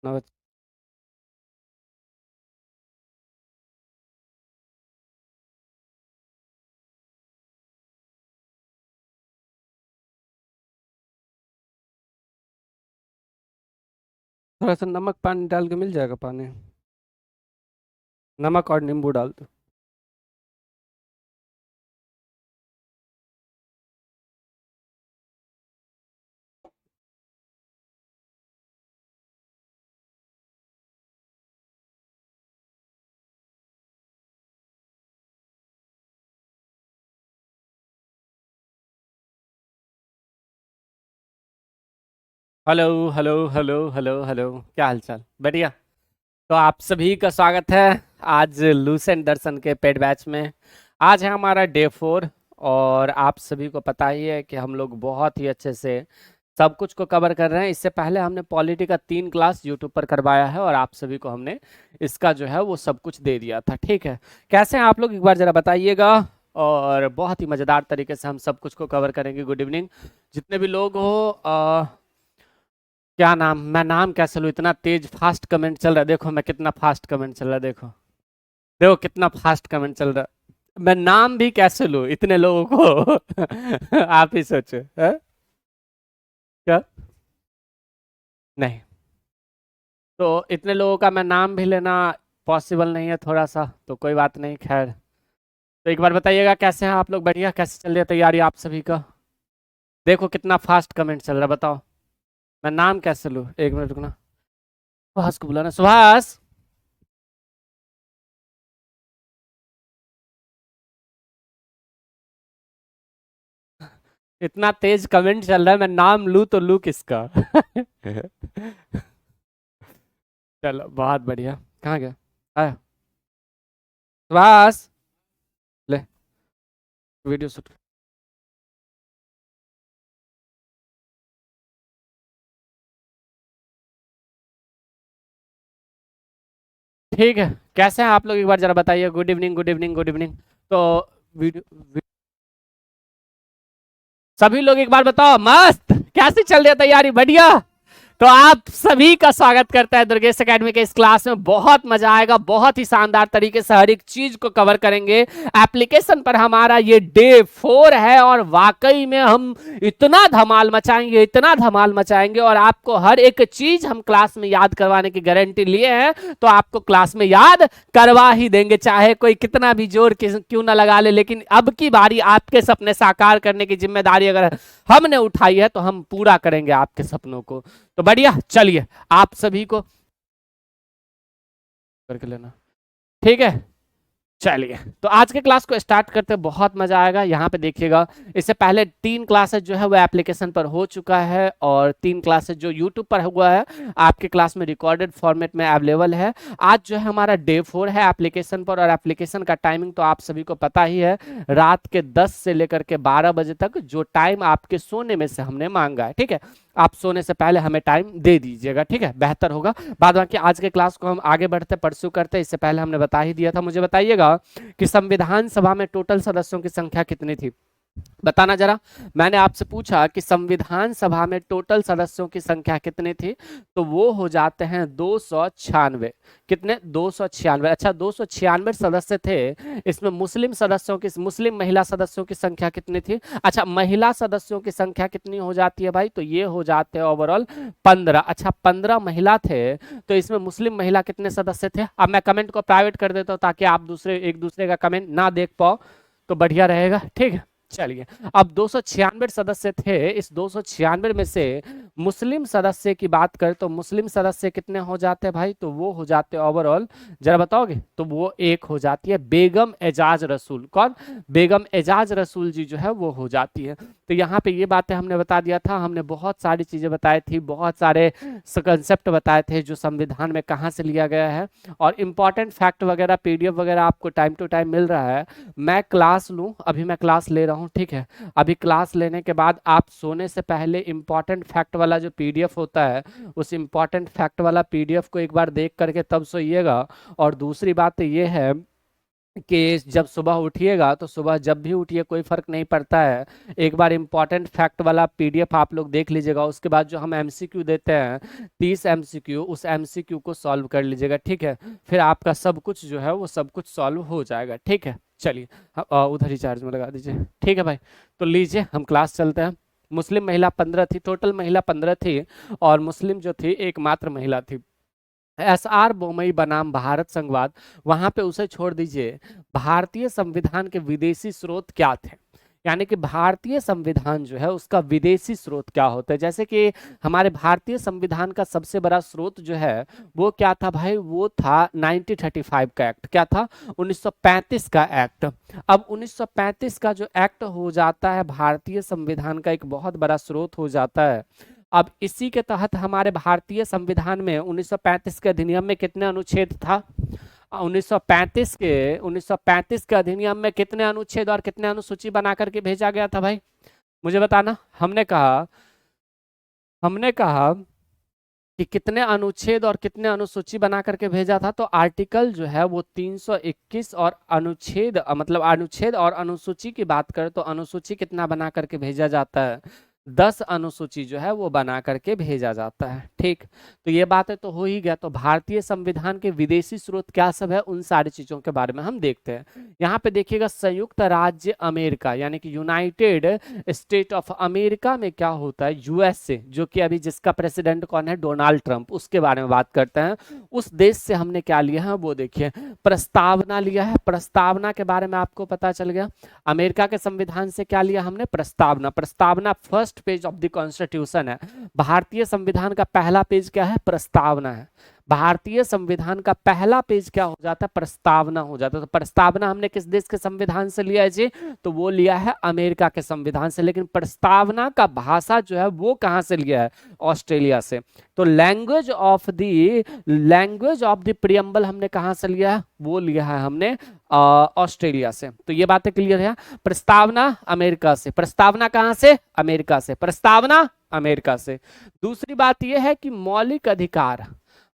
नमस्ते। थोड़ा सा नमक पानी डाल के मिल जाएगा पानी। नमक और नींबू डाल दो। Hello hello hello hello hello. क्या हाल चाल? बढ़िया। तो आप सभी का स्वागत है आज लूसेंट दर्शन के पेड बैच में। आज है हमारा डे 4। और आप सभी को पता ही है कि हम लोग बहुत ही अच्छे से सब कुछ को कवर कर रहे हैं। इससे पहले हमने पॉलिटी का 3 क्लास यूट्यूब पर करवाया है और आप सभी को हमने इसका जो है वो सब कुछ दे दिया था। ठीक है, कैसे हैं आप लोग एक बार ज़रा बताइएगा। और बहुत ही मज़ेदार तरीके से हम सब कुछ को कवर करेंगे। गुड इवनिंग जितने भी लोग हो। क्या नाम, मैं नाम कैसे लूँ? इतना तेज फास्ट कमेंट चल रहा है, देखो मैं कितना फास्ट कमेंट चल रहा है, देखो देखो कितना फास्ट कमेंट चल रहा है। मैं नाम भी कैसे लूँ इतने लोगों को? आप ही सोचो है? क्या? नहीं, तो इतने लोगों का मैं नाम भी लेना पॉसिबल नहीं है थोड़ा सा, तो कोई बात नहीं, खैर। तो एक बार बताइएगा कैसे हैं आप लोग? बढ़िया? कैसे चल रही है तैयारी आप सभी का? देखो कितना फास्ट कमेंट चल रहा है, बताओ मैं नाम कैसे लूँ? एक मिनट रुकना, सुभाष को बुलाना। सुभाष, इतना तेज कमेंट चल रहा है, मैं नाम लूँ तो लूँ किसका? चलो बहुत बढ़िया। कहाँ गया? आया सुभाष, ले वीडियो शूट। ठीक है, कैसे हैं आप लोग एक बार जरा बताइए। Good evening good evening good evening. तो सभी लोग एक बार बताओ, मस्त कैसे चल रही है तैयारी? बढ़िया। तो आप सभी का स्वागत करता है दुर्गेश एकेडमी के इस क्लास में। बहुत मजा आएगा, बहुत ही शानदार तरीके से हर एक चीज को कवर करेंगे। एप्लीकेशन पर हमारा ये डे 4 है और वाकई में हम इतना धमाल मचाएंगे, इतना धमाल मचाएंगे, और आपको हर एक चीज हम क्लास में याद करवाने की गारंटी लिए हैं। तो आपको क्लास में याद करवा ही देंगे, चाहे कोई कितना भी जोर क्यों ना लगा ले। लेकिन अब की बारी आपके सपने साकार करने की जिम्मेदारी अगर हमने उठाई है तो हम पूरा करेंगे आपके सपनों को। तो बढ़िया, चलिए आप सभी को करके लेना। ठीक है, चलिए तो आज के क्लास को स्टार्ट करते हैं। बहुत मजा आएगा। यहाँ पे देखिएगा, इससे पहले 3 क्लासेस जो है वो एप्लीकेशन पर हो चुका है और 3 क्लासेस जो यूट्यूब पर हुआ है आपके क्लास में रिकॉर्डेड फॉर्मेट में अवेलेबल है। आज जो है हमारा डे 4 है एप्लीकेशन पर, और एप्लीकेशन का टाइमिंग तो आप सभी को पता ही है, रात के 10 से लेकर के 12 बजे तक, जो टाइम आपके सोने में से हमने मांगा है। ठीक है, आप सोने से पहले हमें टाइम दे दीजिएगा, ठीक है, बेहतर होगा। बाद बाकी आज के क्लास को हम आगे बढ़ते परस्यू करते, इससे पहले हमने बता ही दिया था। मुझे बताइएगा कि संविधान सभा में टोटल सदस्यों की संख्या कितनी थी? बताना जरा। मैंने आपसे पूछा कि संविधान सभा में टोटल सदस्यों की संख्या कितनी थी, तो वो हो जाते हैं 296। कितने? 296। अच्छा, 296 सदस्य थे। इसमें मुस्लिम सदस्यों की, मुस्लिम महिला सदस्यों की संख्या कितनी थी? अच्छा, महिला सदस्यों की संख्या कितनी हो जाती है भाई? तो ये हो जाते हैं ओवरऑल 15। अच्छा, 15 महिला थे, तो इसमें मुस्लिम महिला कितने सदस्य थे? अब मैं कमेंट को प्राइवेट कर देता हूँ ताकि आप दूसरे एक दूसरे का कमेंट ना देख पाओ, तो बढ़िया रहेगा। ठीक है, चलिए। अब 296 सदस्य थे, इस 296 में से मुस्लिम सदस्य की बात करें तो मुस्लिम सदस्य कितने हो जाते हैं भाई? तो वो हो जाते हैं ओवरऑल, जरा बताओगे? तो वो एक हो जाती है बेगम एजाज रसूल। कौन? बेगम एजाज रसूल जी जो है वो हो जाती है। तो यहाँ पे ये बातें हमने बता दिया था। हमने बहुत सारी चीजें बताई थी, बहुत सारे कंसेप्ट बताए थे जो संविधान में कहाँ से लिया गया है, और इम्पॉर्टेंट फैक्ट वगैरह पीडीएफ वगैरह आपको टाइम टू टाइम मिल रहा है। मैं क्लास लूँ, अभी मैं क्लास ले रहा हूँ, ठीक है। अभी क्लास लेने के बाद आप सोने से पहले इम्पॉर्टेंट फैक्ट वाला जो पीडीएफ होता है, उस इम्पॉर्टेंट फैक्ट वाला पीडीएफ को एक बार देख करके तब सोइएगा। और दूसरी बात तो ये है कि जब सुबह उठिएगा तो सुबह जब भी उठिए कोई फर्क नहीं पड़ता है, एक बार इंपॉर्टेंट फैक्ट वाला पीडीएफ आप लोग देख लीजिएगा, उसके बाद जो हम एमसीक्यू देते हैं 30 एमसीक्यू, उस एमसीक्यू को सॉल्व कर लीजिएगा, ठीक है। फिर आपका सब कुछ जो है वो सब कुछ सॉल्व हो जाएगा, ठीक है। चलिए उधर ही चार्ज में लगा दीजिए, ठीक है भाई। तो लीजिए हम क्लास चलते हैं। मुस्लिम महिला 15 थी, टोटल महिला 15 थी, और मुस्लिम जो थी एकमात्र महिला थी। एस आर बोमई बनाम भारत संघवाद, वहां पे उसे छोड़ दीजिए। भारतीय संविधान के विदेशी स्रोत क्या थे, यानी कि भारतीय संविधान जो है उसका विदेशी स्रोत क्या होता है। जैसे कि हमारे भारतीय संविधान का सबसे बड़ा स्रोत जो है वो क्या था भाई, वो था 1935 का एक्ट। क्या था? 1935 का एक्ट। अब 1935 का जो एक्ट हो जाता है भारतीय संविधान का एक बहुत बड़ा स्रोत हो जाता है। अब इसी के तहत हमारे भारतीय संविधान में 1935 के अधिनियम में कितने अनुच्छेद था? 1935 के अधिनियम में कितने अनुच्छेद और कितने अनुसूची बना करके भेजा गया था भाई, मुझे बताना। हमने कहा कि कितने अनुच्छेद और कितने अनुसूची बना करके भेजा था। तो आर्टिकल जो है वो 321, और अनुच्छेद मतलब अनुच्छेद और अनुसूची की बात करें तो अनुसूची कितना बना करके भेजा जाता है? 10 अनुसूची जो है वो बना करके भेजा जाता है, ठीक। तो ये बातें तो हो ही गया। तो भारतीय संविधान के विदेशी स्रोत क्या सब है, उन सारी चीजों के बारे में हम देखते हैं। यहाँ पे देखिएगा संयुक्त राज्य अमेरिका यानी कि यूनाइटेड स्टेट ऑफ अमेरिका में क्या होता है, यूएसए, जो कि अभी जिसका प्रेसिडेंट कौन है, डोनाल्ड ट्रंप, उसके बारे में बात करते हैं। उस देश से हमने क्या लिया है वो देखिए, प्रस्तावना लिया है। प्रस्तावना के बारे में आपको पता चल गया। अमेरिका के संविधान से क्या लिया हमने, प्रस्तावना। प्रस्तावना first page of the constitution है। भारतीय संविधान का पहला पेज क्या है, प्रस्तावना है। भारतीय संविधान का पहला पेज क्या हो जाता है, प्रस्तावना हो जाता है। तो प्रस्तावना हमने किस देश के संविधान से लिया है जी, तो वो लिया है अमेरिका के संविधान से। लेकिन प्रस्तावना का भाषा जो है वो कहां से लिया है, ऑस्ट्रेलिया से। तो लैंग्वेज ऑफ द प्रियम्बल हमने कहां से लिया है, वो लिया है हमने ऑस्ट्रेलिया से। तो ये बातें क्लियर है। प्रस्तावना अमेरिका से, प्रस्तावना कहां से, अमेरिका से, प्रस्तावना अमेरिका से। दूसरी बात यह है कि मौलिक अधिकार,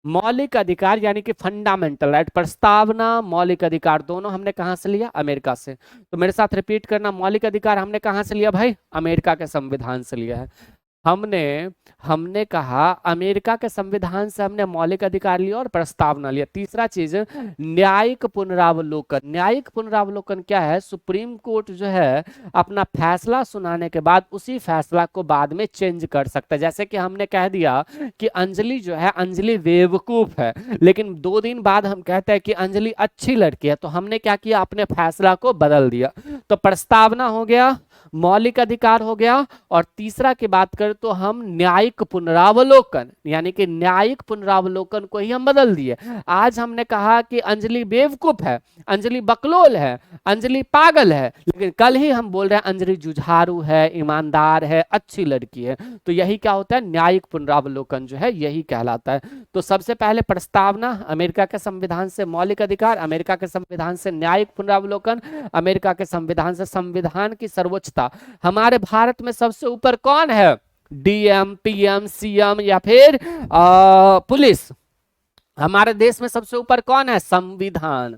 मौलिक अधिकार यानी कि फंडामेंटल राइट, प्रस्तावना मौलिक अधिकार दोनों हमने कहां से लिया, अमेरिका से। तो मेरे साथ रिपीट करना, मौलिक अधिकार हमने कहां से लिया भाई, अमेरिका के संविधान से लिया है। हमने हमने कहा अमेरिका के संविधान से हमने मौलिक अधिकार लिया और प्रस्तावना लिया। तीसरा चीज, न्यायिक पुनरावलोकन। न्यायिक पुनरावलोकन क्या है, सुप्रीम कोर्ट जो है अपना फैसला सुनाने के बाद उसी फैसला को बाद में चेंज कर सकता है। जैसे कि हमने कह दिया कि अंजलि जो है, अंजलि बेवकूफ है, लेकिन 2 दिन बाद हम कहते हैं कि अंजलि अच्छी लड़की है, तो हमने क्या किया, अपने फैसला को बदल दिया। तो प्रस्तावना हो गया, मौलिक अधिकार हो गया, और तीसरा की बात करें तो हम न्यायिक पुनरावलोकन, यानी कि न्यायिक पुनरावलोकन को ही हम बदल दिए। आज हमने कहा कि अंजलि बेवकूफ है, अंजलि बकलोल है, अंजलि पागल है, लेकिन कल ही हम बोल रहे हैं अंजलि जुझारू है, ईमानदार है, अच्छी लड़की है। तो यही क्या होता है, न्यायिक पुनरावलोकन जो है यही कहलाता है। तो सबसे पहले प्रस्तावना अमेरिका के संविधान से, मौलिक अधिकार अमेरिका के संविधान से, न्यायिक पुनरावलोकन अमेरिका के संविधान से। संविधान की सर्वोच्चता, हमारे भारत में सबसे ऊपर कौन है, डीएम, पीएम, सीएम या फिर पुलिस? हमारे देश में सबसे ऊपर कौन है, संविधान।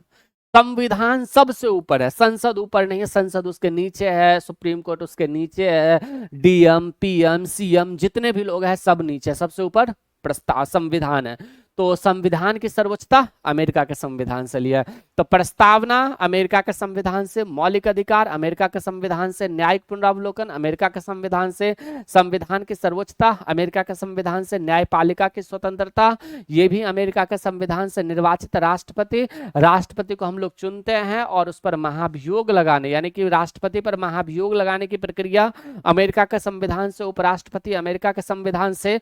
संविधान सबसे ऊपर है, संसद ऊपर नहीं है, संसद उसके नीचे है, सुप्रीम कोर्ट उसके नीचे है, डीएम, पीएम, सीएम जितने भी लोग हैं सब नीचे, सबसे ऊपर प्रस्ताव संविधान है। तो संविधान की सर्वोच्चता अमेरिका के संविधान से लिया है। तो प्रस्तावना अमेरिका के संविधान से, मौलिक अधिकार अमेरिका के संविधान से, न्यायिक पुनरावलोकन अमेरिका के संविधान से, संविधान की सर्वोच्चता अमेरिका के संविधान से, न्यायपालिका की स्वतंत्रता ये भी अमेरिका के संविधान से, निर्वाचित राष्ट्रपति, राष्ट्रपति को हम लोग चुनते हैं और उस पर महाभियोग लगाने यानी कि राष्ट्रपति पर महाभियोग लगाने की प्रक्रिया अमेरिका के संविधान से, उपराष्ट्रपति अमेरिका के संविधान से,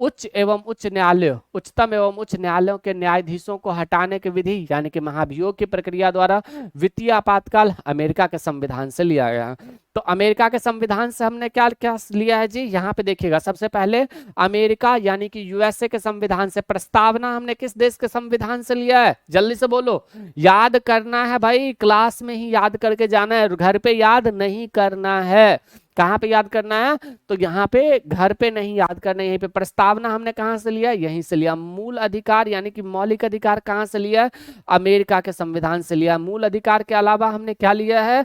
उच्च एवं उच्च न्यायालय, उच्चतम एवं उच्च न्यायालयों के न्यायाधीशों को हटाने की विधि यानी कि महाभियोग की प्रक्रिया द्वारा वित्तीय आपातकाल अमेरिका के संविधान से लिया गया। तो अमेरिका के संविधान से हमने क्या क्या लिया है जी, यहाँ पे देखिएगा। सबसे पहले अमेरिका यानी कि यूएसए के संविधान से। प्रस्तावना हमने किस देश के संविधान से लिया है, जल्दी से बोलो, याद करना है भाई, क्लास में ही याद करके जाना है, घर पे याद नहीं करना है। कहाँ पे याद करना है? तो यहाँ पे घर पे नहीं याद करना है, यहीं पे प्रस्तावना हमने कहाँ से लिया? यहीं से लिया। मूल अधिकार यानी कि मौलिक अधिकार कहाँ से लिया? अमेरिका के संविधान से लिया। मूल अधिकार के अलावा हमने क्या लिया है?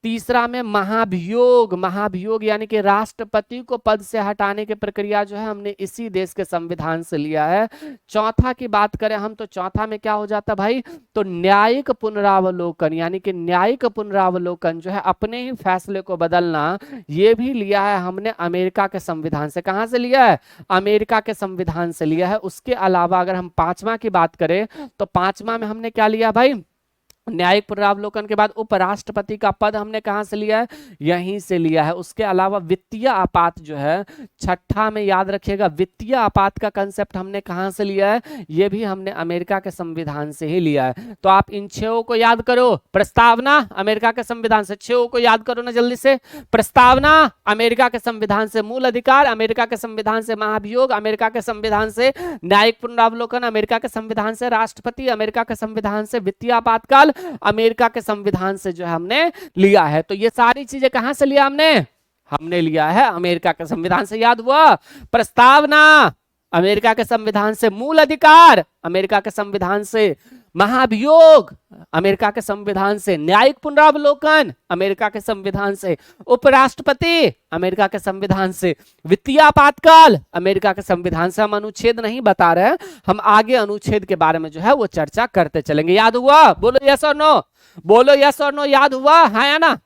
तीसरा में महाभियोग, महाभियोग यानी कि राष्ट्रपति को पद से हटाने की प्रक्रिया जो है हमने इसी देश के संविधान से लिया है। चौथा की बात करें हम तो चौथा में क्या हो जाता भाई? तो न्यायिक पुनरावलोकन यानी कि न्यायिक पुनरावलोकन जो है अपने ही फैसले को बदलना, ये भी लिया है हमने अमेरिका के संविधान से। कहां से लिया है? अमेरिका के संविधान से लिया है। उसके अलावा अगर हम पांचवा की बात करें तो पांचवा में हमने क्या लिया भाई? न्यायिक पुनरावलोकन के बाद उपराष्ट्रपति का पद हमने कहां से लिया है? यहीं से लिया है। उसके अलावा वित्तीय आपात जो है छठा में याद रखिएगा, वित्तीय आपात का कंसेप्ट हमने कहां से लिया है? ये भी हमने अमेरिका के संविधान से ही लिया है। तो आप इन छह को याद करो। प्रस्तावना अमेरिका के संविधान से, छह को याद करो ना जल्दी से। प्रस्तावना अमेरिका के संविधान से, मूल अधिकार अमेरिका के संविधान से, महाभियोग अमेरिका के संविधान से, न्यायिक पुनरावलोकन अमेरिका के संविधान से, राष्ट्रपति अमेरिका के संविधान से, वित्तीय आपातकाल अमेरिका के संविधान से जो है हमने लिया है। तो ये सारी चीजें कहां से लिया हमने? हमने लिया है अमेरिका के संविधान से। याद हुआ? प्रस्तावना अमेरिका के संविधान से, मूल अधिकार अमेरिका के संविधान से, महाभियोग अमेरिका के संविधान से, न्यायिक पुनरावलोकन अमेरिका के संविधान से, उपराष्ट्रपति अमेरिका के संविधान से, वित्तीय आपातकाल अमेरिका के संविधान से। हम अनुच्छेद नहीं बता रहे हैं, हम आगे अनुच्छेद के बारे में जो है वो चर्चा करते चलेंगे। याद हुआ? बोलो यस और नो, बोलो यस और नो। याद हुआ? हाँ या ना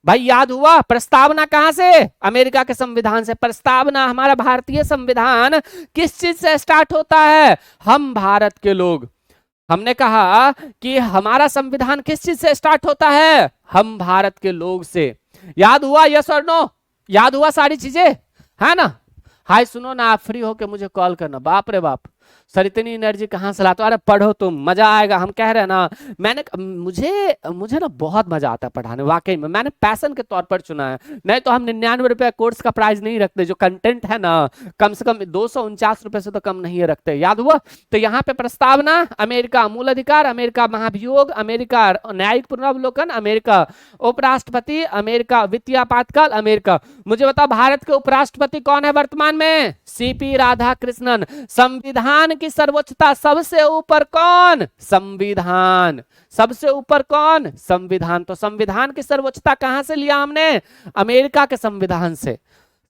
भाई? याद हुआ? प्रस्तावना कहां से? अमेरिका के संविधान से। प्रस्तावना हमारा भारतीय संविधान किस चीज से स्टार्ट होता है? हम भारत के लोग, हमने कहा कि हमारा संविधान किस चीज से स्टार्ट होता है? हम भारत के लोग से। याद हुआ? यस और नो? याद हुआ सारी चीजें? है ना? हाय सुनो ना, आप फ्री होके मुझे कॉल करना। बाप रे बाप, सर इतनी एनर्जी कहाँ से लाते हो? अरे पढ़ो तुम, मजा आएगा। हम कह रहे हैं ना, मुझे ना बहुत मजा आता है पढ़ाने, वाकई में मैंने पैशन के तौर पर चुना है। नहीं तो हम 99 रुपए कोर्स का प्राइस नहीं रखते, जो कंटेंट है ना कम से कम 249 रुपए से तो कम नहीं रखते। याद हुआ? तो यहाँ पे प्रस्तावना अमेरिका, मूल अधिकार अमेरिका, महाभियोग अमेरिका, न्यायिक पुनरावलोकन अमेरिका, उपराष्ट्रपति अमेरिका, वित्तीय आपातकाल अमेरिका। मुझे बताओ भारत के उपराष्ट्रपति कौन है वर्तमान में? सीपी राधाकृष्णन। संविधान की सर्वोच्चता सबसे ऊपर कौन? संविधान। सबसे ऊपर कौन? संविधान। तो संविधान की सर्वोच्चता कहां से लिया हमने? अमेरिका के संविधान से।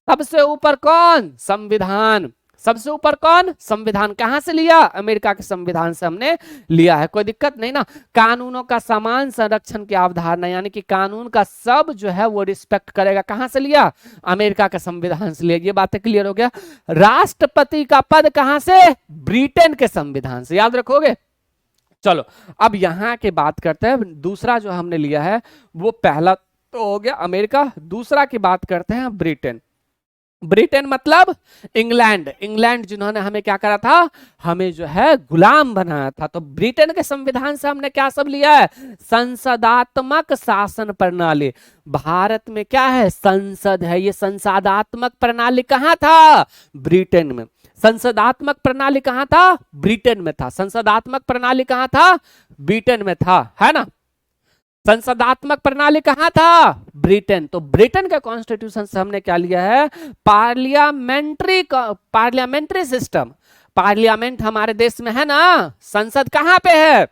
सबसे ऊपर कौन? संविधान। सबसे ऊपर कौन? संविधान। कहां से लिया? अमेरिका के संविधान से हमने लिया है। कोई दिक्कत नहीं ना? कानूनों का समान संरक्षण की अवधारणा यानी कि कानून का सब जो है वो रिस्पेक्ट करेगा। कहां से लिया? अमेरिका के संविधान से लिया। ये बातें क्लियर हो गया। राष्ट्रपति का पद कहां से? ब्रिटेन के संविधान से। याद रखोगे? चलो अब यहां के बात करते हैं। दूसरा जो हमने लिया है वो पहला तो हो गया अमेरिका, दूसरा की बात करते हैं ब्रिटेन। ब्रिटेन मतलब इंग्लैंड। इंग्लैंड जिन्होंने हमें क्या करा था? हमें जो है गुलाम बनाया था। तो ब्रिटेन के संविधान से हमने क्या सब लिया है? संसदात्मक शासन प्रणाली। भारत में क्या है? संसद है। ये संसदात्मक प्रणाली कहां था? ब्रिटेन में। संसदात्मक प्रणाली कहां था? ब्रिटेन में था। संसदात्मक प्रणाली कहां था? ब्रिटेन में था, है ना? संसदात्मक प्रणाली कहां था? ब्रिटेन। तो ब्रिटेन के कॉन्स्टिट्यूशन से हमने क्या लिया है? Parliamentary system. पार्लियामेंट हमारे देश में है ना, संसद कहां पे है?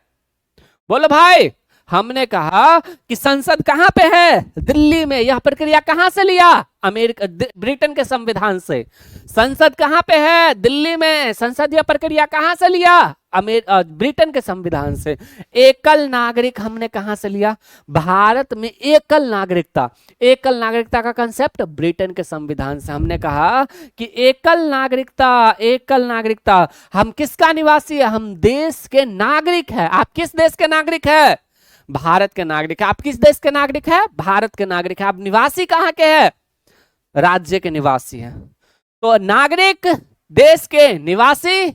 बोलो भाई। हमने कहा कि संसद कहां पे है? दिल्ली में। यह प्रक्रिया कहां से लिया? अमेरिका, ब्रिटेन के संविधान से। संसद कहां पे है? दिल्ली में। संसदीय प्रक्रिया कहां से लिया? ब्रिटेन के संविधान से। एकल नागरिक हमने कहां से लिया? भारत में एकल नागरिकता। एकल नागरिकता का कंसेप्ट ब्रिटेन के संविधान से। हमने कहा कि एकल नागरिकता, एकल नागरिकता, हम किसका निवासी है? हम देश के नागरिक है। आप किस देश के नागरिक है? भारत के नागरिक है। आप किस देश के नागरिक है? भारत के नागरिक है। आप निवासी कहां के है? राज्य के निवासी है। तो नागरिक देश के, निवासी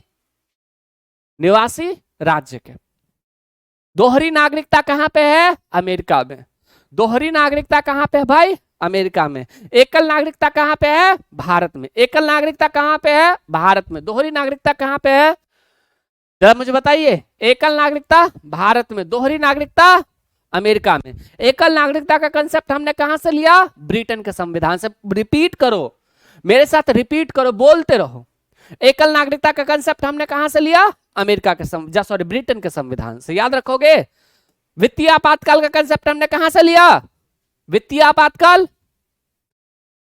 निवासी राज्य के। दोहरी नागरिकता कहां पे है? अमेरिका में। दोहरी नागरिकता कहां पे है भाई? अमेरिका में। एकल नागरिकता कहां पे है? भारत में। एकल नागरिकता कहां पे है? भारत में। दोहरी नागरिकता कहां पे है? जरा मुझे बताइए। एकल नागरिकता भारत में, दोहरी नागरिकता अमेरिका में। एकल नागरिकता का कंसेप्ट हमने कहां से लिया? ब्रिटेन के संविधान से। रिपीट करो, मेरे साथ रिपीट करो, बोलते रहो। एकल नागरिकता का कंसेप्ट हमने कहां से लिया? अमेरिका के सॉरी ब्रिटेन के संविधान से। याद रखोगे। वित्तीय आपातकाल का कंसेप्ट हमने कहां से लिया? वित्तीय आपातकाल,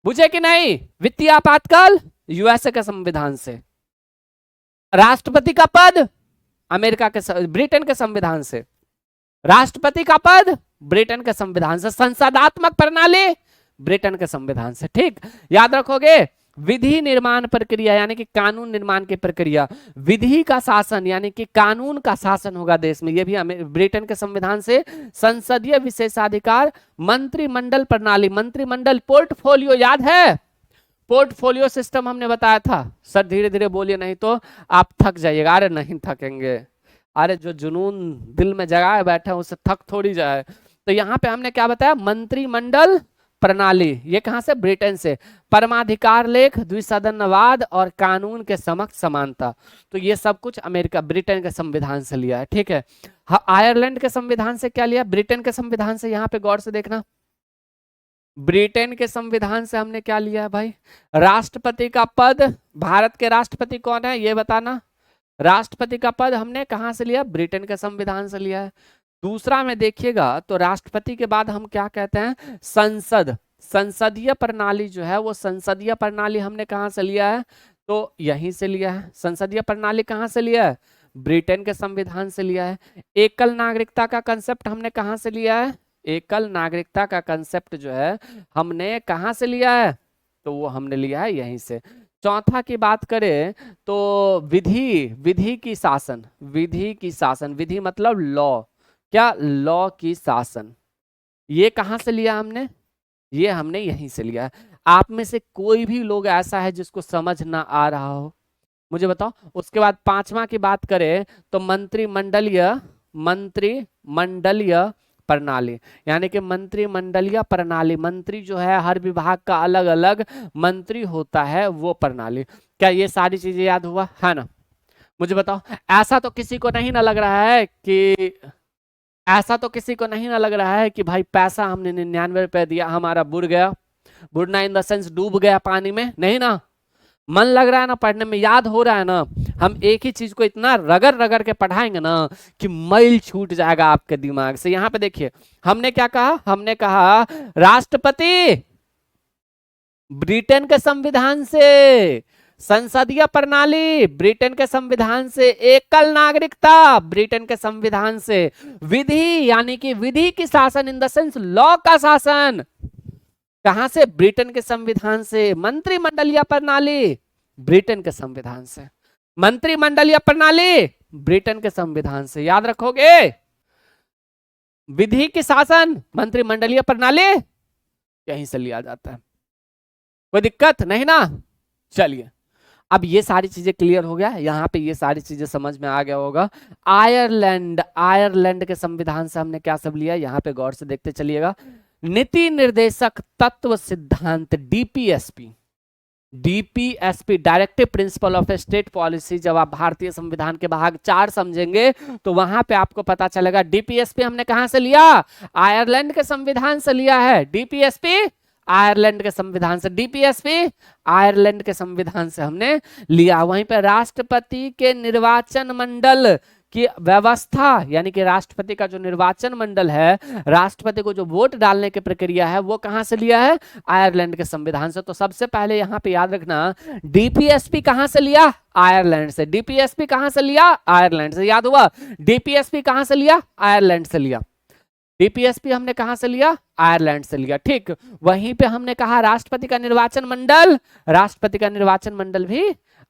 बुझे कि नहीं? वित्तीय आपातकाल यूएसए के संविधान से। राष्ट्रपति का पद अमेरिका के ब्रिटेन के संविधान से। राष्ट्रपति का पद ब्रिटेन के संविधान से। संसदात्मक प्रणाली ब्रिटेन के संविधान से। ठीक, याद रखोगे। विधि निर्माण प्रक्रिया यानी कि कानून निर्माण की प्रक्रिया, विधि का शासन यानी कि कानून का शासन होगा देश में, यह भी ब्रिटेन के संविधान से। संसदीय विशेषाधिकार, मंत्रिमंडल प्रणाली, मंत्रिमंडल, पोर्टफोलियो याद है? पोर्टफोलियो सिस्टम हमने बताया था। सर धीरे धीरे बोलिए नहीं तो आप थक जाइएगा। अरे नहीं थकेंगे, अरे जो जुनून दिल में जगाए बैठे उससे थक थोड़ी जाए। तो यहाँ पे हमने क्या बताया? मंत्रिमंडल प्रणाली, ये कहां से? ब्रिटेन से। परमाधिकार लेख, द्विसदनवाद और कानून के समक्ष समानता, तो ये सब कुछ अमेरिका ब्रिटेन के संविधान से लिया है। ठीक है। आयरलैंड के संविधान से क्या लिया? ब्रिटेन के संविधान से। यहाँ पे गौर से देखना, ब्रिटेन के संविधान से हमने क्या लिया है भाई? राष्ट्रपति का पद, भारत के राष्ट्रपति कौन है ये बताना। राष्ट्रपति का पद हमने कहां से लिया? ब्रिटेन के संविधान से लिया है। दूसरा में देखिएगा तो राष्ट्रपति के बाद हम क्या कहते हैं? संसद। संसदीय प्रणाली जो है वो संसदीय प्रणाली हमने कहां से लिया है? तो यहीं से लिया है। संसदीय प्रणाली कहां से लिया है? ब्रिटेन के संविधान से लिया है। एकल नागरिकता का कंसेप्ट हमने कहां से लिया है? एकल नागरिकता का कंसेप्ट जो है हमने कहां से लिया है? तो वो हमने लिया है यहीं से। चौथा की बात करें तो विधि की शासन, विधि की शासन, विधि मतलब लॉ, क्या? लॉ की शासन, ये कहां से लिया हमने? ये हमने यहीं से लिया है। आप में से कोई भी लोग ऐसा है जिसको समझ ना आ रहा हो मुझे बताओ। उसके बाद पांचवा की बात करें तो मंत्रिमंडलीय प्रणाली, यानी कि मंत्रिमंडलीय प्रणाली, मंत्री जो है हर विभाग का अलग अलग मंत्री होता है, वो प्रणाली। क्या ये सारी चीजें याद हुआ है ना? मुझे बताओ। ऐसा तो किसी को नहीं ना लग रहा है कि भाई पैसा हमने 99 रुपए दिया, हमारा बुड़ गया, बुड़ना इन द सेंस डूब गया पानी में, नहीं ना? मन लग रहा है ना पढ़ने में, याद हो रहा है ना? हम एक ही चीज को इतना रगड़ रगड़ के पढ़ाएंगे ना कि मैल छूट जाएगा आपके दिमाग से। यहां पे देखिए हमने क्या कहा? हमने कहा राष्ट्रपति ब्रिटेन के संविधान से, संसदीय प्रणाली ब्रिटेन के संविधान से, एकल नागरिकता ब्रिटेन के संविधान से, विधि यानी कि विधि की शासन इन द सेंस लॉ का शासन कहां से? ब्रिटेन के संविधान से। मंत्रिमंडलीय प्रणाली ब्रिटेन के संविधान से, मंत्रिमंडलीय प्रणाली ब्रिटेन के संविधान से। याद रखोगे। विधि की शासन, मंत्रिमंडलीय प्रणाली यहीं से लिया जाता है। कोई दिक्कत नहीं ना? चलिए, अब ये सारी चीजें क्लियर हो गया, यहाँ पे ये सारी चीजें समझ में आ गया होगा। आयरलैंड के संविधान से हमने क्या सब लिया? यहाँ पे गौर से देखते चलिएगा। नीति निर्देशक तत्व सिद्धांत, DPSP, directive principle of state policy. जब आप भारतीय संविधान के भाग 4 समझेंगे तो वहां पे आपको पता चलेगा डीपीएसपी हमने कहां से लिया? आयरलैंड के संविधान से लिया है। डीपीएसपी आयरलैंड के संविधान से, डीपीएसपी आयरलैंड के संविधान से हमने लिया। वहीं पे राष्ट्रपति के निर्वाचन मंडल की व्यवस्था, यानी कि राष्ट्रपति का जो निर्वाचन मंडल है, राष्ट्रपति को जो वोट डालने की प्रक्रिया है, वो कहां से लिया है? आयरलैंड के संविधान से। तो सबसे पहले यहां पे याद रखना, डीपीएसपी कहां से लिया? आयरलैंड से। डीपीएसपी कहां से लिया? आयरलैंड से। याद हुआ? डीपीएसपी कहां से लिया? आयरलैंड से लिया। डीपीएसपी हमने कहां से लिया? आयरलैंड से लिया। ठीक, वहीं पे हमने कहा राष्ट्रपति का निर्वाचन मंडल भी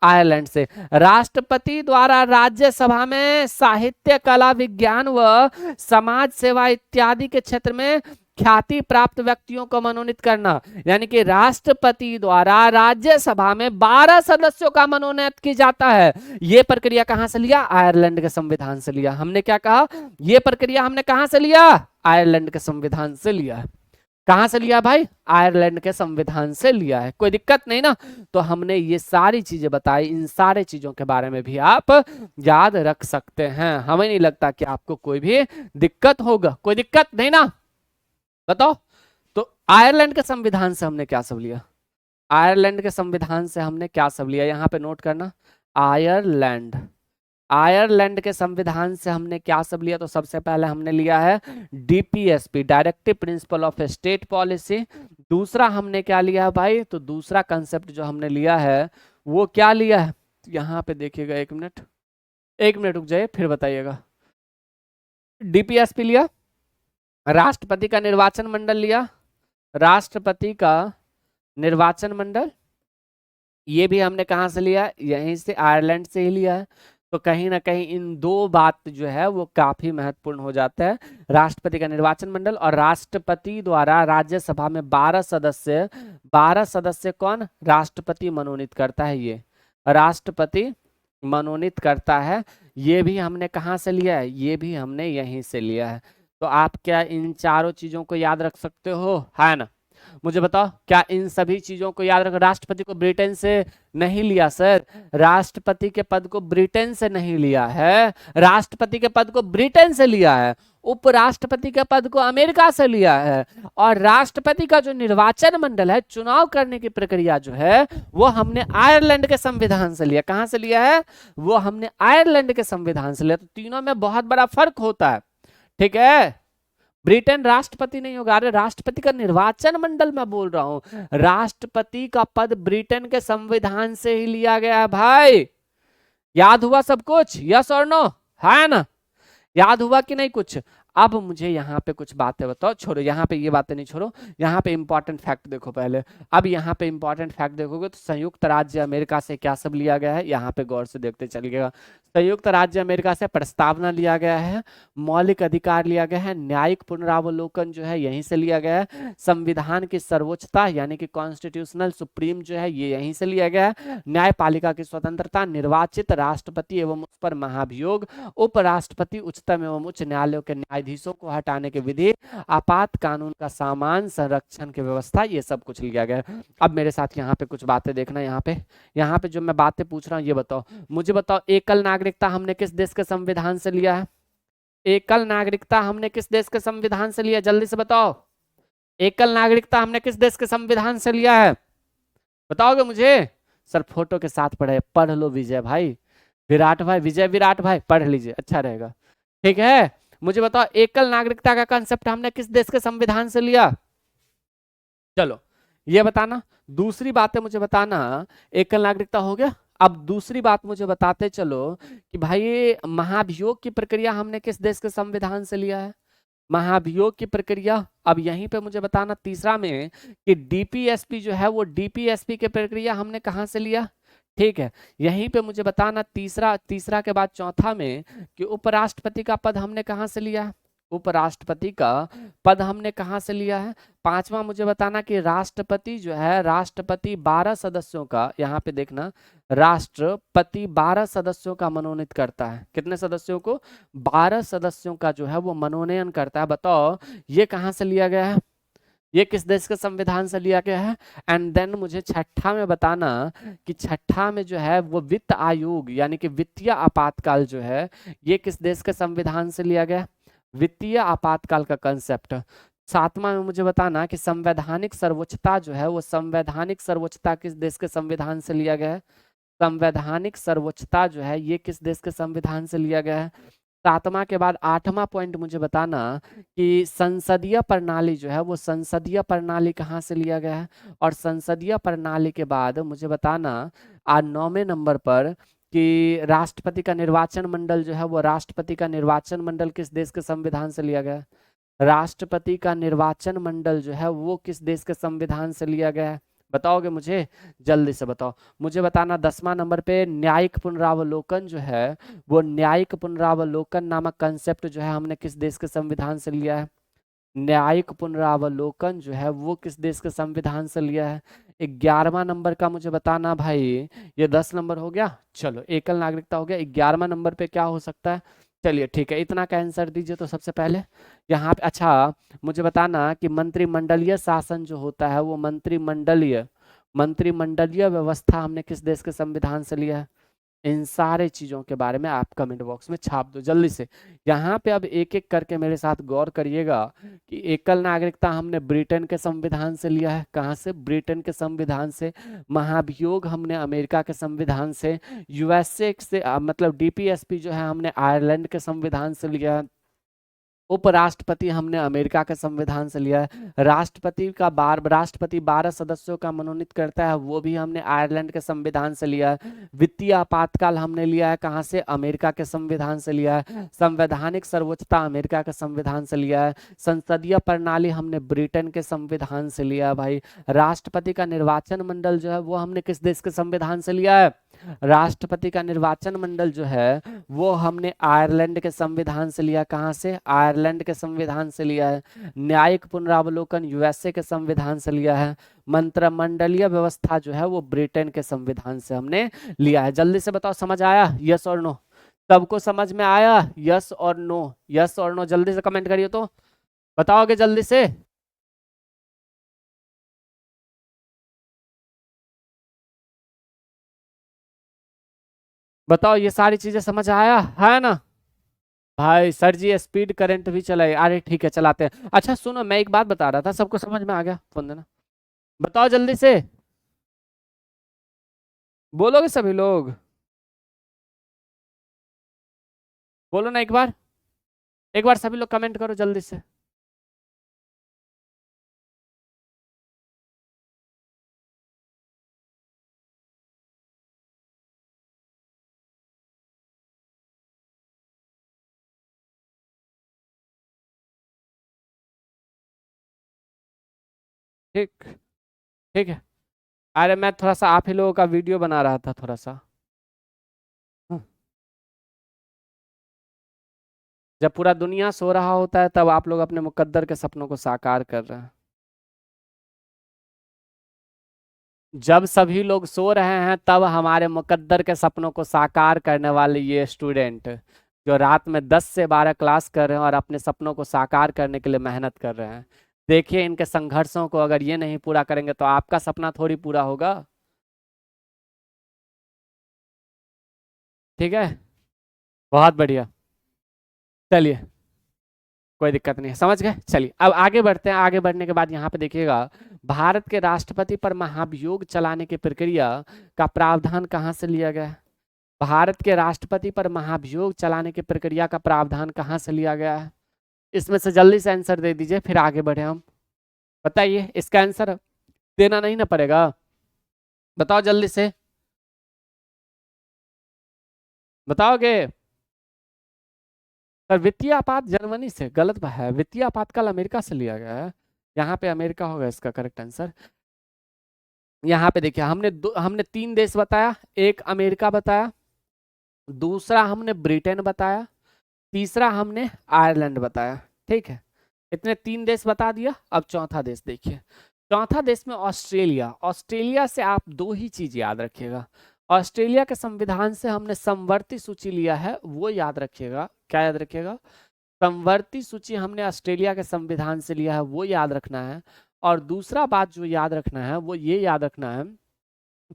आयरलैंड से। राष्ट्रपति द्वारा राज्यसभा में साहित्य, कला, विज्ञान व समाज सेवा इत्यादि के क्षेत्र में ख्याति प्राप्त व्यक्तियों को मनोनीत करना, यानी कि राष्ट्रपति द्वारा राज्यसभा में 12 सदस्यों का मनोनीत की जाता है। यह प्रक्रिया कहां से लिया? आयरलैंड के संविधान से लिया। हमने क्या कहा? यह प्रक्रिया हमने कहां से लिया? आयरलैंड के संविधान से लिया। कहां से लिया भाई? आयरलैंड के संविधान से लिया है। कोई दिक्कत नहीं ना? तो हमने ये सारी चीजें बताई, इन सारे चीजों के बारे में भी आप याद रख सकते हैं। हमें नहीं लगता कि आपको कोई भी दिक्कत होगा। कोई दिक्कत नहीं ना? बताओ। तो आयरलैंड के संविधान से हमने क्या सब लिया? आयरलैंड के संविधान से हमने क्या सब लिया? यहां पे नोट करना, आयरलैंड। आयरलैंड के संविधान से हमने क्या सब लिया? तो सबसे पहले हमने लिया है DPSP, directive principle of state policy. दूसरा हमने क्या लिया है भाई? तो दूसरा कंसेप्ट जो हमने लिया है वो क्या लिया है? यहां पे देखिएगा, एक मिनट, एक मिनट रुक जाइए फिर बताइएगा। डीपीएसपी लिया, राष्ट्रपति का निर्वाचन मंडल लिया, राष्ट्रपति का निर्वाचन मंडल, ये भी हमने कहां से लिया? यहीं से, आयरलैंड से ही लिया है। तो कहीं ना कहीं इन दो बात जो है वो काफी महत्वपूर्ण हो जाता है। राष्ट्रपति का निर्वाचन मंडल और राष्ट्रपति द्वारा राज्यसभा में 12 सदस्य, 12 सदस्य कौन? राष्ट्रपति मनोनीत करता है। ये राष्ट्रपति मनोनीत करता है। ये भी हमने कहां से लिया है? ये भी हमने यहीं से लिया है। तो आप क्या इन चारों चीजों को याद रख सकते हो, है ना? मुझे बताओ, क्या इन सभी चीजों को याद रखो? राष्ट्रपति को ब्रिटेन से नहीं लिया सर, राष्ट्रपति के पद को ब्रिटेन से नहीं लिया है, राष्ट्रपति के पद को ब्रिटेन से लिया है, उपराष्ट्रपति के पद को अमेरिका से लिया है, और राष्ट्रपति का जो निर्वाचन मंडल है, चुनाव करने की प्रक्रिया जो है वो हमने आयरलैंड के संविधान से लिया। कहां से लिया है? वो हमने आयरलैंड के संविधान से लिया। तो तीनों में बहुत बड़ा फर्क होता है, ठीक है? ब्रिटेन राष्ट्रपति नहीं होगा। अरे राष्ट्रपति का निर्वाचन मंडल मैं बोल रहा हूं, राष्ट्रपति का पद ब्रिटेन के संविधान से ही लिया गया है भाई। याद हुआ सब कुछ? यस और नो, है ना? याद हुआ कि नहीं कुछ? अब मुझे यहाँ पे कुछ बातें बताओ। छोड़ो यहाँ पे ये बातें नहीं, छोड़ो, यहाँ पे इंपॉर्टेंट फैक्ट देखो पहले। अब यहाँ पे इंपॉर्टेंट फैक्ट देखोगे तो संयुक्त राज्य अमेरिका से क्या सब लिया गया है, यहाँ पे गौर से देखते चलिएगा। संयुक्त राज्य अमेरिका से प्रस्तावना लिया गया है, मौलिक अधिकार लिया गया है, न्यायिक पुनरावलोकन जो है यहीं से लिया गया है, संविधान की सर्वोच्चता यानी कि कॉन्स्टिट्यूशनल सुप्रीम जो है ये यहीं से लिया गया है, न्यायपालिका की स्वतंत्रता, निर्वाचित राष्ट्रपति एवं उस पर महाभियोग, उपराष्ट्रपति, उच्चतम एवं उच्च न्यायालयों के न्यायाधीशों को हटाने के विधि, आपात कानून का सामान संरक्षण की व्यवस्था, ये सब कुछ लिया गया है। अब मेरे साथ यहाँ पे कुछ बातें देखना। यहाँ पे जो मैं बातें पूछ रहा हूँ ये बताओ, मुझे बताओ, एकल नागरिकता हमने किस देश के संविधान से लिया है? एकल नागरिकता हमने किस देश के संविधान से लिया? जल्दी से बताओ, एकल नागरिकता हमने किस देश के संविधान से लिया है? बताओगे मुझे? सर फोटो के साथ पढ़ लो विजय भाई, विराट भाई, विजय विराट भाई, पढ़ लीजिए, अच्छा रहेगा, ठीक है? मुझे बताओ, एकल नागरिकता का कंसेप्ट हमने किस देश के संविधान से लिया? चलो ये बताना। दूसरी बात है मुझे बताना, एकल नागरिकता हो गया। अब दूसरी बात मुझे बताते चलो कि भाई महाभियोग की प्रक्रिया हमने किस देश के संविधान से लिया है? महाभियोग की प्रक्रिया, अब यहीं पे मुझे बताना तीसरा में कि डीपीएसपी जो है वो डीपीएसपी की प्रक्रिया हमने कहां से लिया? ठीक है, यहीं पे मुझे बताना तीसरा के बाद चौथा में कि उपराष्ट्रपति का पद हमने कहां से लिया? उपराष्ट्रपति का पद हमने कहां से लिया है? पांचवा मुझे बताना कि राष्ट्रपति जो है, राष्ट्रपति 12 सदस्यों का, यहाँ पे देखना, राष्ट्रपति 12 सदस्यों का मनोनीत करता है। कितने सदस्यों को? 12 सदस्यों का जो है वो मनोनयन करता है। बताओ ये कहां से लिया गया है? ये किस देश के संविधान से लिया गया है? एंड देन मुझे छठा में बताना कि छठा में जो है वो वित्त आयोग यानी कि वित्तीय आपातकाल जो है ये किस देश के संविधान से लिया गया? वित्तीय आपातकाल का कंसेप्ट। सातवां में मुझे बताना कि संवैधानिक सर्वोच्चता जो है वो संवैधानिक सर्वोच्चता किस देश के संविधान से लिया गया है? संवैधानिक सर्वोच्चता जो है ये किस देश के संविधान से लिया गया है? सातवां के बाद आठवां पॉइंट मुझे बताना कि संसदीय प्रणाली जो है वो संसदीय प्रणाली कहाँ से लिया गया है? और संसदीय प्रणाली के बाद मुझे बताना आज 9वें नंबर पर कि राष्ट्रपति का निर्वाचन मंडल जो है वो राष्ट्रपति का निर्वाचन मंडल किस देश के संविधान से लिया गया है? राष्ट्रपति का निर्वाचन मंडल जो है वो किस देश के संविधान से लिया गया है? बताओगे मुझे? जल्दी से बताओ। मुझे बताना 10वां नंबर पे न्यायिक पुनरावलोकन जो है वो न्यायिक पुनरावलोकन नामक कंसेप्ट जो है हमने किस देश के संविधान से लिया है? न्यायिक पुनरावलोकन जो है वो किस देश के संविधान से लिया है? 11वां नंबर का मुझे बताना भाई, ये 10 नंबर हो गया। चलो एकल नागरिकता हो गया। 11वां नंबर पे क्या हो सकता है? चलिए ठीक है, इतना का आंसर दीजिए तो सबसे पहले यहाँ पे। अच्छा, मुझे बताना कि मंत्रिमंडलीय शासन जो होता है वो मंत्रिमंडलीय मंत्रिमंडलीय व्यवस्था हमने किस देश के संविधान से लिया है? इन सारे चीजों के बारे में आप कमेंट बॉक्स में छाप दो जल्दी से। यहाँ पे अब एक एक करके मेरे साथ गौर करिएगा कि एकल नागरिकता हमने ब्रिटेन के संविधान से लिया है। कहाँ से? ब्रिटेन के संविधान से। महाभियोग हमने अमेरिका के संविधान से। यूएसए से मतलब डीपीएसपी जो है हमने आयरलैंड के संविधान से लिया है। उपराष्ट्रपति हमने अमेरिका के संविधान से लिया है। राष्ट्रपति 12 सदस्यों का मनोनीत करता है, वो भी हमने आयरलैंड के संविधान से लिया है। वित्तीय आपातकाल हमने लिया है कहाँ से? अमेरिका के संविधान से लिया है। संवैधानिक सर्वोच्चता अमेरिका के संविधान से लिया है। संसदीय प्रणाली हमने ब्रिटेन के संविधान से लिया है भाई। राष्ट्रपति का निर्वाचन मंडल जो है वो हमने किस देश के संविधान से लिया है? राष्ट्रपति का निर्वाचन मंडल जो है वो हमने आयरलैंड के संविधान से लिया। कहाँ से? आयरलैंड के संविधान से लिया है। न्यायिक पुनरावलोकन यूएसए के संविधान से लिया है। मंत्रिमंडलीय व्यवस्था जो है वो ब्रिटेन के संविधान से हमने लिया है। जल्दी से बताओ, समझ आया? यस और नो? सबको समझ में आया? यस और नो? यस और नो जल्दी से कमेंट करिए तो बताओगे जल्दी से। बताओ, ये सारी चीजें समझ आया है ना? भाई सर जी स्पीड करंट भी चलाए। अरे ठीक है चलाते हैं। अच्छा सुनो, मैं एक बात बता रहा था, सबको समझ में आ गया? फोन देना। बताओ जल्दी से, बोलोगे सभी लोग? बोलो ना एक बार सभी लोग कमेंट करो जल्दी से। ठीक, ठीक है। अरे मैं थोड़ा सा आप ही लोगों का वीडियो बना रहा था थोड़ा सा। हम्म, जब पूरा दुनिया सो रहा होता है तब आप लोग अपने मुकद्दर के सपनों को साकार कर रहे हैं। जब सभी लोग सो रहे हैं तब हमारे मुकद्दर के सपनों को साकार करने वाले ये स्टूडेंट जो रात में 10 से 12 क्लास कर रहे हैं और अपने सपनों को साकार करने के लिए मेहनत कर रहे हैं, देखिए इनके संघर्षों को अगर ये नहीं पूरा करेंगे तो आपका सपना थोड़ी पूरा होगा। ठीक है, बहुत बढ़िया। चलिए, कोई दिक्कत नहीं है, समझ गए। चलिए अब आगे बढ़ते हैं। आगे बढ़ने के बाद यहाँ पे देखिएगा, भारत के राष्ट्रपति पर महाभियोग चलाने की प्रक्रिया का प्रावधान कहाँ से लिया गया है? भारत के राष्ट्रपति पर महाभियोग चलाने की प्रक्रिया का प्रावधान कहाँ से लिया गया है? इसमें से जल्दी से आंसर दे दीजिए, फिर आगे बढ़े हम। बताइए, इसका आंसर देना नहीं ना पड़ेगा? बताओ जल्दी से, बताओगे? पर वित्तीय आपात जर्मनी से गलत है, वित्तीय आपातकाल अमेरिका से लिया गया है। यहाँ पे अमेरिका होगा इसका करेक्ट आंसर। यहाँ पे देखिए, हमने 3 देश बताया। एक अमेरिका बताया, दूसरा हमने ब्रिटेन बताया, तीसरा हमने आयरलैंड बताया। ठीक है, इतने 3 देश बता दिया। अब चौथा देश देखिए, चौथा देश में ऑस्ट्रेलिया। ऑस्ट्रेलिया से आप 2 ही चीज याद रखिएगा। ऑस्ट्रेलिया के संविधान से हमने समवर्ती सूची लिया है, वो याद रखिएगा। क्या याद रखिएगा? समवर्ती सूची हमने ऑस्ट्रेलिया के संविधान से लिया है, वो याद रखना है। और दूसरा बात जो याद रखना है वो ये याद रखना है,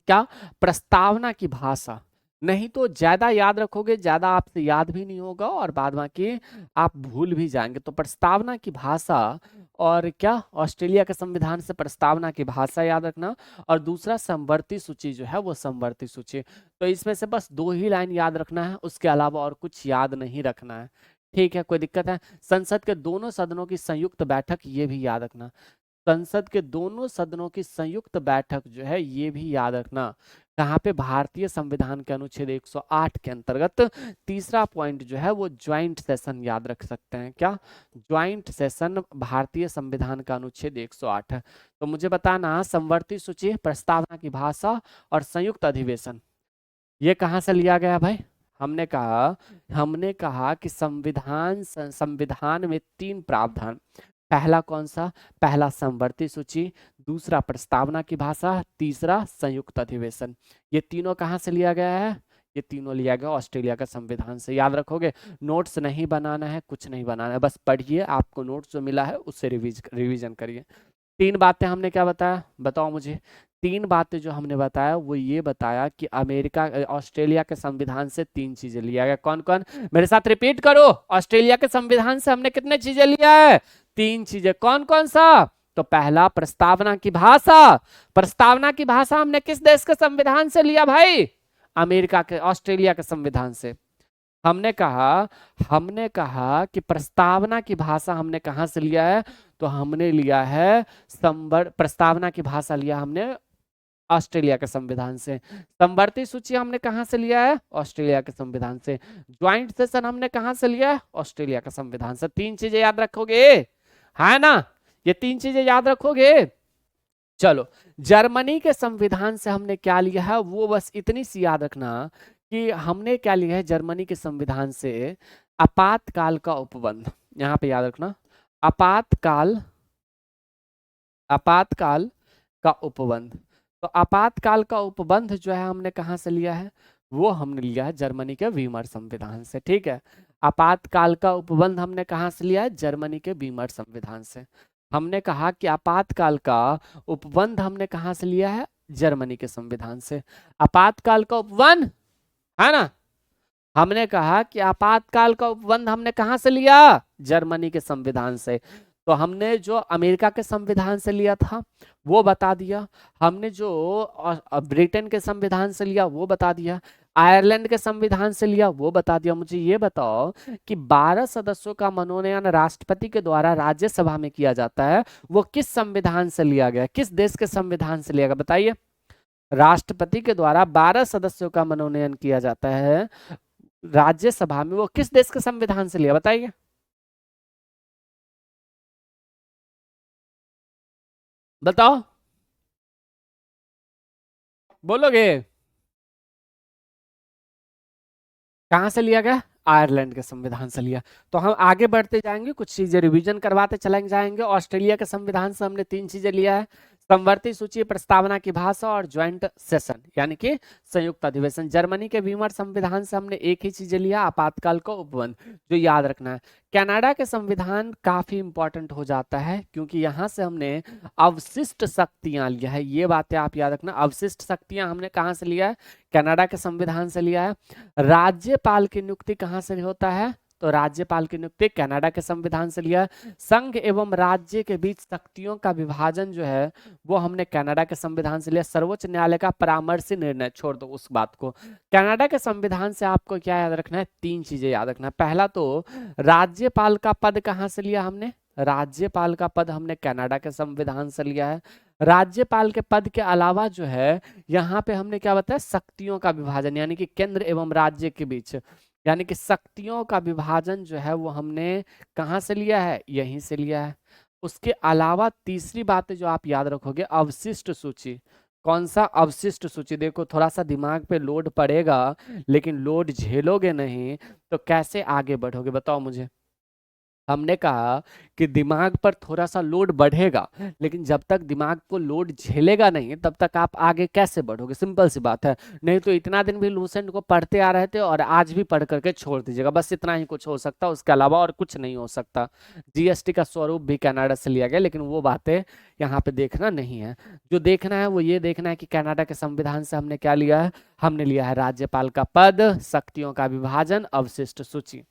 क्या? प्रस्तावना की भाषा। नहीं तो ज्यादा याद रखोगे, ज्यादा आपसे याद भी नहीं होगा और बाद बाकी आप भूल भी जाएंगे। तो प्रस्तावना की भाषा और क्या, ऑस्ट्रेलिया के संविधान से प्रस्तावना की भाषा याद रखना। और दूसरा समवर्ती सूची जो है वो समवर्ती सूची। तो इसमें से बस 2 ही लाइन याद रखना है, उसके अलावा और कुछ याद नहीं रखना है। ठीक है, कोई दिक्कत है? संसद के दोनों सदनों की संयुक्त बैठक, ये भी याद रखना। संसद के दोनों सदनों की संयुक्त बैठक जो है ये भी याद रखना। कहाँ पे? भारतीय संविधान के अनुच्छेद 108 के अंतर्गत। तीसरा पॉइंट जो है वो ज्वाइंट सेशन याद रख सकते हैं। क्या? ज्वाइंट सेशन भारतीय संविधान का अनुच्छेद 108 है। तो मुझे बताना, समवर्ती सूची, प्रस्तावना की भाषा और संयुक्त अधिवेशन, ये कहाँ से लिया गया भाई? हमने कहा कि संविधान में 3 प्रावधान। पहला कौन सा? पहला समवर्ती सूची, दूसरा प्रस्तावना की भाषा, तीसरा संयुक्त अधिवेशन। ये तीनों कहाँ से लिया गया है? ये तीनों लिया गया ऑस्ट्रेलिया के संविधान से। याद रखोगे, नोट्स नहीं बनाना है, कुछ नहीं बनाना है, बस पढ़िए, आपको नोट्स जो मिला है उससे रिवीजन करिए। तीन बातें हमने क्या बताया, बताओ मुझे। तीन बातें जो हमने बताया वो ये बताया कि अमेरिका ऑस्ट्रेलिया के संविधान से तीन चीजें लिया गया। कौन कौन, मेरे साथ रिपीट करो। ऑस्ट्रेलिया के संविधान से हमने कितने चीजें लिया है, तीन चीजें। कौन कौन सा, तो पहला प्रस्तावना की भाषा। प्रस्तावना की भाषा हमने किस देश के संविधान से लिया भाई, अमेरिका के, ऑस्ट्रेलिया के संविधान से। हमने कहा कि प्रस्तावना की भाषा हमने कहां से लिया है, तो हमने लिया है प्रस्तावना की भाषा लिया हमने ऑस्ट्रेलिया के संविधान से। समवर्ती सूची हमने कहां से लिया है, ऑस्ट्रेलिया के संविधान से। ज्वाइंट सेशन हमने कहां से लिया है, ऑस्ट्रेलिया के संविधान से। तीन चीजें याद रखोगे, है ना, ये तीन चीजें याद रखोगे। चलो, जर्मनी के संविधान से हमने क्या लिया है, वो बस इतनी सी याद रखना कि हमने क्या लिया है जर्मनी के संविधान से, आपातकाल का उपबंध। यहां पे याद रखना, आपातकाल, आपातकाल का उपबंध। तो आपातकाल का उपबंध जो है हमने कहां से लिया है, वो हमने लिया है जर्मनी के वीमर संविधान से। ठीक है, आपातकाल का उपबंध हमने कहां से लिया है, जर्मनी के वीमर संविधान से। हमने कहा कि आपातकाल का उपबंध हमने कहां से लिया है, जर्मनी के संविधान से। आपातकाल का उपबंध, है ना, हमने कहा कि आपातकाल का उपबंध हमने कहां से लिया, जर्मनी के संविधान से। तो हमने जो अमेरिका के संविधान से लिया था वो बता दिया, हमने जो ब्रिटेन के संविधान से लिया वो बता दिया, आयरलैंड के संविधान से लिया वो बता दिया। मुझे ये बताओ कि 12 सदस्यों का मनोनयन राष्ट्रपति के द्वारा राज्यसभा में किया जाता है, वो किस संविधान से लिया गया, किस देश के संविधान से लिया गया, बताइए। राष्ट्रपति के द्वारा 12 सदस्यों का मनोनयन किया जाता है राज्यसभा में, वो किस देश के संविधान से लिया, बताइए। बताओ, बोलोगे, कहां से लिया गया, आयरलैंड के संविधान से लिया। तो हम आगे बढ़ते जाएंगे, कुछ चीजें रिवीजन करवाते चले जाएंगे। ऑस्ट्रेलिया के संविधान से हमने तीन चीजें लिया है, समवर्ती सूची, प्रस्तावना की भाषा और ज्वाइंट सेशन यानी कि संयुक्त अधिवेशन। जर्मनी के वीमर संविधान से हमने एक ही चीज लिया, आपातकाल का उपबंध, जो याद रखना है। कनाडा के संविधान काफी इंपॉर्टेंट हो जाता है क्योंकि यहां से हमने अवशिष्ट शक्तियां लिया है, ये बातें आप याद रखना। अवशिष्ट शक्तियां हमने कहां से लिया है, कनाडा के संविधान से लिया है। राज्यपाल की नियुक्ति कहां से होता है, तो राज्यपाल की नियुक्ति कनाडा के संविधान से लिया। संघ एवं राज्य के बीच शक्तियों का विभाजन जो है वो हमने कनाडा के संविधान से लिया। सर्वोच्च न्यायालय का परामर्शी निर्णय, छोड़ दो उस बात को। कनाडा के संविधान से आपको क्या याद रखना है, तीन चीजें याद रखना है। पहला तो राज्यपाल का पद कहां से लिया हमने, राज्यपाल का पद हमने कनाडा के संविधान से लिया है। राज्यपाल के पद के अलावा जो है यहाँ पे हमने क्या बताया, शक्तियों का विभाजन यानी कि केंद्र एवं राज्य के बीच, यानी कि शक्तियों का विभाजन जो है वो हमने कहां से लिया है, यहीं से लिया है। उसके अलावा तीसरी बात जो आप याद रखोगे, अवशिष्ट सूची। कौन सा, अवशिष्ट सूची। देखो थोड़ा सा दिमाग पे लोड पड़ेगा, लेकिन लोड झेलोगे नहीं तो कैसे आगे बढ़ोगे, बताओ मुझे। हमने कहा कि दिमाग पर थोड़ा सा लोड बढ़ेगा, लेकिन जब तक दिमाग को लोड झेलेगा नहीं तब तक आप आगे कैसे बढ़ोगे, सिंपल सी बात है। नहीं तो इतना दिन भी लूसेंट को पढ़ते आ रहे थे और आज भी पढ़ करके छोड़ दीजिएगा, बस इतना ही कुछ हो सकता है, उसके अलावा और कुछ नहीं हो सकता। जीएसटी का स्वरूप भी कनाडा से लिया गया, लेकिन वो बातें यहाँ पे देखना नहीं है। जो देखना है वो ये देखना है कि कनाडा के संविधान से हमने क्या लिया है, हमने लिया है राज्यपाल का पद, शक्तियों का विभाजन, अवशिष्ट सूची।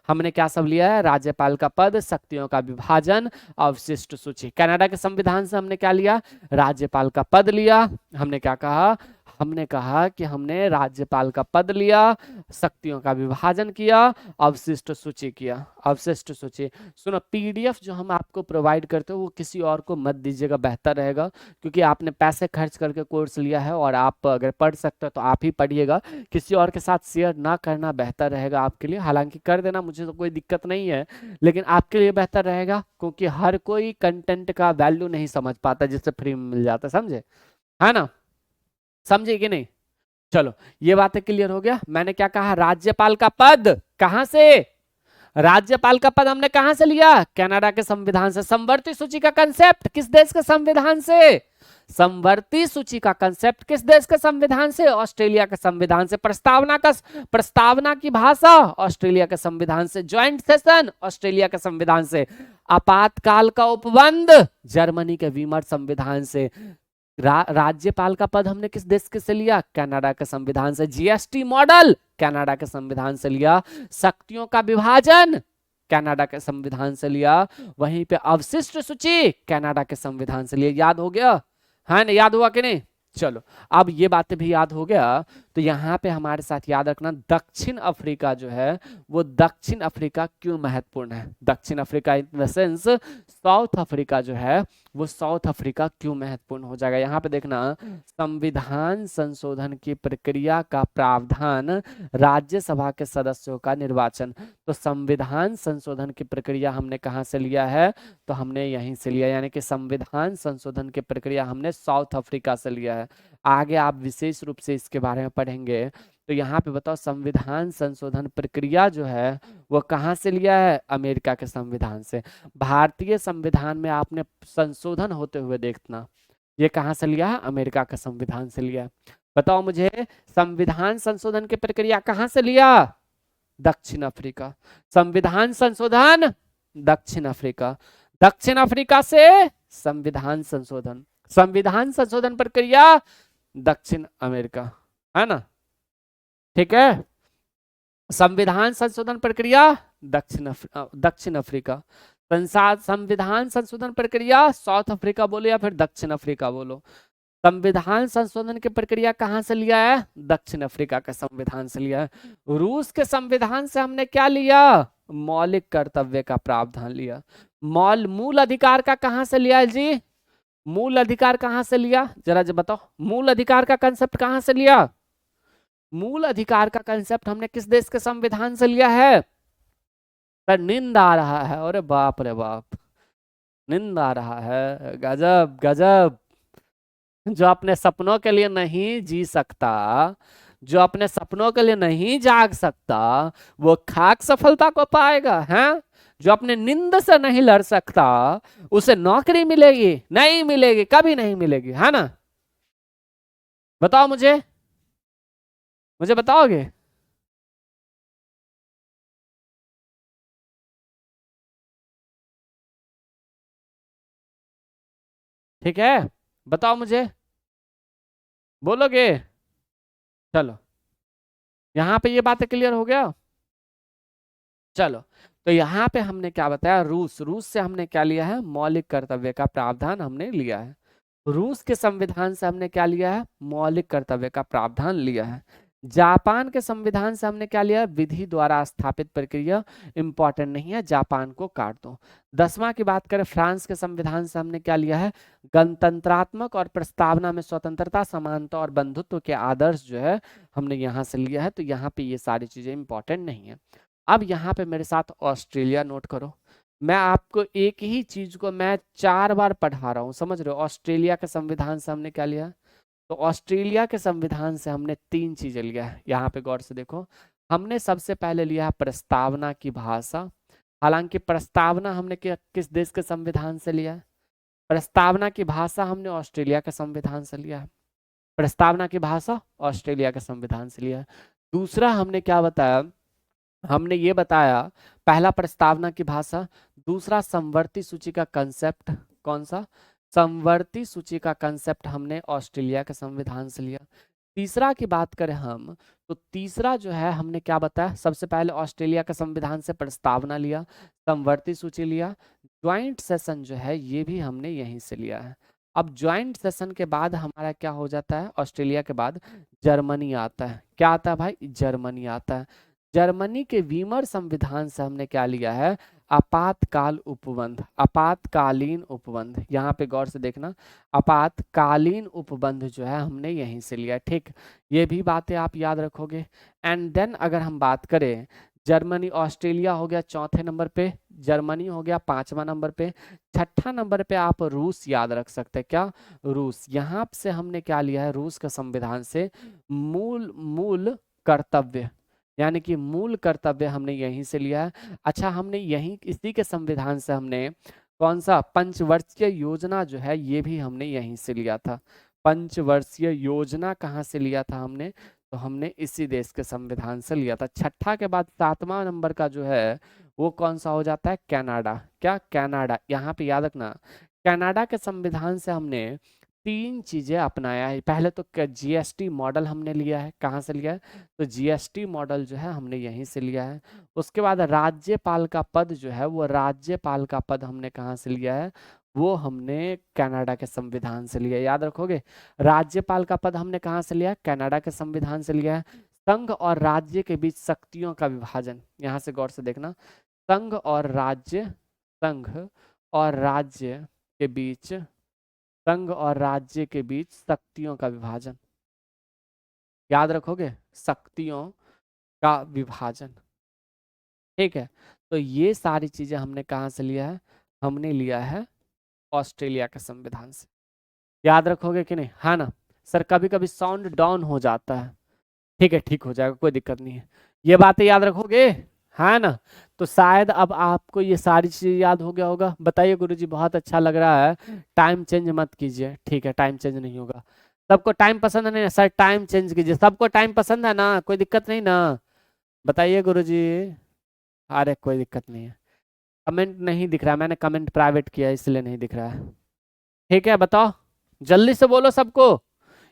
हमने क्या सब लिया है, राज्यपाल का पद, शक्तियों का विभाजन, अवशिष्ट सूची। कनाडा के संविधान से हमने क्या लिया, राज्यपाल का पद लिया। हमने क्या कहा, हमने कहा कि हमने राज्यपाल का पद लिया, शक्तियों का विभाजन किया, अवशिष्ट सूची किया। अवशिष्ट सूची सुनो, पीडीएफ जो हम आपको प्रोवाइड करते हो वो किसी और को मत दीजिएगा, बेहतर रहेगा, क्योंकि आपने पैसे खर्च करके कोर्स लिया है और आप अगर पढ़ सकते हो तो आप ही पढ़िएगा, किसी और के साथ शेयर ना करना बेहतर रहेगा आपके लिए। हालांकि कर देना, मुझे तो कोई दिक्कत नहीं है, लेकिन आपके लिए बेहतर रहेगा, क्योंकि हर कोई कंटेंट का वैल्यू नहीं समझ पाता जिससे फ्री में मिल जाता, समझे, है ना, समझे कि नहीं। चलो ये बातें क्लियर हो गया। मैंने क्या कहा, राज्यपाल का पद कहां से, राज्यपाल का पद हमने कहां से लिया? कनाडा के संविधान से। समवर्ती सूची का कंसेप्ट किस देश के संविधान से? समवर्ती सूची का कंसेप्ट किस देश के संविधान से? ऑस्ट्रेलिया के संविधान से। प्रस्तावना की भाषा ऑस्ट्रेलिया के संविधान से। ज्वाइंट सेशन ऑस्ट्रेलिया के संविधान से। आपातकाल का उपबंध जर्मनी के वीमर संविधान से। राज्यपाल का पद हमने किस देश के से लिया? कनाडा के संविधान से। जीएसटी मॉडल कनाडा के संविधान से लिया। शक्तियों का विभाजन कनाडा के संविधान से लिया। वहीं पे अवशिष्ट सूची कनाडा के संविधान से लिया। याद हो गया? हाँ ना, याद हुआ कि नहीं? चलो, अब ये बातें भी याद हो गया तो यहाँ पे हमारे साथ याद रखना, दक्षिण अफ्रीका जो है वो दक्षिण अफ्रीका क्यों महत्वपूर्ण है? दक्षिण Africa in the sense south Africa जो है वो साउथ अफ्रीका क्यों महत्वपूर्ण हो जाएगा? यहाँ पे देखना, संविधान संशोधन की प्रक्रिया का प्रावधान राज्यसभा के सदस्यों का निर्वाचन। तो संविधान संशोधन की प्रक्रिया हमने कहाँ से लिया है? तो हमने यहीं से लिया, यानी कि संविधान संशोधन की प्रक्रिया हमने साउथ अफ्रीका से लिया है। आगे आप विशेष रूप से इसके बारे में पढ़ेंगे। तो यहाँ पे बताओ, संविधान संशोधन प्रक्रिया जो है वो कहाँ से लिया है? अमेरिका के संविधान से। भारतीय संविधान में आपने संशोधन होते हुए देखना, ये कहाँ से लिया है? अमेरिका के संविधान से लिया है। बताओ मुझे, संविधान संशोधन की प्रक्रिया कहाँ से लिया? दक्षिण अफ्रीका। संविधान संशोधन दक्षिण अफ्रीका। दक्षिण अफ्रीका से संविधान संशोधन, संविधान संशोधन प्रक्रिया दक्षिण अमेरिका, है ना? ठीक है, संविधान संशोधन प्रक्रिया दक्षिण अफ्रीका। संविधान संशोधन प्रक्रिया साउथ अफ्रीका बोलो या फिर दक्षिण अफ्रीका बोलो। संविधान संशोधन की प्रक्रिया कहां से लिया है? दक्षिण अफ्रीका के संविधान से लिया है। रूस के संविधान से हमने क्या लिया? मौलिक कर्तव्य का प्रावधान लिया। मूल अधिकार का कहां से लिया जी? मूल अधिकार कहां से लिया? जरा बताओ, मूल अधिकार का कंसेप्ट कहां से लिया? मूल अधिकार का कंसेप्ट हमने किस देश के संविधान से लिया है? पर नींद आ रहा है, अरे बाप रे बाप, नींद आ रहा है, गजब गजब। जो अपने सपनों के लिए नहीं जी सकता, जो अपने सपनों के लिए नहीं जाग सकता, वो खाक सफलता को पाएगा, हैं? जो अपने नींद से नहीं लड़ सकता, उसे नौकरी मिलेगी? नहीं मिलेगी, कभी नहीं मिलेगी, है ना? बताओ मुझे बताओगे? ठीक है, बताओ मुझे, बोलोगे? चलो, यहां पे ये बातें क्लियर हो गया। चलो, तो यहाँ पे हमने क्या बताया? रूस से हमने क्या लिया है? मौलिक कर्तव्य का प्रावधान हमने लिया है। रूस के संविधान से हमने क्या लिया है? मौलिक कर्तव्य का प्रावधान लिया है। जापान के संविधान से हमने क्या लिया? विधि द्वारा स्थापित प्रक्रिया। इंपॉर्टेंट नहीं है, जापान को काट दो। 10वां की बात करें, फ्रांस के संविधान से हमने क्या लिया है? गणतंत्रात्मक और प्रस्तावना में स्वतंत्रता, समानता और बंधुत्व के आदर्श जो है हमने यहाँ से लिया है। तो यहाँ पे ये सारी चीजें इंपॉर्टेंट नहीं है। अब यहाँ पे मेरे साथ ऑस्ट्रेलिया नोट करो। मैं आपको एक ही चीज को मैं 4 बार पढ़ा रहा हूँ, समझ रहे हो? ऑस्ट्रेलिया के संविधान से हमने क्या लिया? तो ऑस्ट्रेलिया के संविधान से हमने 3 चीजें लिया है। यहाँ पे गौर से देखो, हमने सबसे पहले लिया है प्रस्तावना की भाषा। हालांकि प्रस्तावना हमने किस देश के संविधान से लिया है? प्रस्तावना की भाषा हमने ऑस्ट्रेलिया के संविधान से लिया है। प्रस्तावना की भाषा ऑस्ट्रेलिया के संविधान से लिया है। दूसरा हमने क्या बताया? हमने ये बताया, पहला प्रस्तावना की भाषा, दूसरा समवर्ती सूची का कंसेप्ट। कौन सा? समवर्ती सूची का कंसेप्ट हमने ऑस्ट्रेलिया के संविधान से लिया। तीसरा की बात करें हम, तो तीसरा जो है हमने क्या बताया? सबसे पहले ऑस्ट्रेलिया के संविधान से प्रस्तावना लिया, समवर्ती सूची लिया, ज्वाइंट सेशन जो है ये भी हमने यहीं से लिया है। अब ज्वाइंट सेशन के बाद हमारा क्या हो जाता है? ऑस्ट्रेलिया के बाद जर्मनी आता है। क्या आता है भाई? जर्मनी आता है। जर्मनी के वीमर संविधान से हमने क्या लिया है? आपातकाल उपबंध, आपातकालीन उपबंध। यहाँ पे गौर से देखना, आपातकालीन उपबंध जो है हमने यहीं से लिया। ठीक, ये भी बातें आप याद रखोगे। एंड देन अगर हम बात करें, जर्मनी, ऑस्ट्रेलिया हो गया 4थे नंबर पे, जर्मनी हो गया 5वां नंबर पे, 6ठा नंबर पे आप रूस याद रख सकते हैं। क्या? रूस। यहाँ से हमने क्या लिया है? रूस के संविधान से मूल कर्तव्य, यानी कि मूल कर्तव्य हमने यहीं से लिया है। अच्छा, हमने यहीं इसी के संविधान से हमने कौन सा पंचवर्षीय योजना जो है ये भी हमने यहीं से लिया था। पंचवर्षीय योजना कहाँ से लिया था हमने? तो हमने इसी देश के संविधान से लिया था। छठा के बाद 7वां नंबर का जो है वो कौन सा हो जाता है? कनाडा। क्या? कनाडा। यहाँ पे याद रखना, कनाडा के संविधान से हमने 3 चीजें अपनाया है। पहले तो जीएसटी मॉडल हमने लिया है। कहाँ से लिया है? तो जीएसटी मॉडल जो है हमने यहीं से लिया है। उसके बाद राज्यपाल का पद जो है वो राज्यपाल का पद हमने कहाँ से लिया है? वो हमने कनाडा के संविधान से लिया है। याद रखोगे, राज्यपाल का पद हमने कहाँ से लिया है? कनाडा के संविधान से लिया है। संघ और राज्य के बीच शक्तियों का विभाजन, यहाँ से गौर से देखना, संघ और राज्य, संघ और राज्य के बीच, संघ और राज्य के बीच शक्तियों का विभाजन। याद रखोगे, शक्तियों का विभाजन। ठीक है, तो ये सारी चीजें हमने कहाँ से लिया है? हमने लिया है ऑस्ट्रेलिया के संविधान से। याद रखोगे कि नहीं? हाँ ना सर, कभी कभी साउंड डाउन हो जाता है। ठीक है, ठीक हो जाएगा, कोई दिक्कत नहीं है। ये बातें याद रखोगे, है ना? तो शायद अब आपको ये सारी चीजें याद हो गया होगा। बताइए गुरुजी, बहुत अच्छा लग रहा है। टाइम चेंज मत कीजिए। ठीक है, टाइम चेंज नहीं होगा। सबको टाइम पसंद है ना सर? टाइम चेंज कीजिए। सबको टाइम पसंद है ना? कोई दिक्कत नहीं ना? बताइए गुरुजी। अरे कोई दिक्कत नहीं है। कमेंट नहीं दिख रहा, मैंने कमेंट प्राइवेट किया इसलिए नहीं दिख रहा है। ठीक है, बताओ, जल्दी से बोलो सबको।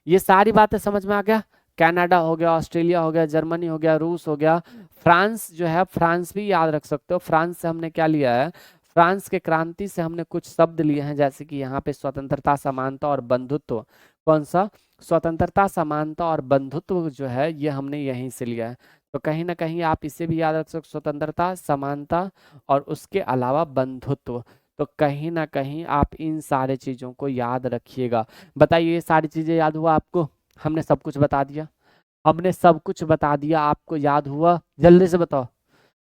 ये सारी बातें समझ में आ गया? कनाडा हो गया, ऑस्ट्रेलिया हो गया, जर्मनी हो गया, रूस हो गया, फ्रांस जो है, फ्रांस भी याद रख सकते हो। फ्रांस से हमने क्या लिया है? फ्रांस के क्रांति से हमने कुछ शब्द लिए हैं, जैसे कि यहाँ पे स्वतंत्रता, समानता और बंधुत्व। कौन सा? स्वतंत्रता, समानता और बंधुत्व जो है ये हमने यहीं से लिया है। तो कहीं ना कहीं आप इसे भी याद रख सकते, स्वतंत्रता, समानता और उसके अलावा बंधुत्व। तो कहीं ना कहीं आप इन सारे चीजों को याद रखिएगा। बताइए, ये सारी चीजें याद हुआ आपको? हमने सब कुछ बता दिया, हमने सब कुछ बता दिया। आपको याद हुआ? जल्दी से बताओ,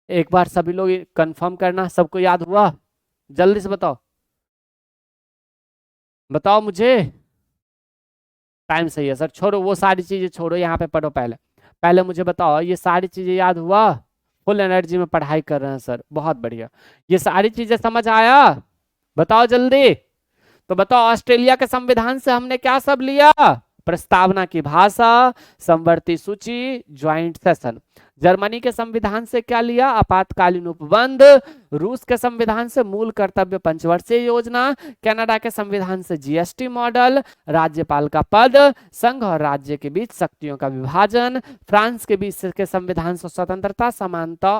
एक बार सभी लोग कंफर्म करना, सबको याद हुआ? जल्दी से बताओ, बताओ मुझे। टाइम सही है सर, छोड़ो वो सारी चीजें, छोड़ो, यहाँ पे पढ़ो। पहले पहले मुझे बताओ, ये सारी चीजें याद हुआ? फुल एनर्जी में पढ़ाई कर रहे हैं सर, बहुत बढ़िया। ये सारी चीजें समझ आया? बताओ जल्दी। तो बताओ, ऑस्ट्रेलिया के संविधान से हमने क्या सब लिया? प्रस्तावना की भाषा, समवर्ती सूची, ज्वाइंट सेशन। जर्मनी के संविधान से क्या लिया? आपातकालीन उपबंध। रूस के संविधान से मूल कर्तव्य पंचवर्षीय योजना। कनाडा के संविधान से जीएसटी मॉडल, राज्यपाल का पद, संघ और राज्य के बीच शक्तियों का विभाजन। फ्रांस के बीच के संविधान से स्वतंत्रता, समानता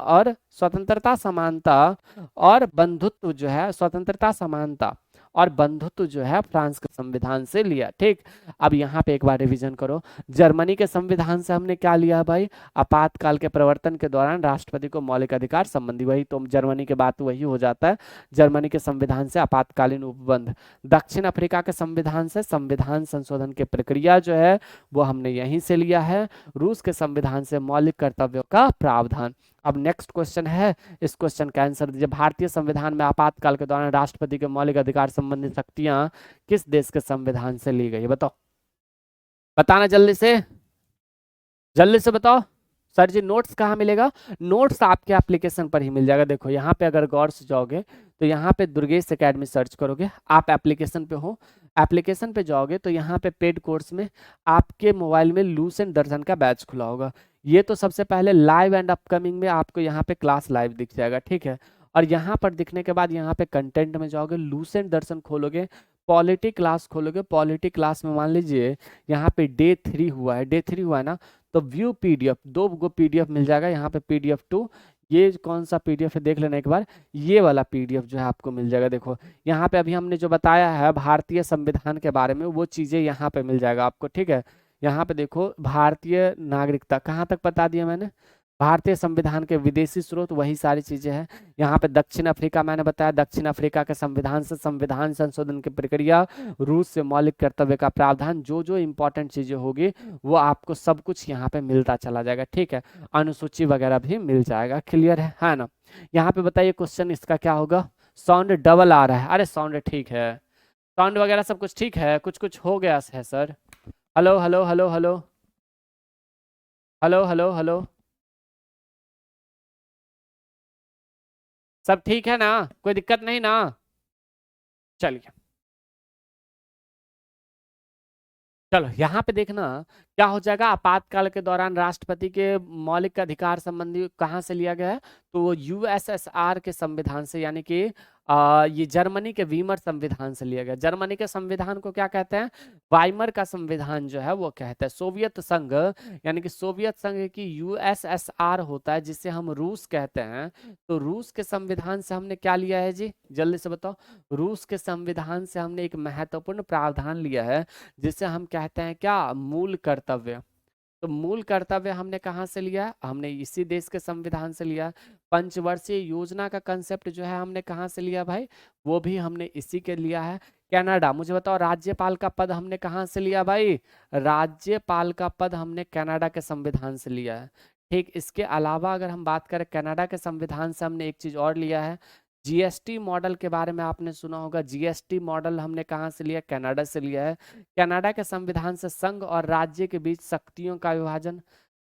और बंधुत्व जो है, स्वतंत्रता, समानता और बंधुत्व जो है फ्रांस के संविधान से लिया। ठीक, अब यहाँ पे एक बार रिवीजन करो। जर्मनी के संविधान से हमने क्या लिया भाई? आपातकाल के प्रवर्तन के दौरान राष्ट्रपति को मौलिक अधिकार संबंधी, वही तो जर्मनी के बात वही हो जाता है। जर्मनी के संविधान से आपातकालीन उपबंध। दक्षिण अफ्रीका के संविधान से संविधान संशोधन की प्रक्रिया जो है वो हमने यहीं से लिया है। रूस के संविधान से मौलिक कर्तव्यों का प्रावधान। अब नेक्स्ट क्वेश्चन है, इस क्वेश्चन का आंसर दीजिए। भारतीय संविधान में आपातकाल के दौरान राष्ट्रपति के मौलिक अधिकार संबंधी शक्तियां किस देश के संविधान से ली गई? बताओ, बताना जल्दी से, जल्दी से बताओ। सर जी नोट्स कहाँ मिलेगा? नोट्स आपके एप्लीकेशन पर ही मिल जाएगा। देखो यहाँ पे अगर गौर से जाओगे तो यहाँ पे दुर्गेश एकेडमी सर्च करोगे, आप एप्लीकेशन पे हो, एप्लीकेशन पे जाओगे तो यहाँ पे पेड कोर्स में आपके मोबाइल में लूसेंट दर्शन का बैच खुला होगा। ये तो सबसे पहले लाइव एंड अपकमिंग में आपको यहाँ पे क्लास लाइव दिख जाएगा। ठीक है, और यहाँ पर दिखने के बाद यहाँ पे कंटेंट में जाओगे, लूसेंट दर्शन खोलोगे, पॉलिटी क्लास खोलोगे। पॉलिटी क्लास में मान लीजिए यहाँ पे डे 3 हुआ है, डे 3 हुआ है ना, तो व्यू पीडीएफ, 2 पीडीएफ मिल जाएगा यहाँ पे, PDF 2। ये कौन सा पीडीएफ है देख लेना एक बार, ये वाला पीडीएफ जो है आपको मिल जाएगा। देखो यहाँ पे अभी हमने जो बताया है भारतीय संविधान के बारे में, वो चीजें यहाँ पे मिल जाएगा आपको। ठीक है, यहाँ पे देखो भारतीय नागरिकता कहाँ तक बता दिया मैंने, भारतीय संविधान के विदेशी स्रोत, वही सारी चीजें हैं। यहाँ पे दक्षिण अफ्रीका मैंने बताया, दक्षिण अफ्रीका के संविधान से संविधान संशोधन की प्रक्रिया, रूस से मौलिक कर्तव्य का प्रावधान, जो जो इंपॉर्टेंट चीजें होगी वो आपको सब कुछ यहाँ पे मिलता चला जाएगा। ठीक है, अनुसूची वगैरह भी मिल जाएगा। क्लियर है ना? यहाँ पे बताइए क्वेश्चन इसका क्या होगा? साउंड डबल आ रहा है। अरे साउंड ठीक है, साउंड वगैरह सब कुछ ठीक है, कुछ कुछ हो गया है sir. Hello hello hello hello hello hello hello. सब ठीक है ना, कोई दिक्कत नहीं ना? चलिए चलो यहाँ पे देखना क्या हो जाएगा। आपातकाल के दौरान राष्ट्रपति के मौलिक अधिकार संबंधी कहाँ से लिया गया है, तो वो यूएसएसआर के संविधान से, यानी कि ये जर्मनी के वीमर संविधान से लिया गया। जर्मनी के संविधान को क्या कहते हैं, वाइमर का संविधान जो है वो कहते हैं। सोवियत संघ यानी कि सोवियत संघ की यूएसएसआर होता है जिसे हम रूस कहते हैं। तो रूस के संविधान से हमने क्या लिया है जी, जल्दी से बताओ। रूस के संविधान से हमने एक महत्वपूर्ण प्रावधान लिया है जिसे हम कहते हैं क्या, मूल कर्तव्य। तो मूल कर्तव्य हमने कहाँ से लिया, हमने इसी देश के संविधान से लिया। पंचवर्षीय योजना का कंसेप्ट जो है हमने कहाँ से लिया भाई, वो भी हमने इसी के लिया है। कनाडा, मुझे बताओ राज्यपाल का पद हमने कहाँ से लिया भाई, राज्यपाल का पद हमने कनाडा के संविधान से लिया है। ठीक, इसके अलावा अगर हम बात करें कनाडा के संविधान से हमने एक चीज और लिया है, जीएसटी मॉडल के बारे में आपने सुना होगा। जीएसटी मॉडल हमने कहाँ से लिया, कनाडा से लिया है। कनाडा के संविधान से संघ और राज्य के बीच शक्तियों का विभाजन,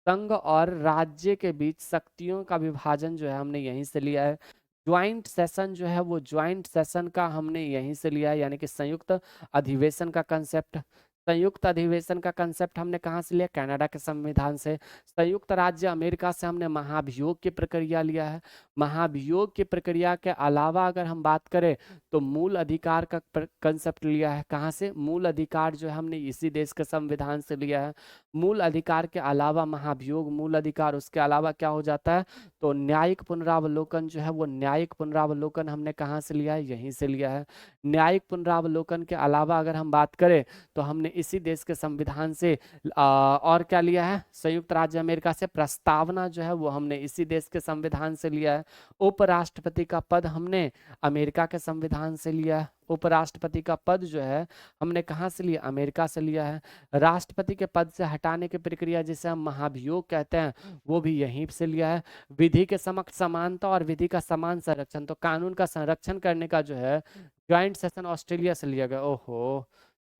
संघ और राज्य के बीच शक्तियों का विभाजन जो है हमने यहीं से लिया है। ज्वाइंट सेशन जो है वो ज्वाइंट सेशन का हमने यहीं से लिया है, यानी कि संयुक्त अधिवेशन का कंसेप्ट। संयुक्त अधिवेशन का कंसेप्ट हमने कहाँ से लिया, कनाडा के संविधान से। संयुक्त राज्य अमेरिका से हमने महाभियोग की प्रक्रिया लिया है। महाभियोग की प्रक्रिया के अलावा अगर हम बात करें तो मूल अधिकार का कंसेप्ट लिया है। कहाँ से, मूल अधिकार जो है हमने इसी देश के संविधान से लिया है। मूल अधिकार के अलावा महाभियोग मूल अधिकार, उसके अलावा क्या हो जाता है, तो न्यायिक पुनरावलोकन जो है वो न्यायिक पुनरावलोकन हमने कहाँ से लिया है, यहीं से लिया है। न्यायिक पुनरावलोकन के अलावा अगर हम बात करें तो हमने इसी देश के संविधान से और क्या लिया है, संयुक्त राज्य अमेरिका से प्रस्तावना जो है वो हमने इसी देश के संविधान से लिया है। उपराष्ट्रपति का पद हमने अमेरिका के संविधान से लिया है। उपराष्ट्रपति का पद जो है हमने कहाँ से लिया, अमेरिका से लिया है। राष्ट्रपति के पद से हटाने की प्रक्रिया जिसे हम महाभियोग कहते हैं वो भी यहीं से लिया है। विधि के समक्ष समानता और विधि का समान संरक्षण, तो कानून का संरक्षण करने का जो है ज्वाइंट सेशन ऑस्ट्रेलिया से लिया गया। ओहो,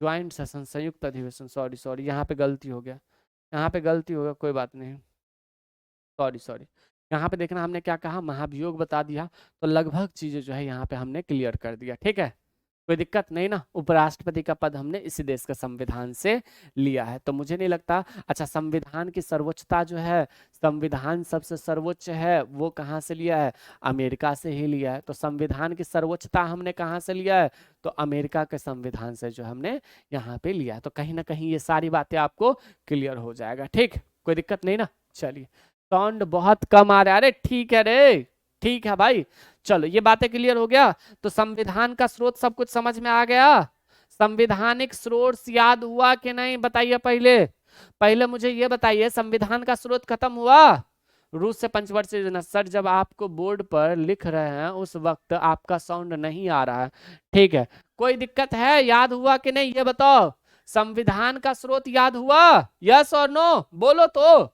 ज्वाइंट सेशन, संयुक्त अधिवेशन, सॉरी सॉरी यहाँ पे गलती हो गया, यहाँ पे गलती हो गया, कोई बात नहीं, सॉरी सॉरी। यहाँ पे देखना हमने क्या कहा, महाभियोग बता दिया, तो लगभग चीजें जो है यहाँ पे हमने क्लियर कर दिया। ठीक है, कोई दिक्कत नहीं ना। उपराष्ट्रपति का पद हमने इसी देश के संविधान से लिया है। तो मुझे नहीं लगता, अच्छा संविधान की सर्वोच्चता जो है, संविधान सबसे सर्वोच्च है, वो कहाँ से लिया है, अमेरिका से ही लिया है। तो संविधान की सर्वोच्चता हमने कहाँ से लिया है, तो अमेरिका के संविधान से जो हमने यहाँ पे लिया है। तो कहीं ना कहीं ये सारी बातें आपको क्लियर हो जाएगा। ठीक, कोई दिक्कत नहीं ना। चलिए, साउंड बहुत कम आ रहा है, अरे ठीक है रे, ठीक है भाई। चलो ये बातें क्लियर हो गया। तो संविधान का स्रोत सब कुछ समझ में आ गया, संविधानिक स्रोत याद हुआ कि नहीं, बताइए पहले। पहले मुझे ये बताइए, संविधान का स्रोत खत्म हुआ, रूस से पंचवर्षीय योजना। सर जब आपको बोर्ड पर लिख रहे हैं उस वक्त आपका साउंड नहीं आ रहा है, ठीक है, कोई दिक्कत है, याद हुआ कि नहीं ये बताओ। संविधान का स्रोत याद हुआ, यस और नो बोलो तो।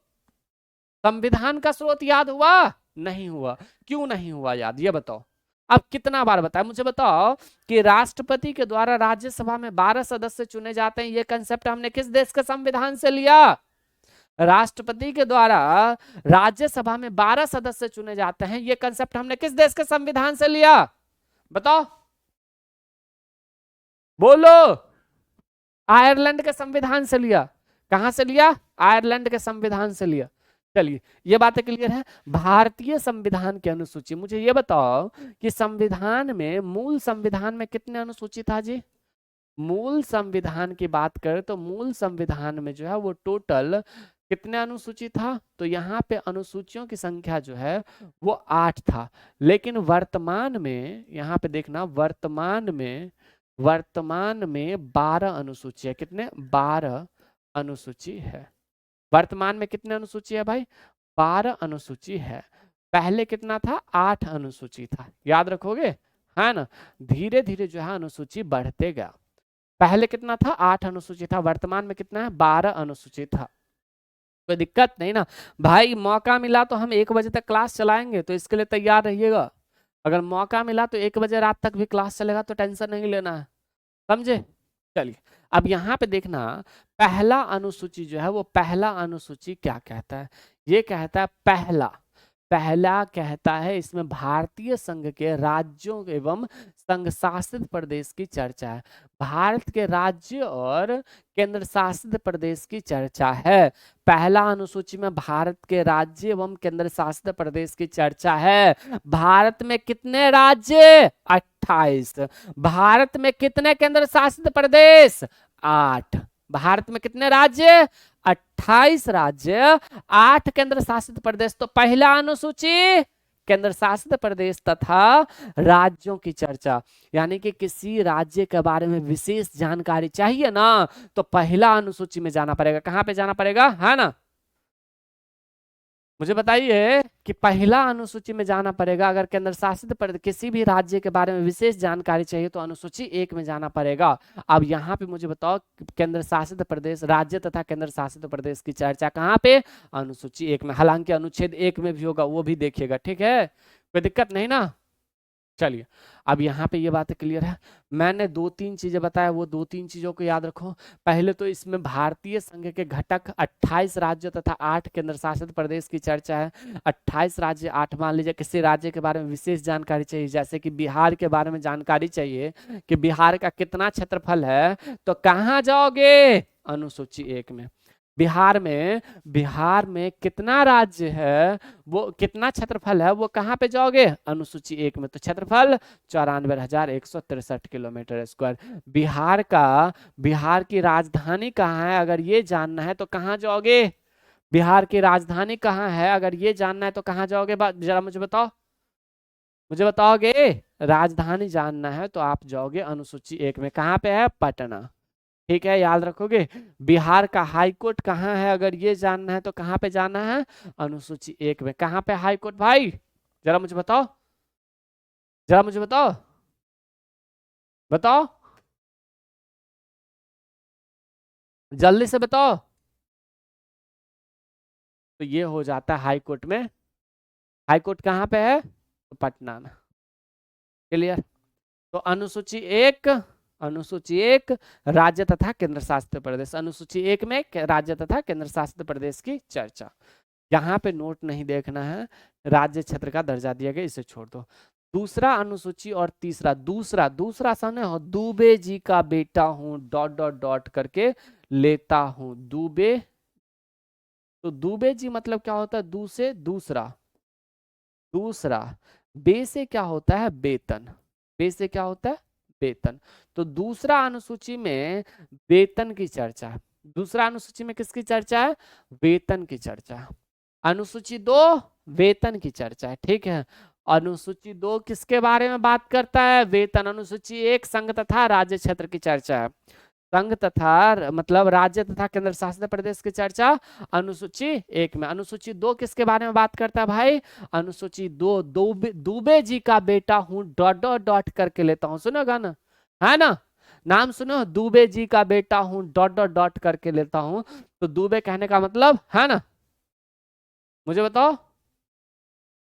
संविधान का स्रोत याद हुआ, नहीं हुआ, क्यों नहीं हुआ याद, ये बताओ। अब कितना बार बताया, मुझे बताओ कि राष्ट्रपति के द्वारा राज्यसभा में 12 सदस्य चुने जाते हैं, ये कंसेप्ट हमने किस देश के संविधान से लिया, राष्ट्रपति के द्वारा राज्यसभा में 12 सदस्य चुने जाते हैं, ये कंसेप्ट हमने किस देश के संविधान से लिया, बताओ बोलो। आयरलैंड के संविधान से लिया। कहां से लिया, आयरलैंड के संविधान से लिया। चलिए ये बातें क्लियर है। भारतीय संविधान की अनुसूची, मुझे ये बताओ कि संविधान में, मूल संविधान में कितने अनुसूची था जी, मूल संविधान की बात करें तो मूल संविधान में जो है वो टोटल कितने अनुसूची था, तो यहाँ पे अनुसूचियों की संख्या जो है वो 8 था। लेकिन वर्तमान में यहाँ पे देखना, वर्तमान में 12 अनुसूची है। कितने, 12 अनुसूची है। वर्तमान में कितने अनुसूची है भाई, 12 अनुसूची है। पहले कितना था, 8 अनुसूची था, याद रखोगे, है ना। धीरे धीरे जो है अनुसूची बढ़ते गया। पहले कितना था, 8 अनुसूची था, वर्तमान में कितना है, 12 अनुसूची था। कोई दिक्कत नहीं ना भाई। मौका मिला तो हम 1 बजे तक क्लास चलाएंगे, तो इसके लिए तैयार रहिएगा। अगर मौका मिला तो 1 बजे रात तक भी क्लास चलेगा, तो टेंशन नहीं लेना है, समझे। चलिए अब यहाँ पे देखना, पहला अनुसूची जो है वो, पहला अनुसूची क्या कहता है, ये कहता है पहला कहता है इसमें भारतीय संघ के राज्यों एवं संघ शासित प्रदेश की चर्चा है। भारत के राज्य और केंद्र शासित प्रदेश की चर्चा है। पहला अनुसूची में भारत के राज्य एवं केंद्र शासित प्रदेश की चर्चा है। भारत में कितने राज्य? 28। भारत में कितने केंद्र शासित प्रदेश? 8। भारत में कितने राज्य? 28 राज्य, 8 केंद्र शासित प्रदेश। तो पहला अनुसूची केंद्र शासित प्रदेश तथा राज्यों की चर्चा, यानी कि किसी राज्य के बारे में विशेष जानकारी चाहिए ना, तो पहला अनुसूची में जाना पड़ेगा। कहां पे जाना पड़ेगा, है ना? मुझे बताइए कि पहला अनुसूची में जाना पड़ेगा। अगर केंद्र शासित प्रदेश किसी भी राज्य के बारे में विशेष जानकारी चाहिए तो अनुसूची 1 में जाना पड़ेगा। अब यहाँ पे मुझे बताओ, केंद्र शासित प्रदेश, राज्य तथा केंद्र शासित प्रदेश की चर्चा कहाँ पे? अनुसूची 1 में। हालांकि अनुच्छेद 1 में भी होगा, वो भी देखिएगा, ठीक है? कोई दिक्कत नहीं ना? चलिए, अब यहाँ पे ये बातें क्लियर है। मैंने 2-3 चीजें बताया, वो 2-3 चीजों को याद रखो। पहले तो इसमें भारतीय संघ के घटक 28 राज्य तथा 8 केंद्र शासित प्रदेश की चर्चा है। 28 राज्य, 8। मान लीजिए किसी राज्य के बारे में विशेष जानकारी चाहिए, जैसे कि बिहार के बारे में जानकारी चाहिए कि बिहार का कितना क्षेत्रफल है, तो कहाँ जाओगे? अनुसूची 1 में। बिहार में कितना राज्य है, वो कितना क्षेत्रफल है, वो कहाँ पे जाओगे? अनुसूची 1 में। तो क्षेत्रफल 94,163 किलोमीटर स्क्वायर। बिहार की राजधानी कहाँ है, अगर ये जानना है तो कहाँ जाओगे? बिहार की राजधानी कहाँ है, अगर ये जानना है तो कहाँ जाओगे? जरा मुझे बताओ, मुझे बताओगे? राजधानी जानना है तो आप जाओगे अनुसूची 1 में। कहाँ पे है? पटना। ठीक है, याद रखोगे। बिहार का हाई कोर्ट कहाँ है, अगर ये जानना है तो कहाँ पे जाना है? अनुसूची 1 में। कहाँ पे हाई कोर्ट भाई? जरा मुझे बताओ, जरा मुझे बताओ, बताओ, जल्दी से बताओ। तो ये हो जाता है हाई कोर्ट में। हाई कोर्ट कहाँ पे है? तो पटना में। क्लियर? तो अनुसूची 1 राज्य तथा केंद्र शासित प्रदेश। अनुसूची 1 में राज्य तथा केंद्र शासित प्रदेश की चर्चा। यहाँ पे नोट नहीं देखना है, राज्य क्षेत्र का दर्जा दिया गया, इसे छोड़ दो। दूसरा अनुसूची और तीसरा, दूसरा सने हो, दुबे जी का बेटा हूं डॉट डॉट डॉट करके लेता हूं, दुबे। तो दुबे जी मतलब क्या होता है? दू से दूसरा, दूसरा। बे से क्या होता है? वेतन। बे से क्या होता है? वेतन। तो दूसरा अनुसूची में वेतन की चर्चा। दूसरा अनुसूची में किसकी चर्चा है? वेतन की चर्चा। अनुसूची 2 वेतन की चर्चा है, ठीक है। अनुसूची 2 किसके बारे में बात करता है? वेतन। अनुसूची 1 संघ तथा राज्य क्षेत्र की चर्चा है। संघ तथा मतलब राज्य तथा केंद्र शासित प्रदेश की चर्चा अनुसूची 1 में। अनुसूची 2 किसके बारे में बात करता है भाई? अनुसूची 2 दुबे जी का बेटा हूं डॉट डॉट डॉट करके लेता हूं। सुनोगा ना, है ना? नाम सुनो, दुबे जी का बेटा हूं डॉट डॉट डॉट करके लेता हूं। तो दुबे कहने का मतलब, है ना? मुझे बताओ।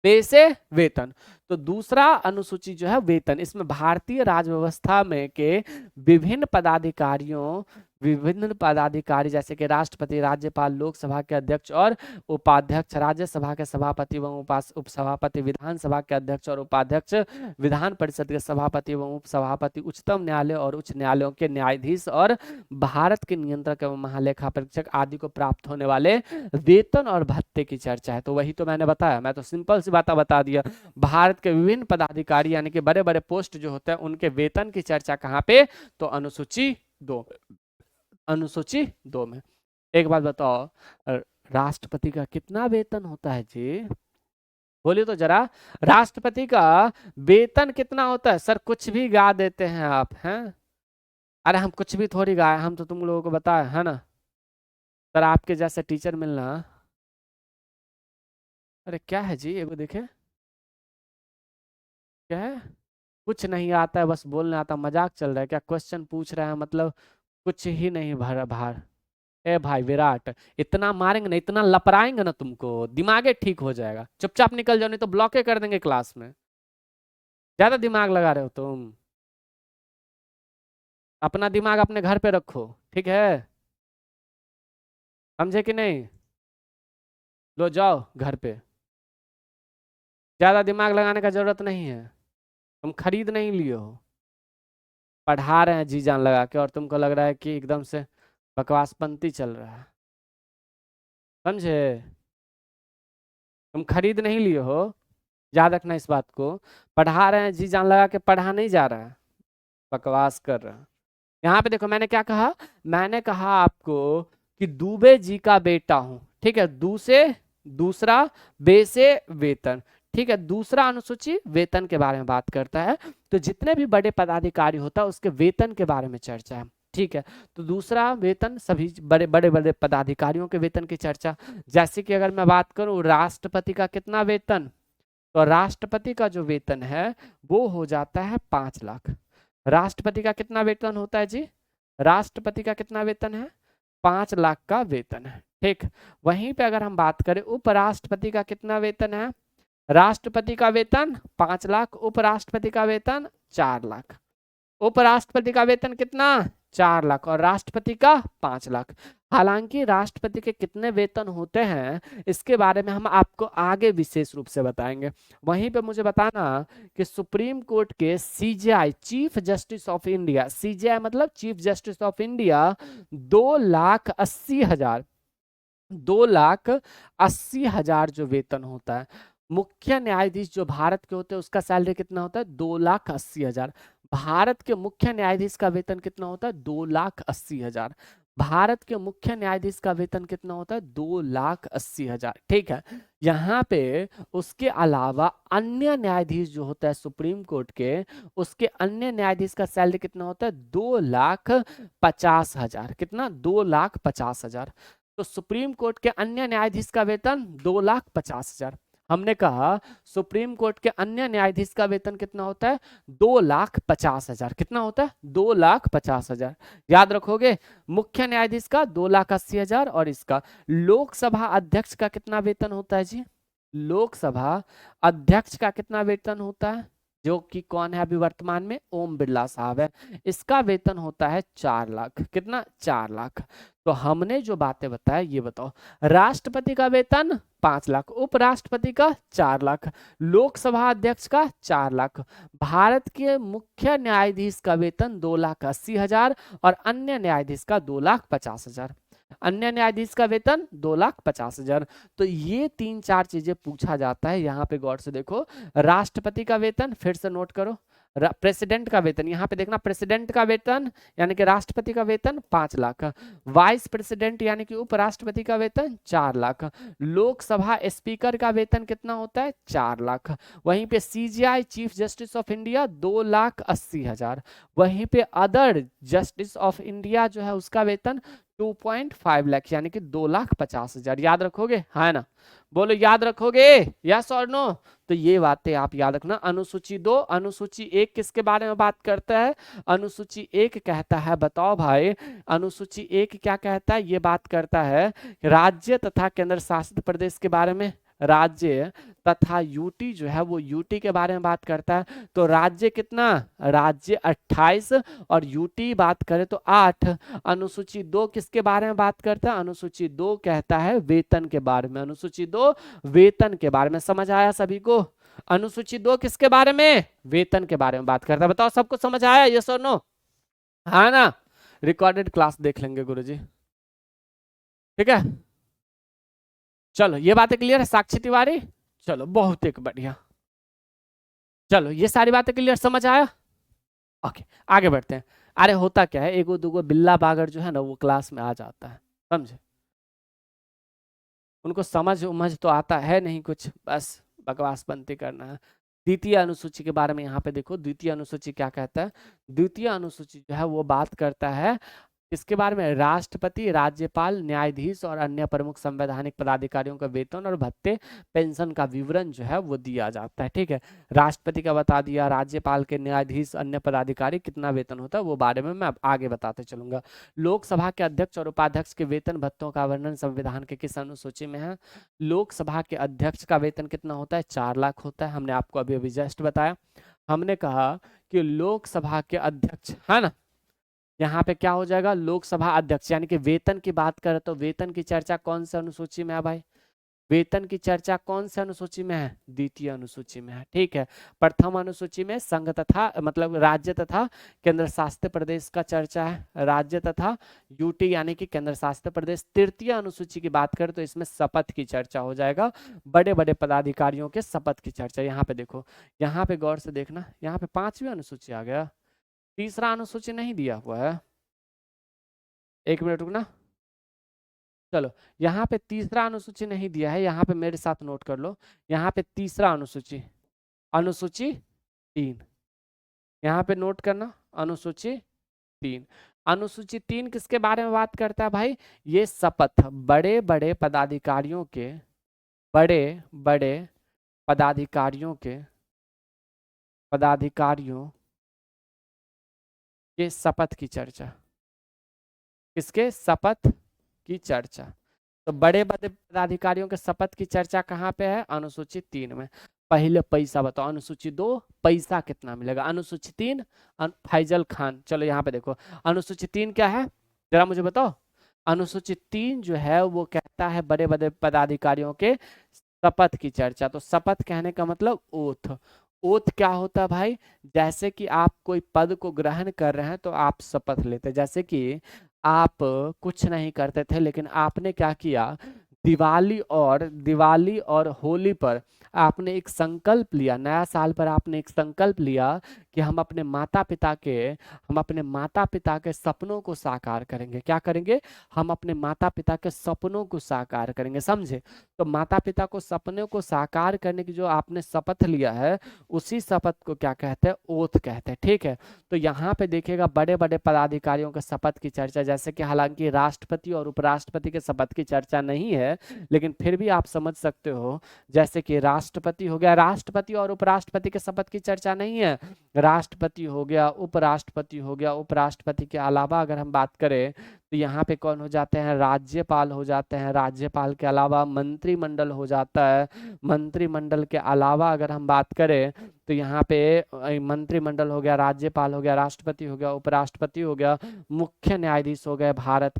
पे से वेतन। तो दूसरा अनुसूची जो है वेतन, इसमें भारतीय राज व्यवस्था में के विभिन्न पदाधिकारी जैसे कि राष्ट्रपति, राज्यपाल, लोकसभा के अध्यक्ष और उपाध्यक्ष, राज्यसभा के सभापति एवं उपसभापति, विधानसभा के अध्यक्ष और उपाध्यक्ष, विधान परिषद के सभापति एवं उपसभापति, उच्चतम न्यायालय और उच्च न्यायालयों के न्यायाधीश और भारत के नियंत्रक एवं महालेखा परीक्षक आदि को प्राप्त होने वाले वेतन और भत्ते की चर्चा है। तो वही तो मैंने बताया, मैं तो सिंपल सी बात बता दिया। भारत के विभिन्न पदाधिकारी यानी कि बड़े बड़े पोस्ट जो होते हैं उनके वेतन की चर्चा कहाँ पे? तो अनुसूची 2। अनुसूची 2 में। एक बात बताओ, राष्ट्रपति का कितना वेतन होता है जी? बोलिए तो जरा, राष्ट्रपति का वेतन कितना होता है? सर कुछ भी गा देते हैं आप, हैं? अरे हम कुछ भी थोड़ी गाए, हम तो तुम लोगों को बताए, है ना? सर आपके जैसे टीचर मिलना। अरे क्या है जी, एगो देखे क्या है? कुछ नहीं आता है, बस बोलने आता। मजाक चल रहा है क्या? क्वेश्चन पूछ रहे हैं मतलब कुछ ही नहीं भर भार। ए भाई विराट, इतना मारेंगे ना, इतना लपराएंगे ना तुमको, दिमागे ठीक हो जाएगा। चुपचाप निकल जाओ, नहीं तो ब्लॉके कर देंगे क्लास में। ज्यादा दिमाग लगा रहे हो तुम। अपना दिमाग अपने घर पे रखो, ठीक है? समझे कि नहीं? लो जाओ घर पे। ज्यादा दिमाग लगाने का जरूरत नहीं है, तुम खरीद नहीं लिए हो, पढ़ा रहे हैं जी जान लगा के, और तुमको लग रहा है कि एकदम से बकवासपंती चल रहा है। समझे? तुम खरीद नहीं लिए हो, याद रखना इस बात को। पढ़ा रहे हैं जी जान लगा के, पढ़ा नहीं जा रहा है, बकवास कर रहा है। यहाँ पे देखो मैंने क्या कहा, मैंने कहा आपको कि दुबे जी का बेटा हूं, ठीक है, दू से दूसरा, बे से वेतन, ठीक है। दूसरा अनुसूची वेतन के बारे में बात करता है, तो जितने भी बड़े पदाधिकारी होता है उसके वेतन के बारे में चर्चा है, ठीक है। तो दूसरा वेतन सभी बड़े बड़े बड़े पदाधिकारियों के वेतन की चर्चा। जैसे कि अगर मैं बात करूं राष्ट्रपति का कितना वेतन, तो राष्ट्रपति का जो वेतन है वो हो जाता है 5 लाख। राष्ट्रपति का कितना वेतन होता है जी? राष्ट्रपति का कितना वेतन है? 5 लाख का वेतन है, ठीक। वहीं पे अगर हम बात करें उपराष्ट्रपति का कितना वेतन है, राष्ट्रपति का वेतन 5 लाख, उपराष्ट्रपति का वेतन 4 लाख। उपराष्ट्रपति का वेतन कितना? 4 लाख, और राष्ट्रपति का 5 लाख। हालांकि राष्ट्रपति के कितने वेतन होते हैं इसके बारे में हम आपको आगे विशेष रूप से बताएंगे। वहीं पे मुझे बताना कि सुप्रीम कोर्ट के CJI, chief justice of India, CJI मतलब चीफ जस्टिस ऑफ इंडिया, 2,80,000, 2,80,000 जो वेतन होता है। मुख्य न्यायाधीश जो भारत के होते हैं उसका सैलरी कितना होता है? 2,80,000। भारत के मुख्य न्यायाधीश का वेतन कितना होता है? 2,80,000। भारत के मुख्य न्यायाधीश का वेतन कितना होता है? 2,80,000, ठीक है। यहाँ पे उसके अलावा अन्य न्यायाधीश जो होता है सुप्रीम कोर्ट के, उसके अन्य न्यायाधीश का सैलरी कितना होता है? 2,50,000। कितना? 2,50,000। तो सुप्रीम कोर्ट के अन्य न्यायाधीश का वेतन 2,50,000। हमने कहा सुप्रीम कोर्ट के अन्य न्यायाधीश का वेतन कितना होता है? 2,50,000। कितना होता है? 2,50,000। याद रखोगे। मुख्य न्यायाधीश का 2,80,000, और इसका लोकसभा अध्यक्ष का कितना वेतन होता है जी? लोकसभा अध्यक्ष का कितना वेतन होता है, जो कि कौन है अभी वर्तमान में? ओम बिरला साहब है। इसका वेतन होता है 4 लाख। कितना? 4 लाख। तो हमने जो बातें बताया ये बताओ, राष्ट्रपति का वेतन 5 लाख, उपराष्ट्रपति का 4 लाख, लोकसभा अध्यक्ष का 4 लाख, भारत के मुख्य न्यायाधीश का वेतन 2,80,000, और अन्य न्यायाधीश का 2,50,000। अन्य न्यायाधीश का वेतन 2,50,000। तो ये 3-4 चीजें पूछा जाता है। यहाँ पे गौर से देखो, राष्ट्रपति का वेतन फिर से नोट करो, प्रेसिडेंट का वेतन, यहाँ पे देखना, प्रेसिडेंट का वेतन यानी कि राष्ट्रपति का वेतन 5 लाख, वाइस प्रेसिडेंट यानी कि उपराष्ट्रपति का वेतन 4 लाख, लोकसभा स्पीकर का वेतन कितना होता है? 4 लाख। वहीं पे CGI chief justice of India 2,80,000। वहीं पे अदर जस्टिस ऑफ इंडिया जो है उसका वेतन 2.5 लाख यानी कि 2,50,000। याद रखोगे? है ना? बोलो याद रखोगे? यस और नो? तो ये बातें आप याद रखना। अनुसूची 2, अनुसूची 1 किसके बारे में बात करता है? अनुसूची 1 कहता है, बताओ भाई, अनुसूची 1 क्या कहता है? ये बात करता है राज्य तथा केंद्र शासित प्रदेश के बारे में। राज्य तथा यूटी जो है वो यूटी के बारे में बात करता है। तो राज्य कितना? राज्य 28, और यूटी बात करें तो 8। अनुसूची 2 किसके बारे में बात करता है? अनुसूची 2 कहता है वेतन के बारे में। अनुसूची 2 वेतन के बारे में। समझ आया सभी को? अनुसूची 2 किसके बारे में? वेतन के बारे में बात करता है। बताओ सबको समझ आया? यस और नो? हाँ ना? रिकॉर्डेड क्लास देख लेंगे गुरुजी, ठीक है। चलो ये बातें क्लियर है साक्षी तिवारी? चलो बहुत एक बढ़िया। चलो ये सारी बातें क्लियर, समझ आया? ओके आगे बढ़ते हैं। अरे होता क्या है, एगो दूगो बिल्ला बागर जो है ना वो क्लास में आ जाता है, समझे? उनको समझ उमझ तो आता है नहीं कुछ, बस बकवास बनती करना है। द्वितीय अनुसूची के बारे में यहाँ पे देखो, द्वितीय अनुसूची क्या कहता है? द्वितीय अनुसूची जो है वो बात करता है इसके बारे में, राष्ट्रपति, राज्यपाल, न्यायाधीश और अन्य प्रमुख संवैधानिक पदाधिकारियों का वेतन और भत्ते, पेंशन का विवरण जो है वो दिया जाता है, ठीक है। राष्ट्रपति का बता दिया, राज्यपाल के, न्यायाधीश, अन्य पदाधिकारी कितना वेतन होता है वो बारे में मैं आगे बताते चलूंगा। लोकसभा के अध्यक्ष और उपाध्यक्ष के वेतन भत्तों का वर्णन संविधान के किस अनुसूची में है? लोकसभा के अध्यक्ष का वेतन कितना होता है? 4 लाख होता है। हमने आपको अभी अभी जस्ट बताया। हमने कहा कि लोकसभा के अध्यक्ष, है ना, यहाँ पे क्या हो जाएगा? लोकसभा अध्यक्ष यानी कि वेतन की बात करें तो वेतन की चर्चा कौन सी अनुसूची में है भाई? वेतन की चर्चा कौन से अनुसूची में है? द्वितीय अनुसूची में है। ठीक है, प्रथम अनुसूची में संघ तथा मतलब राज्य तथा केंद्र शासित प्रदेश का चर्चा है, राज्य तथा यूटी यानी कि केंद्र शासित प्रदेश। तृतीय अनुसूची की बात करें तो इसमें शपथ की चर्चा हो जाएगा, बड़े बड़े पदाधिकारियों के शपथ की चर्चा। यहाँ पे देखो, यहाँ पे गौर से देखना, यहाँ पे पांचवी अनुसूची आ गया, तीसरा अनुसूची नहीं दिया हुआ है। एक मिनट रुकना, चलो यहाँ पे तीसरा अनुसूची नहीं दिया है, यहाँ पे मेरे साथ नोट कर लो। यहाँ पे तीसरा अनुसूची, अनुसूची 3, यहाँ पे नोट करना, अनुसूची 3। अनुसूची 3 किसके बारे में बात करता है भाई? ये शपथ बड़े बड़े पदाधिकारियों के, बड़े बड़े पदाधिकारियों के शपथ की चर्चा। किसके? शपथ की चर्चा। तो बड़े बड़े पदाधिकारियों के शपथ की चर्चा कहाँ पे है? अनुसूची 3 में। पहले पैसा बताओ, अनुसूची 2 पैसा कितना मिलेगा? अनुसूची 3 फैजल खान। चलो यहाँ पे देखो, अनुसूची 3 क्या है जरा मुझे बताओ। अनुसूची 3 जो है वो कहता है बड़े बड़े पदाधिकारियों के शपथ की चर्चा। तो शपथ कहने का मतलब ओथ। ओथ क्या होता है भाई? जैसे कि आप कोई पद को ग्रहण कर रहे हैं तो आप शपथ लेते हैं। जैसे कि आप कुछ नहीं करते थे लेकिन आपने क्या किया, दिवाली और होली पर आपने एक संकल्प लिया, नया साल पर आपने एक संकल्प लिया कि हम अपने माता पिता के सपनों को साकार करेंगे। क्या करेंगे? हम अपने माता पिता के सपनों को साकार करेंगे, समझे? तो माता पिता को सपनों को साकार करने की जो आपने शपथ लिया है, उसी शपथ को क्या कहते हैं? ओथ कहते हैं। ठीक है, तो यहाँ पे देखिएगा बड़े बड़े पदाधिकारियों के शपथ की चर्चा, जैसे कि हालांकि राष्ट्रपति और उपराष्ट्रपति के शपथ की चर्चा नहीं है, लेकिन फिर भी आप समझ सकते हो। जैसे कि राष्ट्रपति हो गया, राष्ट्रपति और उपराष्ट्रपति के शपथ की चर्चा नहीं है, राष्ट्रपति हो गया, उपराष्ट्रपति हो गया। उपराष्ट्रपति के अलावा अगर हम बात करें तो यहाँ पे कौन हो जाते हैं? राज्यपाल हो जाते हैं। राज्यपाल के अलावा मंत्रिमंडल हो जाता है। मंत्रिमंडल के अलावा अगर हम बात करें तो यहाँ पे मंत्रिमंडल हो गया, राज्यपाल हो गया, राष्ट्रपति हो गया, उपराष्ट्रपति हो गया, मुख्य न्यायाधीश हो गए, भारत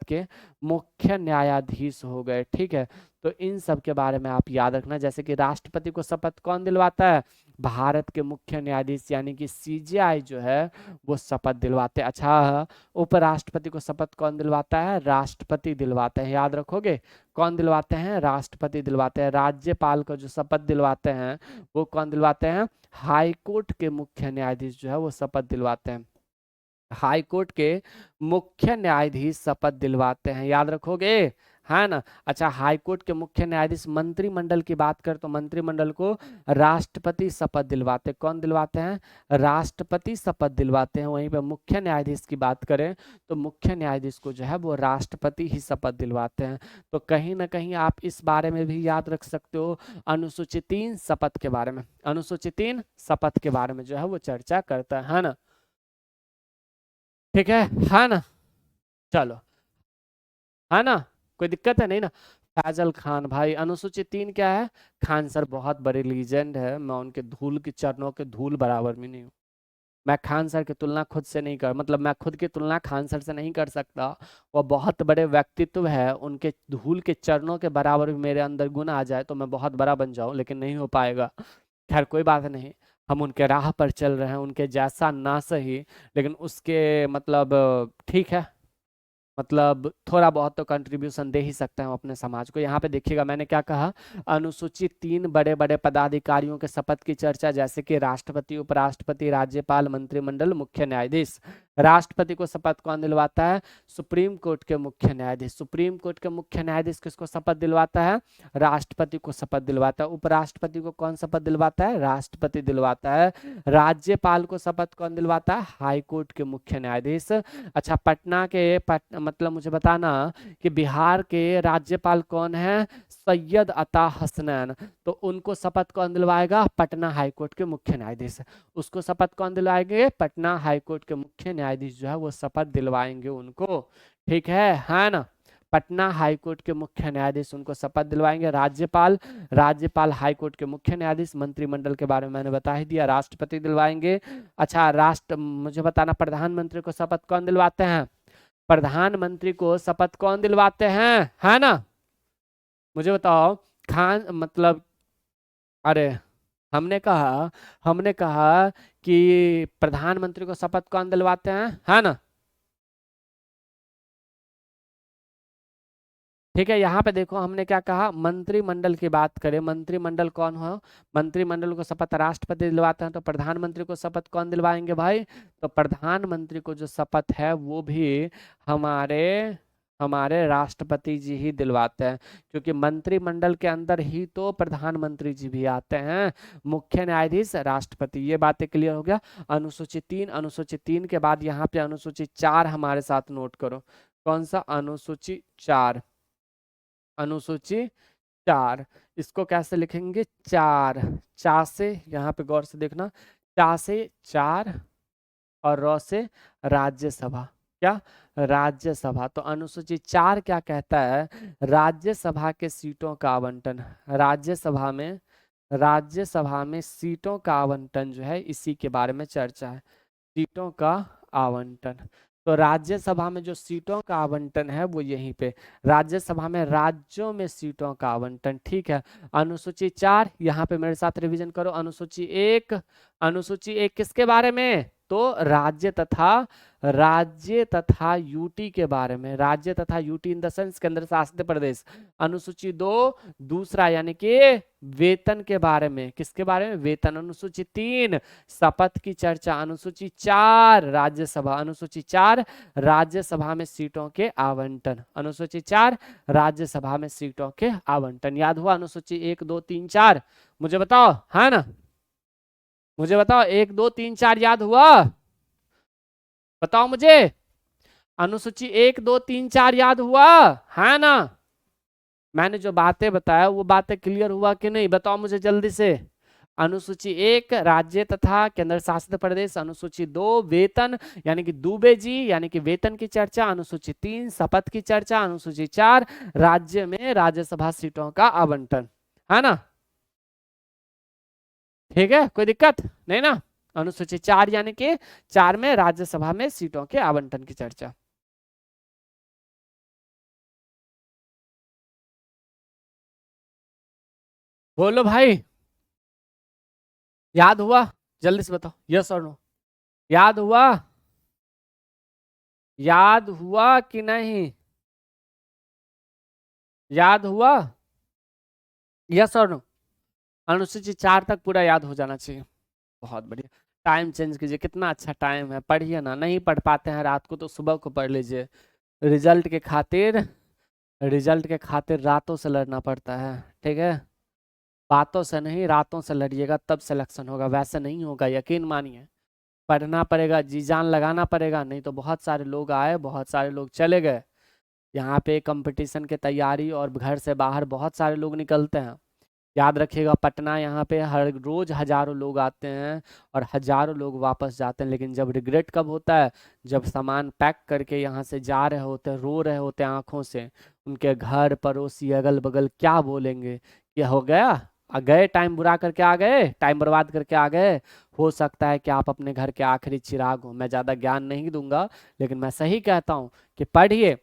के मुख्य न्यायाधीश हो गए। ठीक है, तो इन सब के बारे में आप याद रखना। जैसे कि राष्ट्रपति को शपथ कौन दिलवाता है? भारत के मुख्य न्यायाधीश यानी कि सीजेआई जो है वो शपथ दिलवाते हैं। अच्छा, उपराष्ट्रपति को शपथ कौन दिलवाता है? राष्ट्रपति दिलवाते हैं, याद रखोगे। कौन दिलवाते हैं? राष्ट्रपति दिलवाते हैं। राज्यपाल को जो शपथ दिलवाते हैं वो कौन दिलवाते हैं? हाई कोर्ट के मुख्य न्यायाधीश जो है वो शपथ दिलवाते हैं। हाई कोर्ट के मुख्य न्यायाधीश शपथ दिलवाते हैं, याद रखोगे, है ना? अच्छा, हाई कोर्ट के मुख्य न्यायाधीश। मंत्रिमंडल की बात कर तो मंत्रिमंडल को राष्ट्रपति शपथ दिलवाते। कौन दिलवाते हैं? राष्ट्रपति शपथ दिलवाते हैं। वहीं पे मुख्य न्यायाधीश की बात करें तो मुख्य न्यायाधीश को जो है वो राष्ट्रपति ही शपथ दिलवाते हैं। तो कहीं ना कहीं आप इस बारे में भी याद रख सकते हो, अनुसूची 3 शपथ के बारे में, अनुसूची 3 शपथ के बारे में जो है वो चर्चा करता है ना? ठीक है ना? चलो, है ना? कोई दिक्कत है नहीं ना? फैजल खान भाई, अनुसूचित 3 क्या है? खान सर बहुत बड़े लीजेंड है, मैं उनके धूल के चरणों के धूल बराबर भी नहीं हूँ। मैं खान सर की तुलना खुद से नहीं कर मतलब मैं खुद की तुलना खान सर से नहीं कर सकता। वो बहुत बड़े व्यक्तित्व है, उनके धूल के चरणों के बराबर भी मेरे अंदर गुण आ जाए तो मैं बहुत बड़ा बन जाऊं, लेकिन नहीं हो पाएगा। खैर कोई बात नहीं, हम उनके राह पर चल रहे हैं, उनके जैसा ना सही लेकिन उसके मतलब ठीक है, मतलब थोड़ा बहुत तो कंट्रीब्यूशन दे ही सकते हैं हम अपने समाज को। यहाँ पे देखिएगा मैंने क्या कहा, अनुसूचित 3 बड़े बड़े पदाधिकारियों के शपथ की चर्चा, जैसे कि राष्ट्रपति, उपराष्ट्रपति, राज्यपाल, मंत्रिमंडल, मुख्य न्यायाधीश। राष्ट्रपति को शपथ कौन दिलवाता है? सुप्रीम कोर्ट के मुख्य न्यायाधीश। सुप्रीम कोर्ट के मुख्य न्यायाधीश किसको शपथ दिलवाता है? राष्ट्रपति को शपथ दिलवाता है। उपराष्ट्रपति को कौन शपथ दिलवाता है? राष्ट्रपति दिलवाता है। राज्यपाल को शपथ कौन दिलवाता है? हाई कोर्ट के मुख्य न्यायाधीश। अच्छा, पटना के मतलब मुझे बताना कि बिहार के राज्यपाल कौन है? सैयद अता हसनैन। तो उनको शपथ कौन दिलवाएगा? पटना हाईकोर्ट के मुख्य न्यायाधीश। उसको शपथ कौन दिलवाएंगे? पटना हाईकोर्ट के मुख्य न्यायाधीश जो है वो शपथ दिलवाएंगे उनको। ठीक है ना? पटना हाईकोर्ट के मुख्य न्यायाधीश उनको शपथ दिलवाएंगे। राज्यपाल हाईकोर्ट के मुख्य न्यायाधीश। मंत्रिमंडल के बारे में मैंने बता ही दिया, राष्ट्रपति दिलवाएंगे। अच्छा, मुझे बताना प्रधानमंत्री को शपथ कौन दिलवाते हैं? प्रधानमंत्री को शपथ कौन दिलवाते हैं, है ना? मुझे बताओ, खान मतलब, अरे हमने कहा कि प्रधानमंत्री को शपथ कौन दिलवाते हैं, है ना? ठीक है, यहाँ पे देखो हमने क्या कहा, मंत्रिमंडल की बात करें, मंत्रिमंडल कौन हो? मंत्रिमंडल को शपथ राष्ट्रपति दिलवाते हैं, तो प्रधानमंत्री को शपथ कौन दिलवाएंगे भाई? तो प्रधानमंत्री को जो शपथ है वो भी हमारे हमारे राष्ट्रपति जी ही दिलवाते हैं, क्योंकि मंत्रिमंडल के अंदर ही तो प्रधानमंत्री जी भी आते हैं, मुख्य न्यायाधीश राष्ट्रपति। ये बातें क्लियर हो गया। अनुसूची 3 के बाद यहाँ पे अनुसूची 4 हमारे साथ नोट करो। कौन सा? अनुसूची 4। अनुसूची 4, इसको कैसे लिखेंगे? चार, चा से, यहाँ पे गौर से देखना, चा से 4 और र से राज्यसभा। क्या? राज्यसभा। तो अनुसूची 4 क्या कहता है? राज्यसभा के सीटों का आवंटन। राज्यसभा में सीटों का आवंटन जो है, इसी के बारे में चर्चा है, सीटों का आवंटन। तो राज्यसभा में जो सीटों का आवंटन है वो यहीं पे, राज्यसभा में राज्यों में सीटों का आवंटन। ठीक है, अनुसूची 4, यहाँ पे मेरे साथ रिवीजन करो। अनुसूची एक किसके बारे में? तो राज्य तथा यूटी के बारे में, राज्य तथा यूटी इन द सेंस केंद्र शासित प्रदेश। अनुसूची 2 दूसरा, यानी कि वेतन के बारे में। किसके बारे में? वेतन। अनुसूची 3 शपथ की चर्चा। अनुसूची 4 राज्यसभा। अनुसूची 4 राज्यसभा में सीटों के आवंटन। अनुसूची 4 राज्यसभा में सीटों के आवंटन। याद हुआ? अनुसूची 1, 2, 3, 4 मुझे बताओ, है ना? मुझे बताओ, 1, 2, 3, 4 याद हुआ? बताओ मुझे, अनुसूची 1, 2, 3, 4 याद हुआ, है ना? मैंने जो बातें बताया वो बातें क्लियर हुआ कि नहीं? बताओ मुझे जल्दी से। अनुसूची 1 राज्य तथा केंद्र शासित प्रदेश। अनुसूची 2 वेतन, यानी कि दुबे जी, यानी कि वेतन की चर्चा। अनुसूची 3 शपथ की चर्चा। अनुसूची 4 राज्य में राज्यसभा सीटों का आवंटन, है ना? ठीक है, कोई दिक्कत नहीं ना? अनुसूची 4 यानी कि 4 में राज्यसभा में सीटों के आवंटन की चर्चा। बोलो भाई, याद हुआ? जल्दी से बताओ, यस और नो। याद हुआ? याद हुआ कि नहीं? याद हुआ? यस और नो? अनुसूची 4 तक पूरा याद हो जाना चाहिए। बहुत बढ़िया। टाइम चेंज कीजिए, कितना अच्छा टाइम है, पढ़िए ना। नहीं पढ़ पाते हैं रात को तो सुबह को पढ़ लीजिए। रिजल्ट के खातिर रिजल्ट के खातिर रातों से लड़ना पड़ता है, ठीक है? बातों से नहीं, रातों से लड़िएगा, तब सिलेक्शन होगा, वैसे नहीं होगा, यकीन मानिए। पढ़ना पड़ेगा, जी जान लगाना पड़ेगा, नहीं तो बहुत सारे लोग आए, बहुत सारे लोग चले गए। यहाँ पे कंपटीशन की तैयारी और घर से बाहर बहुत सारे लोग निकलते हैं। याद रखिएगा, पटना यहाँ पे हर रोज हजारों लोग आते हैं और हजारों लोग वापस जाते हैं, लेकिन जब रिग्रेट कब होता है? जब सामान पैक करके यहाँ से जा रहे होते हैं, रो रहे होते हैं आंखों से, उनके घर पड़ोसी अगल बगल क्या बोलेंगे कि हो गया, आ गए, टाइम बुरा करके आ गए, टाइम बर्बाद करके आ गए। हो सकता है कि आप अपने घर के आखिरी चिराग हो। मैं ज़्यादा ज्ञान नहीं दूंगा, लेकिन मैं सही कहता हूँ कि पढ़िए।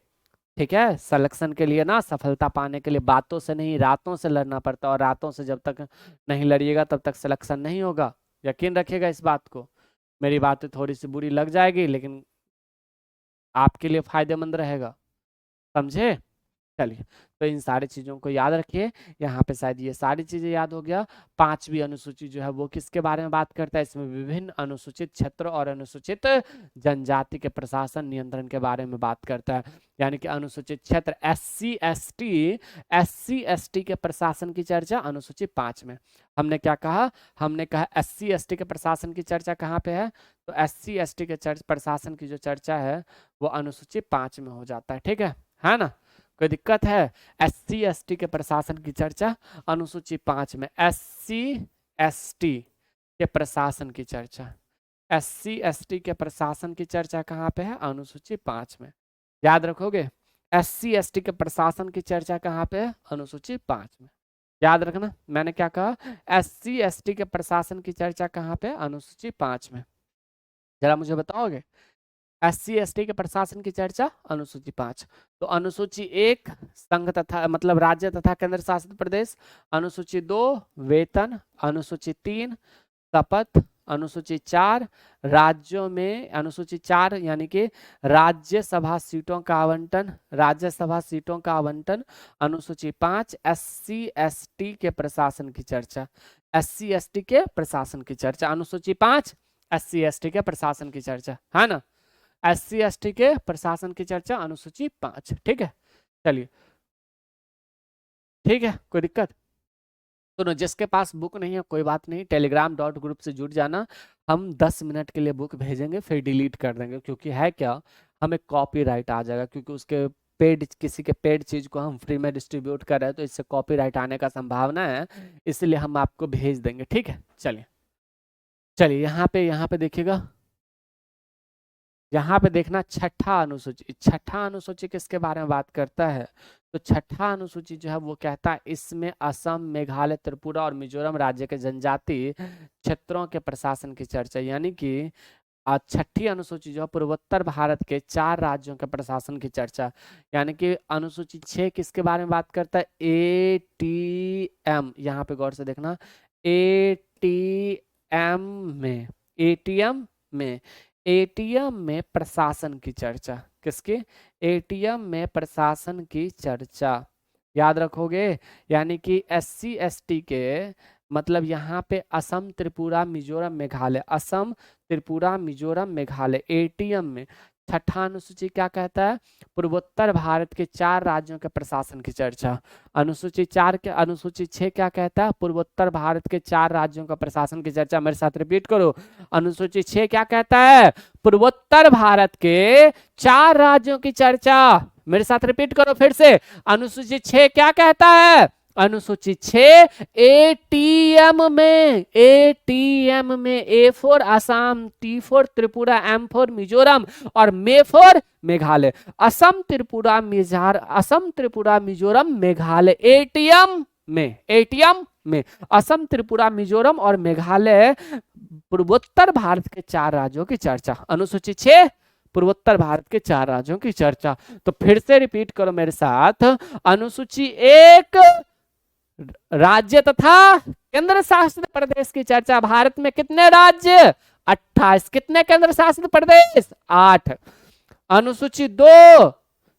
ठीक है, सिलेक्शन के लिए ना, सफलता पाने के लिए बातों से नहीं, रातों से लड़ना पड़ता है, और रातों से जब तक नहीं लड़िएगा तब तक सिलेक्शन नहीं होगा। यकीन रखिएगा इस बात को। मेरी बातें थोड़ी सी बुरी लग जाएगी, लेकिन आपके लिए फायदेमंद रहेगा, समझे? चलिए, तो इन सारी चीज़ों को याद रखिए। यहाँ पे शायद ये सारी चीज़ें याद हो गया। 5वीं अनुसूची जो है वो किसके बारे में बात करता है? इसमें विभिन्न अनुसूचित क्षेत्र और अनुसूचित जनजाति के प्रशासन नियंत्रण के बारे में बात करता है। यानी कि अनुसूचित क्षेत्र SC ST के प्रशासन की चर्चा अनुसूची 5 में। हमने क्या कहा? हमने कहा SC ST के प्रशासन की चर्चा कहाँ पे है? तो SC ST के प्रशासन की जो चर्चा है वो अनुसूची 5 में हो जाता है। ठीक है ना? कोई दिक्कत है? SC ST के प्रशासन की चर्चा अनुसूची 5 में। SC ST के प्रशासन की चर्चा, SC ST के प्रशासन की चर्चा कहाँ पे है? अनुसूची 5 में। याद रखोगे? SC ST के प्रशासन की चर्चा कहाँ पे है? अनुसूची 5 में। याद रखना, मैंने क्या कहा? SC ST के प्रशासन की चर्चा कहाँ पे है? अनुसूची 5 में। जरा मुझे बताओगे, SC ST के प्रशासन की चर्चा अनुसूची 5। तो अनुसूची 1 संघ तथा मतलब राज्य तथा केंद्र शासित प्रदेश, अनुसूची 2 वेतन, अनुसूची 3 शपथ, अनुसूची 4 राज्यों में, अनुसूची 4 यानी कि राज्यसभा सीटों का आवंटन, राज्यसभा सीटों का आवंटन, अनुसूची 5 SC ST के प्रशासन की चर्चा, SC ST के प्रशासन की चर्चा, अनुसूची 5 SC ST के प्रशासन की चर्चा, है ना। SC ST के प्रशासन की चर्चा अनुसूची 5। ठीक है, चलिए ठीक है, कोई दिक्कत? तो जिसके पास बुक नहीं है कोई बात नहीं, telegram.group से जुड़ जाना। हम 10 मिनट के लिए बुक भेजेंगे फिर डिलीट कर देंगे, क्योंकि है क्या, हमें कॉपीराइट आ जाएगा, क्योंकि उसके पेड, किसी के पेड चीज को हम फ्री में डिस्ट्रीब्यूट कर रहे हैं, तो इससे कॉपीराइट आने का संभावना है, इसलिए हम आपको भेज देंगे। ठीक है, चलिए चलिए यहाँ पे देखिएगा, यहाँ पे देखना छठा अनुसूची। छठा अनुसूची किसके बारे में बात करता है? तो छठा अनुसूची जो है वो कहता है इसमें असम, मेघालय, त्रिपुरा और मिजोरम राज्य के जनजातीय क्षेत्रों के प्रशासन की चर्चा, यानी कि छठी अनुसूची जो है पूर्वोत्तर भारत के 4 राज्यों के प्रशासन की चर्चा, यानी कि अनुसूची 6 किसके बारे में बात करता है? ATM, यहाँ पे गौर से देखना, ATM में, ATM में, ATM में प्रशासन की चर्चा, किसकी? ATM में प्रशासन की चर्चा, याद रखोगे। यानी कि SC ST के मतलब यहाँ पे असम, त्रिपुरा, मिजोरम, मेघालय, असम, त्रिपुरा, मिजोरम, मेघालय, ATM में। छठा अनुसूची क्या कहता है? पूर्वोत्तर भारत के 4 राज्यों के प्रशासन की चर्चा। अनुसूची 4 के, अनुसूची 6 क्या कहता है? पूर्वोत्तर भारत के 4 राज्यों का प्रशासन की चर्चा। मेरे साथ रिपीट करो, अनुसूची 6 क्या कहता है? पूर्वोत्तर भारत के 4 राज्यों की चर्चा। मेरे साथ रिपीट करो फिर से, अनुसूची 6 क्या कहता है? अनुसूची 6 ATM में, ATM में, A for Assam, T for Tripura, M for Mizoram और मे फॉर मेघालय। असम, त्रिपुरा, असम, त्रिपुरा, मिजोरम, मेघालय, ATM में, ATM में असम, त्रिपुरा, मिजोरम और मेघालय पूर्वोत्तर भारत के 4 राज्यों की चर्चा। अनुसूची 6 पूर्वोत्तर भारत के 4 राज्यों की चर्चा। तो फिर से रिपीट करो मेरे साथ, अनुसूची 1 राज्य तथा केंद्र शासित प्रदेश की चर्चा। भारत में कितने राज्य? 28। कितने केंद्र शासित प्रदेश? 8। अनुसूची 2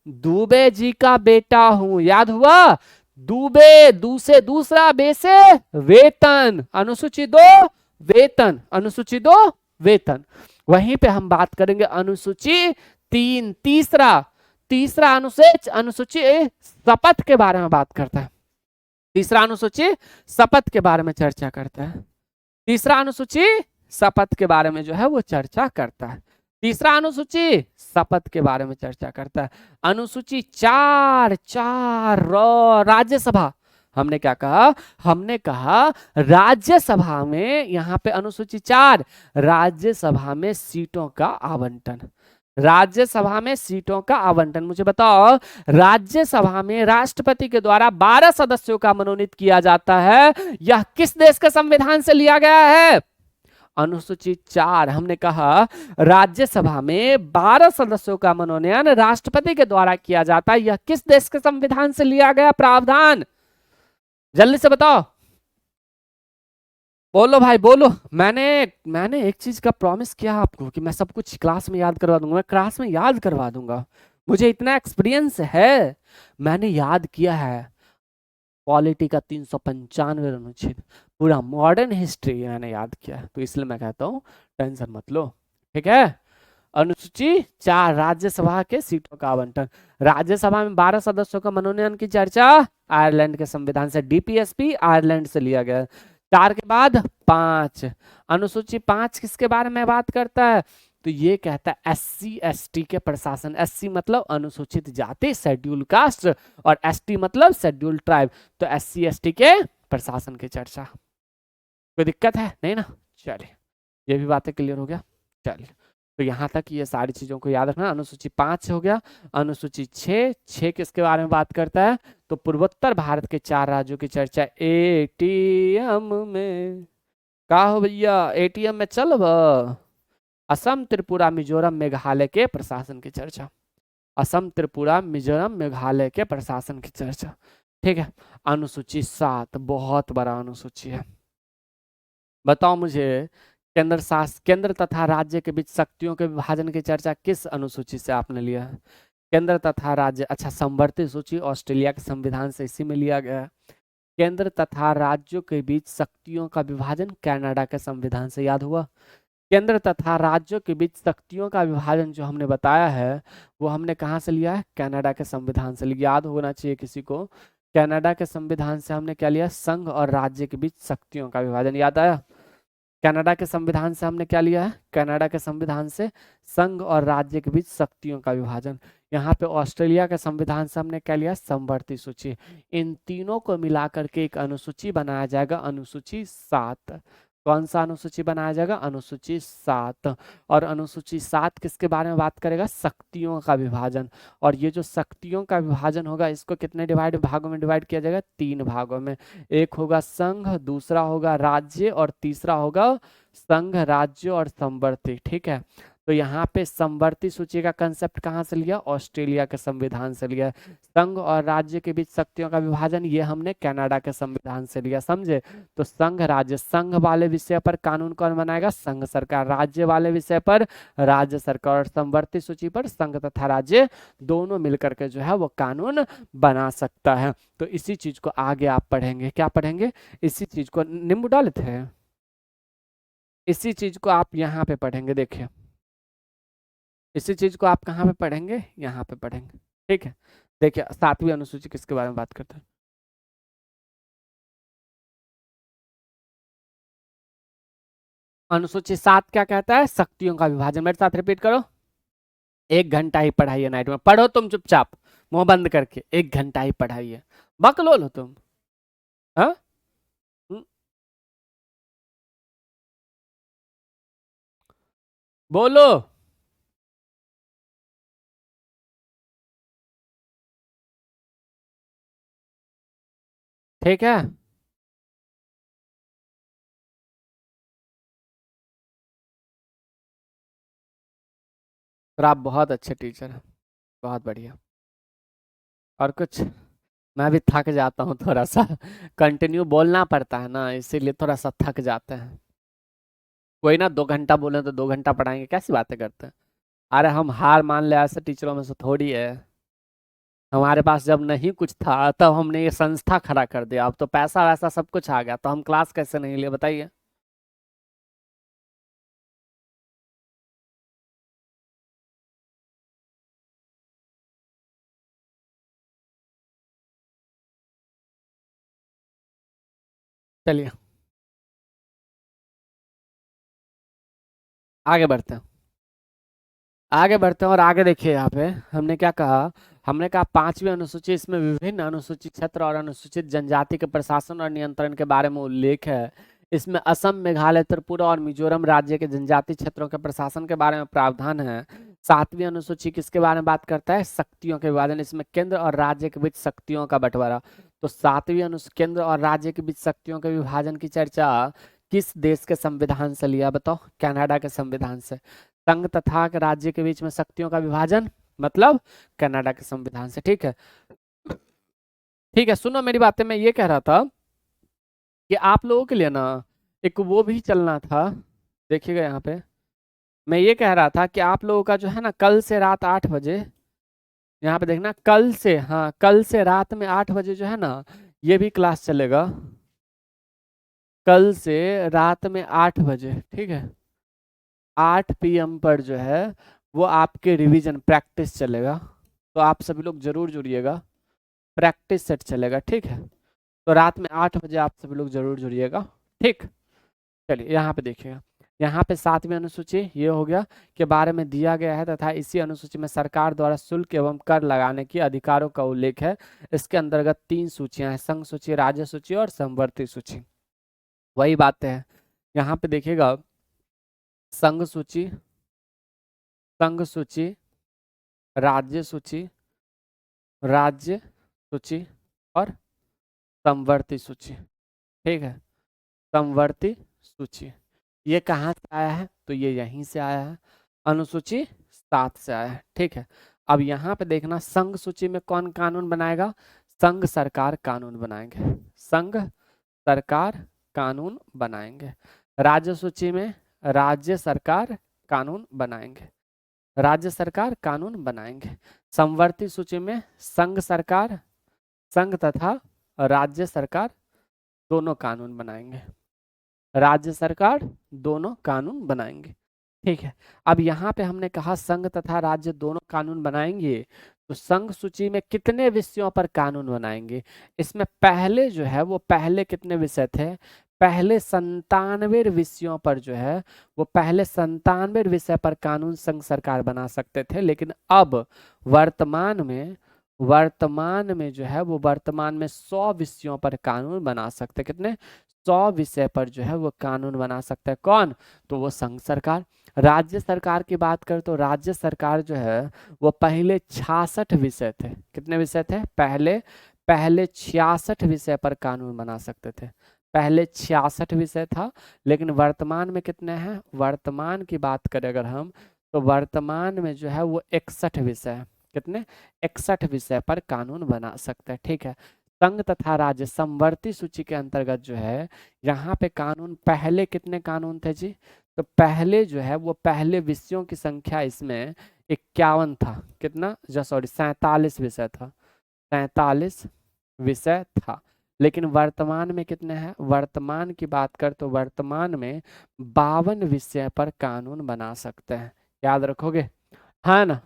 दुबे जी का बेटा हूं, याद हुआ? दुबे, दू से दूसरा, बे से वेतन। अनुसूची 2 वेतन, अनुसूची 2 वेतन। वहीं पे हम बात करेंगे अनुसूची 3, तीसरा अनुच्छेद, अनुसूची शपथ के बारे में बात करता है। तीसरा अनुसूची शपथ के बारे में चर्चा करता है। तीसरा अनुसूची शपथ के बारे में जो है वो चर्चा करता है। तीसरा अनुसूची शपथ के बारे में चर्चा करता है। अनुसूची 4 राज्यसभा। हमने क्या कहा? हमने कहा राज्यसभा में, यहाँ पे अनुसूची 4 राज्यसभा में सीटों का आवंटन। राज्यसभा में सीटों का आवंटन। मुझे बताओ, राज्यसभा में राष्ट्रपति के द्वारा 12 सदस्यों का मनोनीत किया जाता है, यह किस देश के संविधान से लिया गया है? अनुसूची 4 हमने कहा राज्यसभा में 12 सदस्यों का मनोनयन राष्ट्रपति के द्वारा किया जाता है, यह किस देश के संविधान से लिया गया प्रावधान? जल्दी से बताओ, बोलो भाई बोलो। मैंने एक चीज का प्रॉमिस किया आपको कि मैं सब कुछ क्लास में याद करवा दूंगा। मैं क्लास में याद करवा दूंगा, मुझे इतना एक्सपीरियंस है, मैंने याद किया है। पॉलिटी का 395 अनुच्छेद, पूरा मॉडर्न हिस्ट्री मैंने याद किया है, तो इसलिए मैं कहता हूँ टेंशन मत लो, ठीक है। अनुसूची 4 राज्यसभा के सीटों का आवंटन। राज्यसभा में 12 सदस्यों का मनोनयन की चर्चा आयरलैंड के संविधान से, DPSP आयरलैंड से लिया गया। 4 के बाद 5, अनुसूची 5 किसके बारे में बात करता है? तो ये कहता है SC ST के प्रशासन। SC मतलब अनुसूचित जाति, शेड्यूल कास्ट, और ST मतलब शेड्यूल ट्राइब। तो SC ST के प्रशासन की चर्चा। कोई दिक्कत है नहीं ना? चलिए, ये भी बातें क्लियर हो गया। चलिए, तो यहाँ तक ये सारी चीजों को याद रखना। अनुसूची 5 हो गया। अनुसूची 6 किसके बारे में बात करता है? तो पूर्वोत्तर भारत के 4 राज्यों की चर्चा। ATM में का हो भैया? ATM में चल असम, त्रिपुरा, मिजोरम, मेघालय के प्रशासन की चर्चा। असम, त्रिपुरा, मिजोरम, मेघालय के प्रशासन की चर्चा। ठीक है। अनुसूची 7 बहुत बड़ा अनुसूची है। बताओ मुझे, केंद्र तथा राज्य के बीच शक्तियों के विभाजन की चर्चा किस अनुसूची से आपने लिया है? केंद्र तथा राज्य, अच्छा, समवर्ती सूची ऑस्ट्रेलिया के संविधान से इसी में लिया गया है। केंद्र तथा राज्यों के बीच शक्तियों का विभाजन कनाडा के संविधान से, याद हुआ? केंद्र तथा राज्यों के बीच शक्तियों का विभाजन जो हमने बताया है वो हमने कहाँ से लिया है? कनाडा के संविधान से। याद होना चाहिए किसी को, कनाडा के संविधान से हमने क्या लिया? संघ और राज्य के बीच शक्तियों का विभाजन। याद आया? कनाडा के संविधान से हमने क्या लिया है? कनाडा के संविधान से संघ और राज्य के बीच शक्तियों का विभाजन। यहाँ पे ऑस्ट्रेलिया के संविधान से हमने क्या लिया? समवर्ती सूची। इन तीनों को मिलाकर के एक अनुसूची बनाया जाएगा, अनुसूची 7। कौन सा अनुसूची बनाया जाएगा? अनुसूची 7। और अनुसूची 7 किसके बारे में बात करेगा? शक्तियों का विभाजन। और ये जो शक्तियों का विभाजन होगा इसको कितने भागों में डिवाइड किया जाएगा? 3 भागों में। एक होगा संघ, दूसरा होगा राज्य और तीसरा होगा संघ, राज्य और समवर्ती। ठीक है। तो यहाँ पे समवर्ती सूची का कंसेप्ट कहाँ से लिया? ऑस्ट्रेलिया के संविधान से लिया। संघ और राज्य के बीच शक्तियों का विभाजन ये हमने कनाडा के संविधान से लिया, समझे? तो संघ राज्य, संघ वाले विषय पर कानून कौन बनाएगा? संघ सरकार। राज्य वाले विषय पर राज्य सरकार। और समवर्ती सूची पर संघ तथा राज्य दोनों मिलकर के जो है वो कानून बना सकता है। तो इसी चीज को आगे आप पढ़ेंगे। क्या पढ़ेंगे? इसी चीज को, नींबू डाले थे, इसी चीज को आप यहाँ पे पढ़ेंगे। देखिए, इसी चीज को आप कहाँ पे पढ़ेंगे? यहाँ पे पढ़ेंगे। ठीक है। देखिए, 7वीं अनुसूची किसके बारे में बात करते हैं? अनुसूची 7 क्या कहता है? शक्तियों का विभाजन। मेरे साथ रिपीट करो। 1 घंटा ही पढ़ाइए नाइट में। पढ़ो तुम चुपचाप, मुंह बंद करके 1 घंटा ही पढ़ाइए। बकलोल हो तुम। हाँ? बोलो। ठीक है। और आप बहुत अच्छे टीचर हैं, बहुत बढ़िया। और कुछ? मैं भी थक जाता हूँ थोड़ा सा, कंटिन्यू बोलना पड़ता है ना, इसीलिए थोड़ा सा थक जाते हैं। कोई ना, 2 घंटा बोले तो 2 घंटा पढ़ाएंगे, कैसी बातें करते हैं? अरे हम हार मान ले ऐसे टीचरों में से थोड़ी है। हमारे पास जब नहीं कुछ था तब हमने ये संस्था खड़ा कर दिया, अब तो पैसा वैसा सब कुछ आ गया तो हम क्लास कैसे नहीं लिए, बताइए? चलिए आगे बढ़ते हैं। आगे बढ़ते हैं और आगे देखिए, यहाँ पे हमने क्या कहा? हमने कहा 5वीं अनुसूची, इसमें विभिन्न अनुसूचित क्षेत्र और अनुसूचित जनजाति के प्रशासन और नियंत्रण के बारे में उल्लेख है। इसमें असम, मेघालय, त्रिपुरा और मिजोरम राज्य के जनजाति क्षेत्रों के प्रशासन के बारे में प्रावधान है। 7वीं अनुसूची किसके बारे में बात करता है? शक्तियों के विभाजन। इसमें केंद्र और राज्य के बीच शक्तियों का बंटवारा। तो 7वीं अनुसूची केंद्र और राज्य के बीच शक्तियों के विभाजन की चर्चा किस देश के संविधान से लिया? बताओ। कनाडा के संविधान से। संघ तथा राज्य के बीच में शक्तियों का विभाजन मतलब कनाडा के संविधान से। ठीक है। ठीक है, सुनो मेरी बातें। मैं ये कह रहा था कि आप लोगों के लिए ना एक वो भी चलना था। देखिएगा यहाँ पे, मैं ये कह रहा था कि आप लोगों का जो है ना, कल से रात 8 बजे, यहाँ पे देखना, कल से, हाँ, कल से रात में 8 बजे जो है ना, ये भी क्लास चलेगा। कल से रात में 8 बजे, ठीक है, 8 PM पर जो है वो आपके रिवीजन प्रैक्टिस चलेगा। तो आप सभी लोग जरूर जुड़िएगा, प्रैक्टिस सेट चलेगा। ठीक है। तो रात में 8 बजे आप सभी लोग जरूर जुड़िएगा। ठीक। चलिए यहाँ पे देखिएगा, यहाँ पे 7वीं अनुसूची ये हो गया के बारे में दिया गया है तथा इसी अनुसूची में सरकार द्वारा शुल्क एवं कर लगाने की अधिकारों का उल्लेख है। इसके अंतर्गत 3 सूचियां हैं, संघ सूची, राज्य सूची और समवर्ती सूची। वही बातें हैं यहाँ पे देखिएगा, संघ सूची, संघ सूची, राज्य सूची, राज्य सूची और समवर्ती सूची। ठीक है, समवर्ती सूची। ये कहाँ से आया है? तो ये यहीं से आया है, अनुसूची 7 से आया है। ठीक है, अब यहाँ पे देखना संघ सूची में कौन कानून बनाएगा? संघ सरकार कानून बनाएंगे, संघ सरकार कानून बनाएंगे। राज्य सूची में राज्य सरकार कानून बनाएंगे, राज्य सरकार कानून बनाएंगे। समवर्ती सूची में संघ सरकार, संघ तथा राज्य सरकार दोनों कानून बनाएंगे, राज्य सरकार दोनों कानून बनाएंगे। ठीक है, अब यहाँ पे हमने कहा संघ तथा राज्य दोनों कानून बनाएंगे, तो संघ सूची में कितने विषयों पर कानून बनाएंगे? इसमें पहले जो है वो पहले कितने विषय थे? पहले 97 विषयों पर जो है वो पहले 97 विषय पर कानून संघ सरकार बना सकते थे, लेकिन अब वर्तमान में जो है वो वर्तमान में 100 विषयों पर कानून बना सकते। कितने? 100 विषय पर जो है वो कानून बना सकता है। कौन? तो वो संघ सरकार। राज्य सरकार की बात करें तो राज्य सरकार जो है वो पहले 66 विषय थे। कितने विषय थे? पहले 66 विषय पर कानून बना सकते थे, पहले 66 विषय था, लेकिन वर्तमान में कितने हैं? वर्तमान की बात करें अगर हम, तो वर्तमान में जो है वो 61 विषय है। कितने? 61 विषय पर कानून बना सकते हैं। ठीक है, संघ तथा राज्य समवर्ती सूची के अंतर्गत जो है यहाँ पे कानून पहले कितने कानून थे जी? तो पहले जो है वो पहले विषयों की संख्या इसमें 51 था। कितना? 47 विषय था, 47 विषय था। लेकिन वर्तमान में कितने हैं? वर्तमान की बात कर तो वर्तमान में 52 विषय पर कानून बना सकते हैं। याद रखोगे? हाँ ना?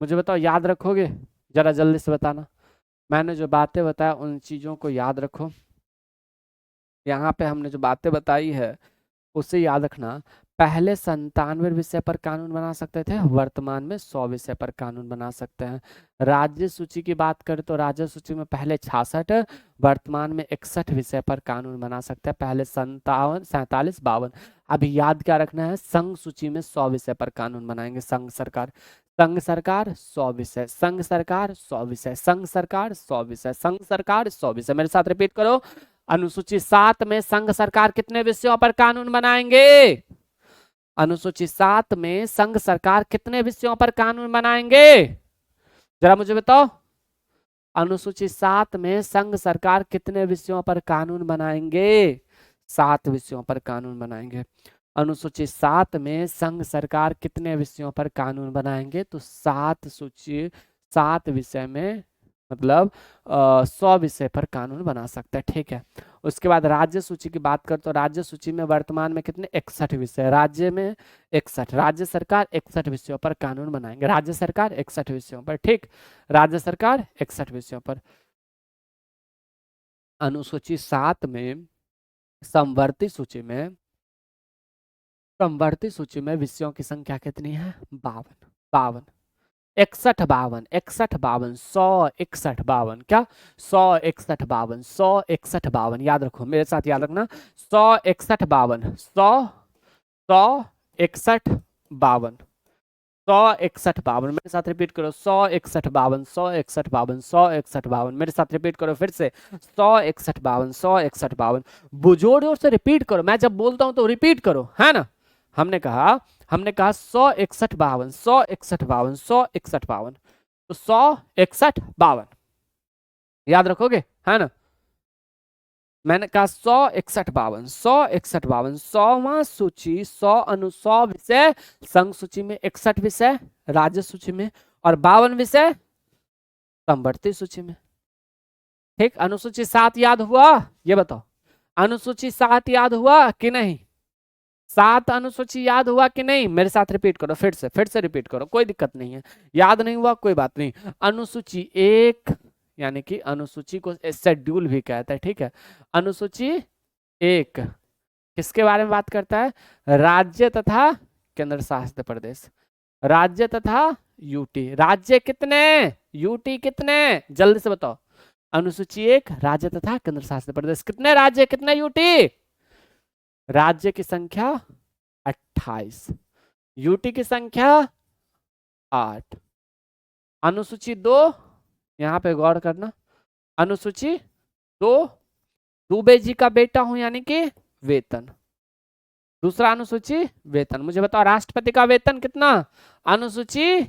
मुझे बताओ, याद रखोगे? जरा जल्दी से बताना। मैंने जो बातें बताया उन चीजों को याद रखो। यहाँ पे हमने जो बातें बताई है उसे याद रखना। पहले 97 विषय पर कानून बना सकते थे, वर्तमान में 100 विषय पर कानून बना सकते हैं। राज्य सूची की बात करें तो राज्य सूची में पहले 66, वर्तमान में 61 विषय पर कानून बना सकते हैं, पहले 57, 47, 52। अभी याद क्या रखना है? संघ सूची में 100 विषय पर कानून बनाएंगे संघ सरकार। संघ सरकार 100 विषय, संघ सरकार 100 विषय, संघ सरकार 100 विषय, संघ सरकार 100 विषय। मेरे साथ रिपीट करो। अनुसूची 7 में संघ सरकार कितने विषयों पर कानून बनाएंगे? अनुसूची 7 में संघ सरकार कितने विषयों पर कानून बनाएंगे? जरा मुझे बताओ। अनुसूची 7 में संघ सरकार कितने विषयों पर कानून बनाएंगे? 7 विषयों पर कानून बनाएंगे। अनुसूची 7 में संघ सरकार कितने विषयों पर कानून बनाएंगे? तो 7 विषय में मतलब 100 विषय पर कानून बना सकता है। ठीक है, उसके बाद राज्य सूची की बात कर तो राज्य सूची में वर्तमान में कितने? 61 विषय, राज्य में 61, राज्य सरकार 61 विषयों पर कानून बनाएंगे, राज्य सरकार 61 विषयों पर। ठीक, राज्य सरकार 61 विषयों पर। अनुसूची 7 में समवर्ती सूची में विषयों की संख्या कितनी है? 52, 61, 52, 61, 52, 100, 61, 52। क्या? 100, 61, 52, 100, 61, 52। याद रखो, मेरे साथ याद रखना। 100, 61, 52, 100, 61, 52, 100, 61, 52। मेरे साथ रिपीट करो। 100, 61, 52, 100, 61, 52, 100, 61, 52। मेरे साथ रिपीट करो फिर से। 100, 61, 52, 100, 61, 52। जोर जोर से रिपीट करो, मैं जब बोलता हूं तो रिपीट करो, है ना? हमने कहा 100, 61, 52, 100, 61, 52, 100, 61, 52। तो 100, 61, 52 याद रखोगे, है ना? मैंने कहा 100, 61, 52, 100, 61, 52, 100वां सूची 100 विषय, संघ सूची में 61 विषय, राज्य सूची में, और 52 विषय समवर्ती सूची में। ठीक, अनुसूची 7 याद हुआ? ये बताओ, अनुसूची 7 याद हुआ कि नहीं? 7 अनुसूची याद हुआ कि नहीं? मेरे साथ रिपीट करो, फिर से रिपीट करो, कोई दिक्कत नहीं है। याद नहीं हुआ कोई बात नहीं। अनुसूची 1 यानी कि अनुसूची को शेड्यूल भी कहते हैं। ठीक है, अनुसूची 1 किसके बारे में बात करता है? राज्य तथा केंद्र शासित प्रदेश, राज्य तथा यूटी। राज्य कितने? यूटी कितने? जल्दी से बताओ। अनुसूची 1 राज्य तथा केंद्र शासित प्रदेश, कितने राज्य कितने यूटी? राज्य की संख्या 28, यूटी की संख्या 8। अनुसूची 2, यहां पे गौर करना, अनुसूची 2 दुबे जी का बेटा हूं यानी कि वेतन, दूसरा अनुसूची वेतन। मुझे बताओ राष्ट्रपति का वेतन कितना? अनुसूची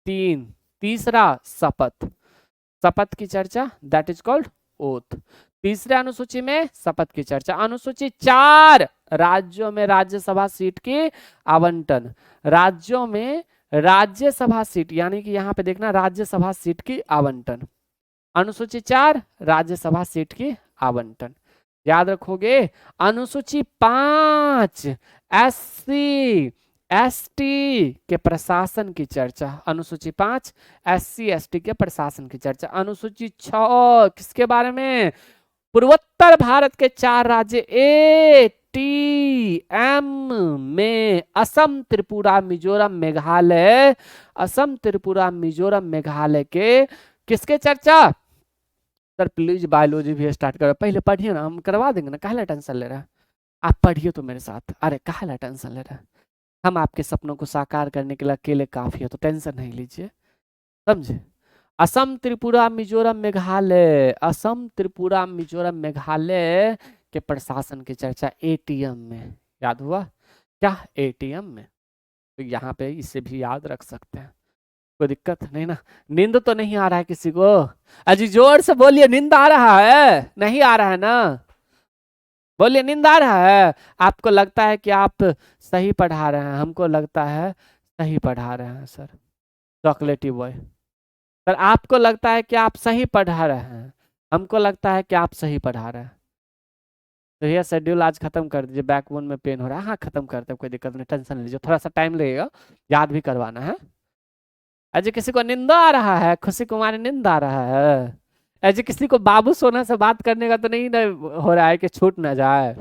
3। तीसरा शपथ, शपथ की चर्चा, दैट इज कॉल्ड ओथ। तीसरे अनुसूची में शपथ की चर्चा। अनुसूची 4, राज्यों में राज्यसभा सीट की आवंटन। राज्यों में राज्यसभा सीट, यानी कि यहां पे देखना राज्यसभा सीट की आवंटन। अनुसूची 4, राज्यसभा सीट की आवंटन, याद रखोगे। अनुसूची 5, एससी एसटी के प्रशासन की चर्चा। अनुसूची 5, एससी एसटी के प्रशासन की चर्चा। अनुसूची 6 किसके बारे में? पूर्वोत्तर भारत के 4 राज्य ए टी एम में असम, त्रिपुरा, मिजोरम, मेघालय। असम, त्रिपुरा, मिजोरम, मेघालय के किसके चर्चा? सर प्लीज बायोलॉजी भी स्टार्ट करो, पहले पढ़िए ना, हम करवा देंगे ना, काहे टेंशन ले रहा है? आप पढ़िए तो मेरे साथ, अरे काहे टेंशन ले रहा है? हम आपके सपनों को साकार करने के लिए अकेले काफी है, तो टेंशन नहीं लीजिए, समझे। असम, त्रिपुरा, मिजोरम, मेघालय। असम, त्रिपुरा, मिजोरम, मेघालय के प्रशासन की चर्चा एटीएम में। याद हुआ क्या? एटीएम में। तो यहाँ पे इसे भी याद रख सकते हैं, कोई दिक्कत नहीं ना। नींद तो नहीं आ रहा है किसी को? अजी जोर से बोलिए, नींद आ रहा है? नहीं आ रहा है ना? बोलिए नींद आ रहा है? आपको लगता है कि आप सही पढ़ा रहे हैं, हमको लगता है सही पढ़ा रहे हैं सर। चॉकलेटी बॉय सर, आपको लगता है कि आप सही पढ़ा रहे हैं, हमको लगता है कि आप सही पढ़ा रहे हैं। तो ये शेड्यूल आज खत्म कर दीजिए, बैकबोन में पेन हो रहा है। हाँ खत्म करते हैं, कोई दिक्कत नहीं, टेंशन नहीं लीजिए, थोड़ा सा टाइम लगेगा, याद भी करवाना है। अजय किसी को नींद आ रहा है? खुशी कुमारी नींद आ रहा है? अजय किसी को बाबू सोना से बात करने का तो नहीं ना हो रहा है कि छूट ना जाए?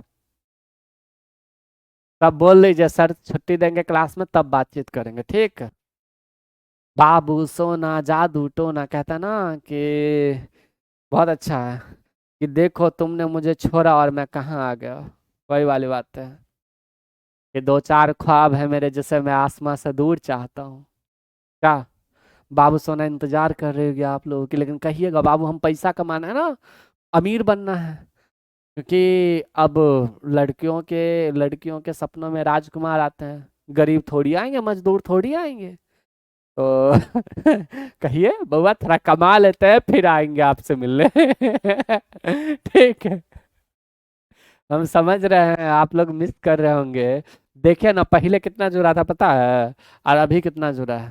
तब बोल लीजिए सर छुट्टी देंगे क्लास में, तब बातचीत करेंगे, ठीक। बाबू सोना जादू टोना कहता ना कि बहुत अच्छा है कि देखो तुमने मुझे छोड़ा और मैं कहाँ आ गया। वही वाली बात है कि 2-4 ख्वाब है मेरे जिसे मैं आसमां से दूर चाहता हूँ। क्या बाबू सोना इंतजार कर रही होगी आप लोगों की, लेकिन कहिएगा बाबू हम पैसा कमाना है ना, अमीर बनना है। क्योंकि अब लड़कियों के सपनों में राजकुमार आते हैं, गरीब थोड़ी आएंगे, मजदूर थोड़ी आएंगे। तो कहिए बउआ थोड़ा कमा लेते हैं फिर आएंगे आपसे मिलने। ठीक है, हम समझ रहे हैं आप लोग मिस कर रहे होंगे। देखिए ना पहले कितना जुड़ा था पता है, और अभी कितना जुड़ा है।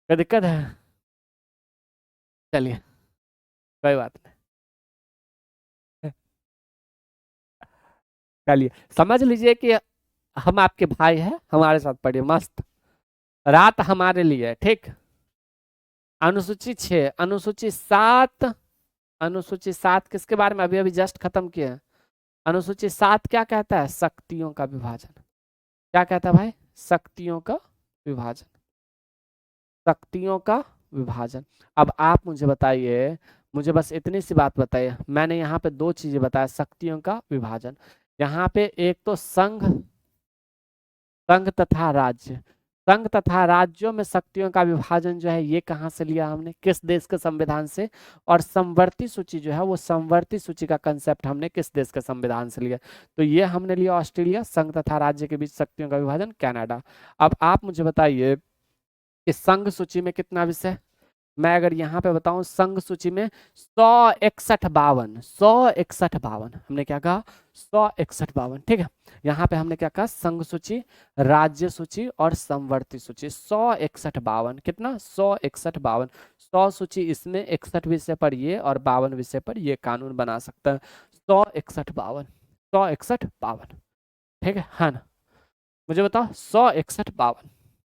क्या दिक्कत है? चलिए कोई बात नहीं। चलिए समझ लीजिए कि हम आपके भाई हैं, हमारे साथ पढ़िए मस्त, रात हमारे लिए, ठीक। अनुसूची 6, अनुसूची 7। अनुसूची 7 किसके बारे में? अभी अभी जस्ट खत्म किया है। अनुसूची 7 क्या कहता है? शक्तियों का विभाजन। क्या कहता है भाई? शक्तियों का विभाजन, शक्तियों का विभाजन। अब आप मुझे बताइए, मुझे बस इतनी सी बात बताइए, मैंने यहाँ पे 2 चीजें बताया, शक्तियों का विभाजन। यहाँ पे एक तो संघ, संघ तथा राज्य। संघ तथा राज्यों में शक्तियों का विभाजन जो है ये कहाँ से लिया हमने? किस देश के संविधान से? और समवर्ती सूची जो है वो समवर्ती सूची का कंसेप्ट हमने किस देश के संविधान से लिया? तो ये हमने लिया ऑस्ट्रेलिया। संघ तथा राज्य के बीच शक्तियों का विभाजन कनाडा। अब आप मुझे बताइए कि संघ सूची में कितना विषय? मैं अगर यहाँ पे बताऊं संघ सूची में 161 हमने क्या कहा? 161, ठीक है। यहाँ पे हमने क्या कहा? संघ सूची, राज्य सूची और समवर्ती सूची। 161 कितना? 161। 100 सूची इसमें, 61 विषय पर ये और 52 विषय पर ये कानून बना सकता है। 161, 161, ठीक है, हाँ ना? मुझे बताओ 161,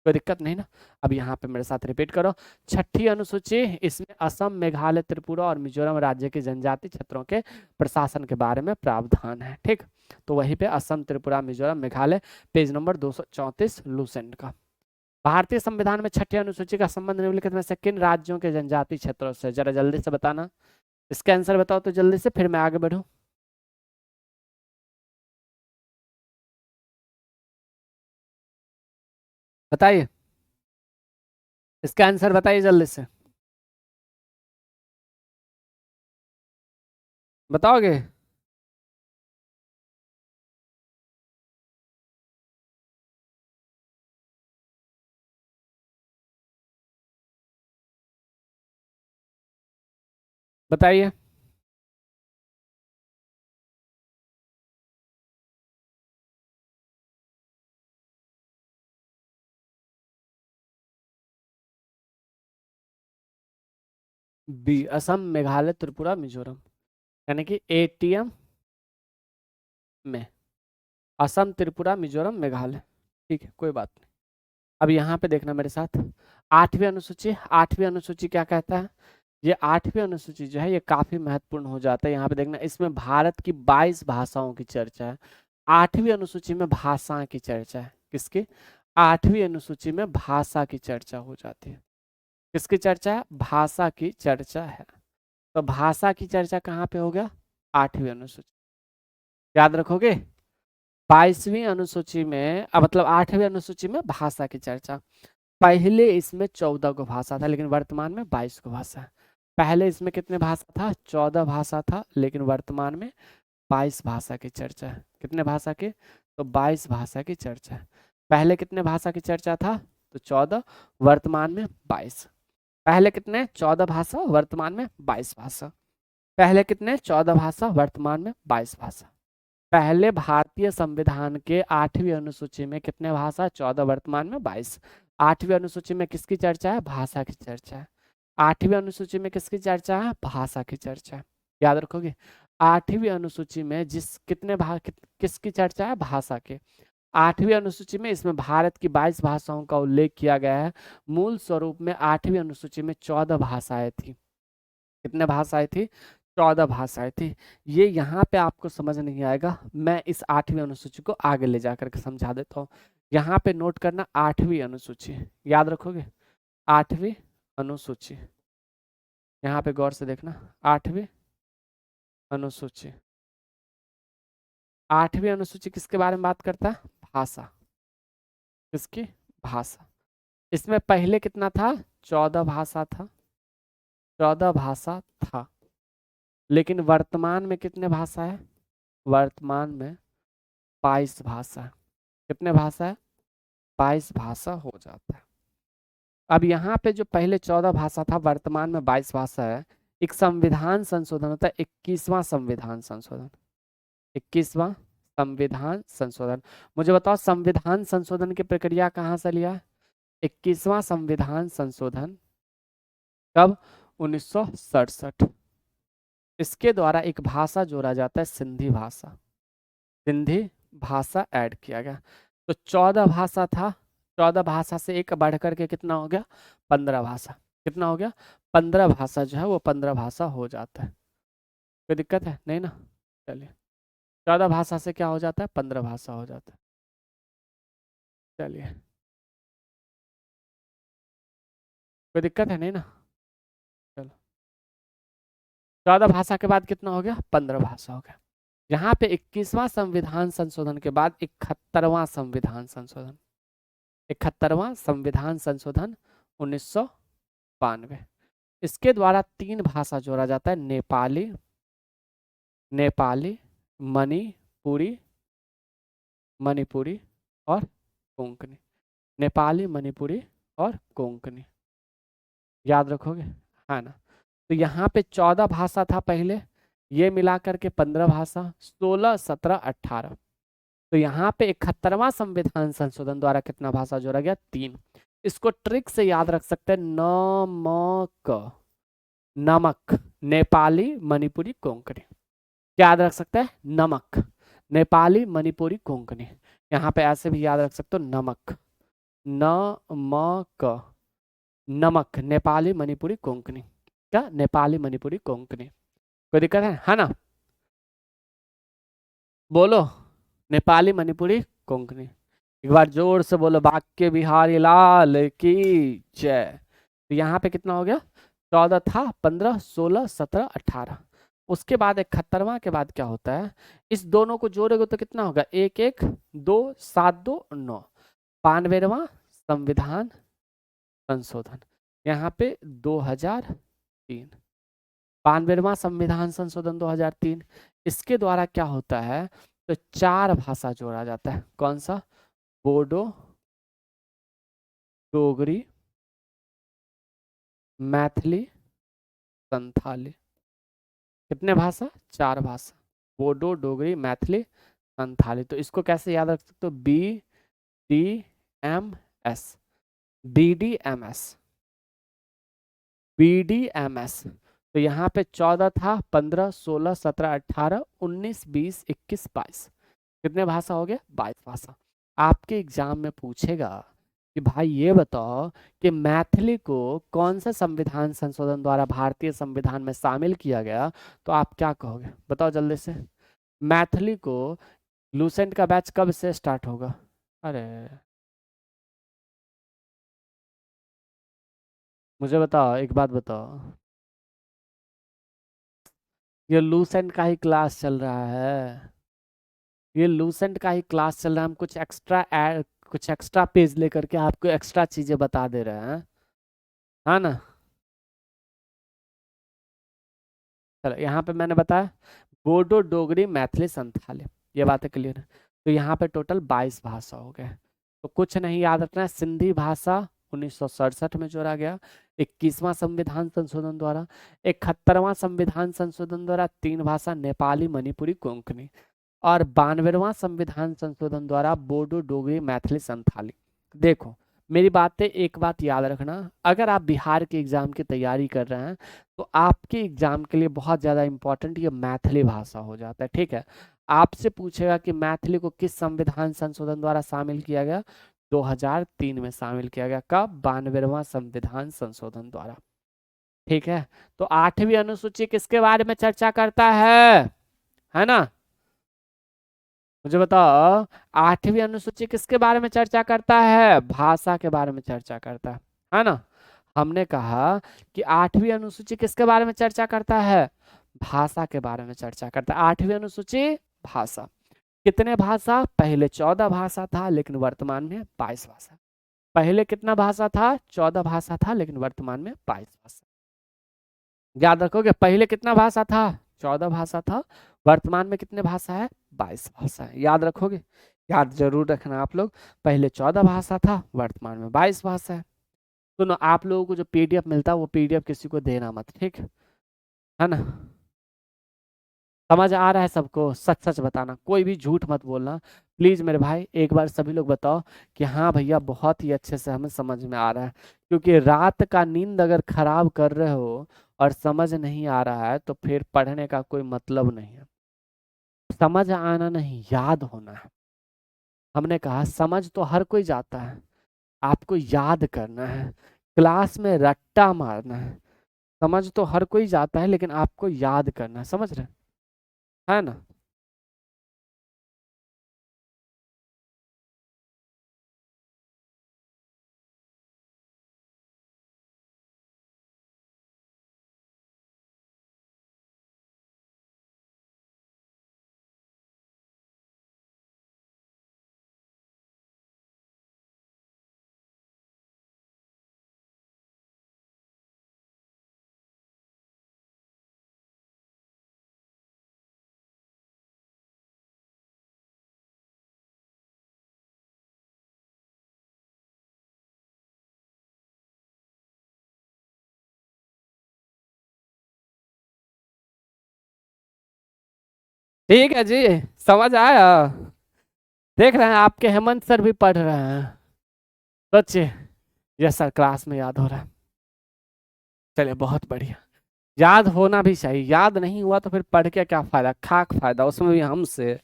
कोई दिक्कत नहीं ना? अब यहाँ पे मेरे साथ रिपीट करो। छठी अनुसूची, इसमें असम, मेघालय, त्रिपुरा और मिजोरम राज्य के जनजाति क्षेत्रों के प्रशासन के बारे में प्रावधान है, ठीक। तो वहीं पे Assam, Tripura, Mizoram, Meghalaya, page number 234 Lucent का। भारतीय संविधान में छठी अनुसूची का संबंध निम्नलिखित में से किन राज्यों के जनजातीय क्षेत्रों से? जरा जल्दी से बताना, इसका आंसर बताओ तो जल्दी से, फिर मैं आगे बढ़ूं। बताइए, इसका आंसर बताइए जल्दी से, बताओगे? बताइए। बी असम मेघालय त्रिपुरा मिजोरम, यानी कि एटीएम में असम त्रिपुरा मिजोरम मेघालय। ठीक है, कोई बात नहीं। अब यहाँ पे देखना मेरे साथ, आठवीं अनुसूची। आठवीं अनुसूची क्या कहता है? ये आठवीं अनुसूची जो है ये काफी महत्वपूर्ण हो जाता है। यहाँ पे देखना, इसमें भारत की 22 भाषाओं की चर्चा है। आठवीं अनुसूची में भाषा की चर्चा है। किसकी? आठवीं अनुसूची में भाषा की चर्चा हो जाती है। किसकी चर्चा है? भाषा की चर्चा है। तो भाषा की चर्चा कहाँ पे हो गया? आठवीं अनुसूची। याद रखोगे? 22वीं अनुसूची में मतलब आठवीं अनुसूची में भाषा की चर्चा। पहले इसमें 14 को भाषा था, लेकिन वर्तमान में 22 को भाषा है। पहले इसमें कितने भाषा था? 14 भाषा था, लेकिन वर्तमान में 22 भाषा की चर्चा है। कितने भाषा की? तो 22 भाषा की चर्चा है। पहले कितने भाषा की चर्चा था? तो 14, वर्तमान में 22। पहले कितने? 14 भाषा, वर्तमान में 22 भाषा। पहले कितने? 14 भाषा, वर्तमान में 22 भाषा। पहले भारतीय संविधान के आठवीं अनुसूची में कितने भाषा? 14, वर्तमान में 22। आठवीं अनुसूची में किसकी चर्चा है? भाषा की चर्चा है। आठवीं अनुसूची में किसकी चर्चा है? भाषा की चर्चा है। याद रखोगे? आठवीं अनुसूची में किसकी चर्चा है? भाषा के। आठवीं अनुसूची में इसमें भारत की 22 भाषाओं का उल्लेख किया गया है। मूल स्वरूप में आठवीं अनुसूची में 14 भाषाएं थी। कितने भाषाएं थी? 14 भाषाएं थी। ये यहाँ पे आपको समझ नहीं आएगा, मैं इस आठवीं अनुसूची को आगे ले जाकर के समझा देता हूँ। यहाँ पे नोट करना, आठवीं अनुसूची याद रखोगे। आठवीं अनुसूची, यहाँ पे गौर से देखना, आठवीं अनुसूची। आठवीं अनुसूची किसके बारे में बात करता है? भाषा। किसकी? भाषा। इसमें पहले कितना था? 14 भाषा था। 14 भाषा था, लेकिन वर्तमान में कितने भाषा है? वर्तमान में 22 भाषा है। कितने भाषा है? 22 भाषा हो जाता है। अब यहाँ पे जो पहले 14 भाषा था, वर्तमान में 22 भाषा है, एक संविधान संशोधन होता है, 21वां संविधान संशोधन। 21वां संविधान संशोधन। मुझे बताओ, संविधान संशोधन की प्रक्रिया कहाँ से लिया? 21वां संविधान संशोधन कब? 1967। इसके द्वारा एक भाषा जोड़ा जाता है, सिंधी भाषा। सिंधी भाषा ऐड किया गया। तो 14 भाषा था, 14 भाषा से एक बढ़ करके कितना हो गया? 15 भाषा। कितना हो गया? 15 भाषा जो है वो 15 भाषा हो जाता है। कोई दिक्कत है? नहीं ना? चलिए, 14 भाषा से क्या हो जाता है? 15 भाषा हो जाता है। चलिए, कोई दिक्कत है? नहीं ना? चलो, 14 भाषा के बाद कितना हो गया? 15 भाषा हो गया। यहाँ पे 21वां संविधान संशोधन के बाद 71वां संविधान संशोधन। 71वां संविधान संशोधन 1992। इसके द्वारा 3 भाषा जोड़ा जाता है, नेपाली, नेपाली, मणिपुरी, मणिपुरी और कोंकणी। नेपाली, मणिपुरी और कोंकणी। याद रखोगे? है ना? तो यहाँ पे 14 भाषा था पहले, ये मिला करके 15 भाषा, 16, 17, 18। तो यहाँ पे 71वां संविधान संशोधन द्वारा कितना भाषा जोड़ा गया? 3। इसको ट्रिक से याद रख सकते हैं, नमक, नमक, नेपाली, मणिपुरी, कोंकणी। क्या याद रख सकते हैं? नमक, नेपाली, मणिपुरी, कोंकणी। यहाँ पे ऐसे भी याद रख सकते हो, नमक, नमक, नमक, नेपाली, मणिपुरी, कोंकणी। क्या? नेपाली, मणिपुरी, कोंकणी। कोई दिक्कत है ना? बोलो, नेपाली, मणिपुरी, कोंकणी। एक बार जोर से बोलो, बाक्य बिहारी लाल की जय। तो यहाँ पे कितना हो गया? 14 था, 15, 16, 17, 18। उसके बाद 71वां के बाद क्या होता है? इस दोनों को जोड़ोगे तो कितना होगा? 1, 1, 2, 7, 2, 9। 92वां संविधान संशोधन, यहाँ पे 2003। 92वां संविधान संशोधन 2003। इसके द्वारा क्या होता है? तो 4 भाषा जोड़ा जाता है। कौन सा? बोडो, डोगरी, मैथिली, संथाली। कितने भाषा? 4 भाषा, बोडो, डोगरी, मैथिली, संथाली। तो इसको कैसे याद रख सकते हो? BDMS, BDMS, BDMS। तो यहाँ पे 14 था, 15, 16, 17, 18, 19, 20, 21, 22। कितने भाषा हो गया? 22 भाषा। आपके एग्जाम में पूछेगा कि भाई ये बताओ कि मैथिली को कौन से संविधान संशोधन द्वारा भारतीय संविधान में शामिल किया गया, तो आप क्या कहोगे? बताओ जल्दी से। मैथिली को लूसेंट का बैच कब से स्टार्ट होगा? अरे मुझे बताओ, एक बात बताओ, ये लूसेंट का ही क्लास चल रहा है, ये लूसेंट का ही क्लास चल रहा है। हम कुछ एक्स्ट्रा पेज लेकर के आपको एक्स्ट्रा चीजें बता दे रहे हैं, है ना? चलो यहाँ पे मैंने बताया बोडो, डोगरी, मैथिली, संथाली, ये बातें क्लियर है। तो यहाँ पे टोटल 22 भाषा हो गए। तो कुछ नहीं याद रखना है, सिंधी भाषा 1967 में जोड़ा गया, 21वां संविधान संशोधन द्वारा, 71वां संविधान संशोधन द्वारा 3 भाषा नेपाली, मणिपुरी, कोंकणी, और 92वां संविधान संशोधन द्वारा बोडो, डोगरी, मैथिली, संथाली। देखो मेरी बातें, एक बात याद रखना, अगर आप बिहार के एग्जाम की तैयारी कर रहे हैं तो आपके एग्जाम के लिए बहुत ज़्यादा इंपॉर्टेंट ये मैथिली भाषा हो जाता है, ठीक है? आपसे पूछेगा कि मैथिली को किस संविधान संशोधन द्वारा शामिल किया गया? 2003 में शामिल किया गया। कब? 92वां संविधान संशोधन द्वारा, ठीक है? तो 8वीं अनुसूची किसके बारे में चर्चा करता है ना? मुझे बताओ, 8वीं अनुसूची किसके बारे में चर्चा करता है? भाषा के बारे में चर्चा करता है ना? हमने कहा कि 8वीं अनुसूची किसके बारे में चर्चा करता है? भाषा के बारे में चर्चा करता है। 8वीं अनुसूची भाषा। कितने भाषा? पहले 14 भाषा था लेकिन वर्तमान में 22 भाषा। पहले कितना भाषा था? 14 भाषा था लेकिन वर्तमान में 22 भाषा। याद रखोगे, पहले कितना भाषा था? 14 भाषा था, वर्तमान में कितने भाषा है? 22 भाषा है। याद रखोगे? याद जरूर रखना आप लोग, पहले 14 भाषा था, वर्तमान में 22 भाषा है। सुनो, आप लोगों को जो पीडीएफ मिलता है वो पीडीएफ किसी को देना मत, ठीक है ना? समझ आ रहा है सबको? सच सच बताना, कोई भी झूठ मत बोलना प्लीज मेरे भाई। एक बार सभी लोग बताओ कि हाँ भैया बहुत ही अच्छे से हमें समझ में आ रहा है, क्योंकि रात का नींद अगर खराब कर रहे हो और समझ नहीं आ रहा है तो फिर पढ़ने का कोई मतलब नहीं है। समझ आना नहीं, याद होना है। हमने कहा समझ तो हर कोई जाता है, आपको याद करना है, क्लास में रट्टा मारना है। समझ तो हर कोई जाता है लेकिन आपको याद करना है, समझ रहे है ना? ठीक है जी, समझ आया। देख रहे हैं आपके हेमंत सर भी पढ़ रहे हैं, सोचिए। यस सर, क्लास में याद हो रहा है। चलिए बहुत बढ़िया, याद होना भी चाहिए। याद नहीं हुआ तो फिर पढ़ के क्या फायदा, खाक फायदा, उसमें भी हमसे।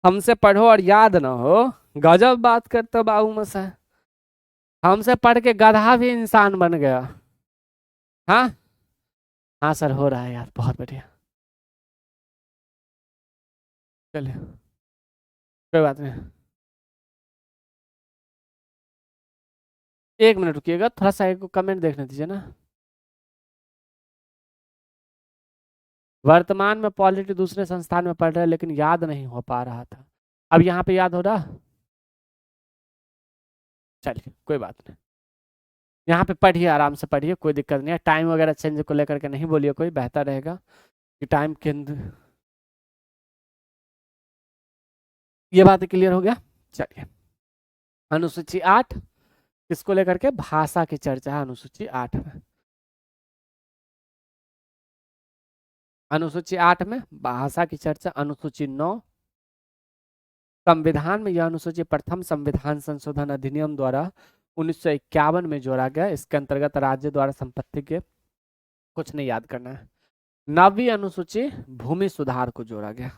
हमसे पढ़ो और याद ना हो, गजब बात करते हो बाबू मसा। हमसे पढ़ के गधा भी इंसान बन गया। हाँ हाँ सर, हो रहा है याद, बहुत बढ़िया। चलिए कोई बात नहीं, 1 मिनट रुकिएगा, थोड़ा सा एक कमेंट देखने दीजिए ना। वर्तमान में पॉलिटी दूसरे संस्थान में पढ़ रहे लेकिन याद नहीं हो पा रहा था। अब यहाँ पे याद हो रहा? चलिए कोई बात नहीं, यहाँ पे पढ़िए, आराम से पढ़िए, कोई दिक्कत नहीं है। टाइम वगैरह चेंज को लेकर के नहीं बोलिए कोई, बेहतर रहेगा कि टाइम के अंदर। ये बात क्लियर हो गया? चलिए, अनुसूची 8 किसको लेकर के? भाषा की चर्चा है अनुसूची 8 में। अनुसूची 8 में भाषा की चर्चा। अनुसूची 9 संविधान में यह अनुसूची प्रथम संविधान संशोधन अधिनियम द्वारा 1951 में जोड़ा गया। इसके अंतर्गत राज्य द्वारा संपत्ति के, कुछ नहीं याद करना है। 9वीं अनुसूची भूमि सुधार को जोड़ा गया।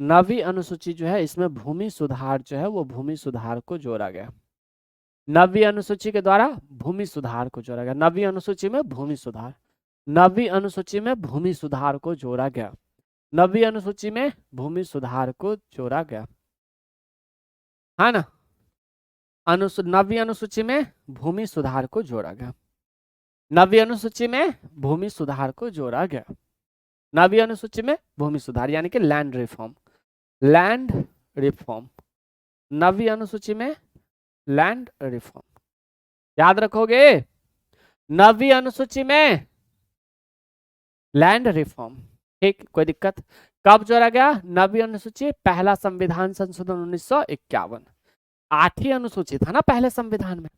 9वीं अनुसूची जो है इसमें भूमि सुधार जो है वो भूमि सुधार को जोड़ा गया। 9वीं अनुसूची के द्वारा भूमि सुधार को जोड़ा गया। 9वीं अनुसूची में भूमि सुधार, 9वीं अनुसूची में भूमि सुधार को जोड़ा गया। 9वीं अनुसूची में भूमि सुधार को जोड़ा गया, है ना। 9वीं अनुसूची में भूमि सुधार को जोड़ा गया। 9वीं अनुसूची में भूमि सुधार को जोड़ा गया। 9वीं अनुसूची में भूमि सुधार यानी कि लैंड रिफॉर्म, लैंड रिफॉर्म। 9वीं अनुसूची में लैंड रिफॉर्म, याद रखोगे। 9वीं अनुसूची में लैंड रिफॉर्म, ठीक, कोई दिक्कत। कब जोड़ा गया 9वीं अनुसूची? पहला संविधान संशोधन 1951। 8वीं अनुसूची था ना पहले संविधान में।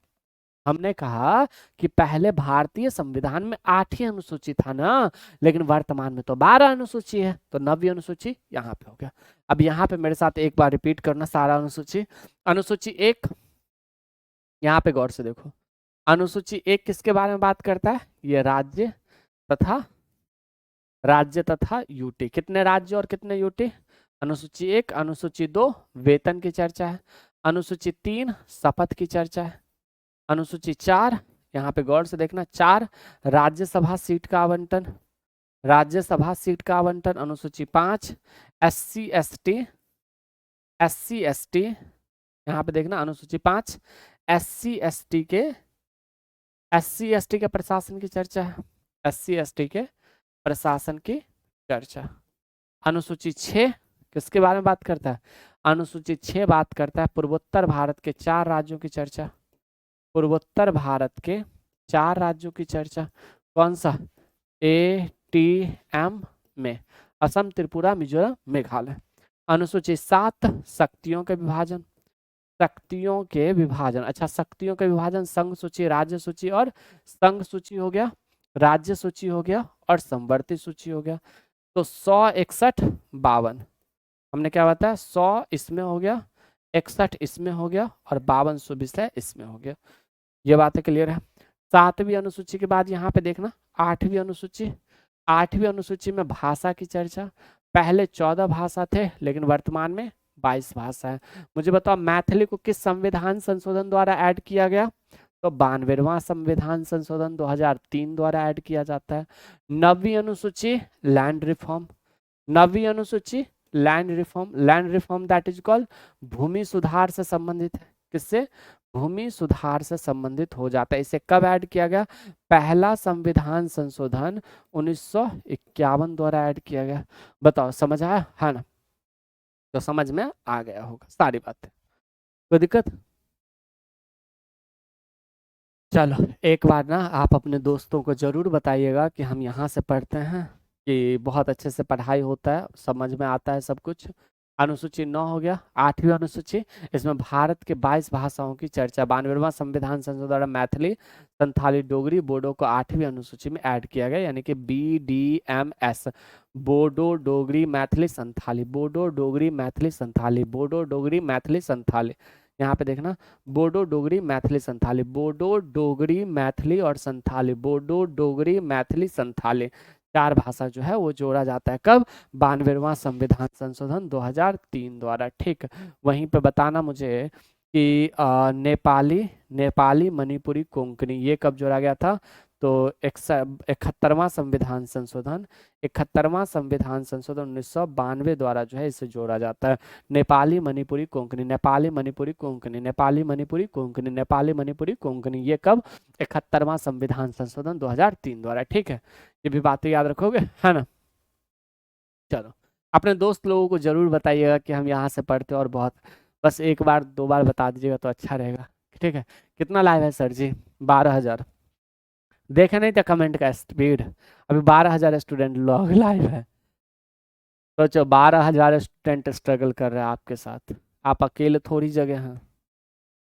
हमने कहा कि पहले भारतीय संविधान में 8वीं अनुसूची था ना, लेकिन वर्तमान में तो 12 अनुसूची है, तो 9वीं अनुसूची यहाँ पे हो गया। अब यहाँ पे मेरे साथ एक बार रिपीट करना सारा अनुसूची। अनुसूची 1, यहाँ पे गौर से देखो। अनुसूची 1 किसके बारे में बात करता है? ये राज्य तथा यूटी। कितने राज्य और कितने यूटी? अनुसूची 1। अनुसूची 2 वेतन की चर्चा है। अनुसूची 3 शपथ की चर्चा है। अनुसूची 4, यहाँ पे गौर से देखना, 4 राज्यसभा सीट का आवंटन, राज्यसभा सीट का आवंटन। अनुसूची 5 SC ST, यहाँ पे देखना अनुसूची 5 SC ST के प्रशासन की चर्चा है। SC ST के प्रशासन की चर्चा। अनुसूची 6 किसके बारे में बात करता है? अनुसूची 6 बात करता है पूर्वोत्तर भारत के 4 राज्यों की चर्चा। पूर्वोत्तर भारत के 4 राज्यों की चर्चा। कौन सा? ATM में, असम, त्रिपुरा, मिजोरम, मेघालय। अनुसूची 7 शक्तियों के विभाजन, शक्तियों के विभाजन। अच्छा, शक्तियों के विभाजन संघ सूची, राज्य सूची और संघ सूची हो गया, राज्य सूची हो गया और संवर्ती सूची हो गया। तो 100, 61, 52 हमने क्या बताया? 100 इसमें हो गया, 61 इसमें हो गया और 52 सुविषय इसमें हो गया। ये बातें क्लियर है। 7वीं अनुसूची के बाद यहाँ पे देखना 8वीं अनुसूची। 8वीं अनुसूची में भाषा की चर्चा। पहले 14 भाषा थे, लेकिन वर्तमान में 22 भाषा है। मुझे बताओ मैथिली को किस संविधान संशोधन द्वारा ऐड किया गया? तो 92वां संविधान संशोधन 2003 द्वारा ऐड किया जाता है। 9वीं अनुसूची लैंड रिफॉर्म। 9वीं अनुसूची land reform, land reform that is called भूमि सुधार से संबंधित है। किससे? भूमि सुधार से संबंधित हो जाता है। इसे कब ऐड किया गया? पहला संविधान संशोधन 1951 द्वारा ऐड किया गया। बताओ समझ आया है ना? तो समझ में आ गया होगा सारी बातें, कोई दिक्कत? चलो एक बार ना आप अपने दोस्तों को जरूर बताइएगा कि हम यहाँ से पढ़ते हैं, कि बहुत अच्छे से पढ़ाई होता है, समझ में आता है सब कुछ। अनुसूची 9 हो गया। 8वीं अनुसूची, इसमें भारत के 22 भाषाओं की चर्चा। 92वां संविधान संशोधन द्वारा मैथिली, संथाली, डोगरी, बोडो को 8वीं अनुसूची में ऐड किया गया, यानी कि BDMS, बोडो, डोगरी, मैथिली, संथाली, बोडो, डोगरी, मैथिली, संथाली, बोडो, डोगरी, मैथिली, संथाली। यहाँ पे देखना बोडो, डोगरी, मैथिली, संथाली, बोडो, डोगरी, मैथिली और संथाली, बोडो, डोगरी, मैथिली, संथाली, 4 भाषा जो है वो जोड़ा जाता है। कब? 92वां संविधान संशोधन 2003 द्वारा। ठीक, वहीं पे बताना मुझे कि नेपाली, मणिपुरी, कोंकणी ये कब जोड़ा गया था? तो 71वां संविधान संशोधन 1992 द्वारा जो है इसे जोड़ा जाता है। नेपाली, मणिपुरी, कोंकणी, नेपाली, मणिपुरी, कोंकणी, नेपाली, मणिपुरी, कोंकणी, नेपाली, मणिपुरी, कोंकणी, ये कब? 71वां संविधान संशोधन 2003 द्वारा। ठीक है, ये भी बातें याद रखोगे, है ना? चलो अपने दोस्त लोगों को जरूर बताइएगा कि हम यहाँ से पढ़ते हैं, और बहुत बस एक बार 2 बार बता दीजिएगा तो अच्छा रहेगा। ठीक है, कितना लाइव है सर जी? 12,000। देखे नहीं था कमेंट का स्पीड? अभी 12,000 स्टूडेंट लोग लाइव है। सोचो 12,000 स्टूडेंट स्ट्रगल कर रहे हैं आपके साथ, आप अकेले थोड़ी जगह हैं।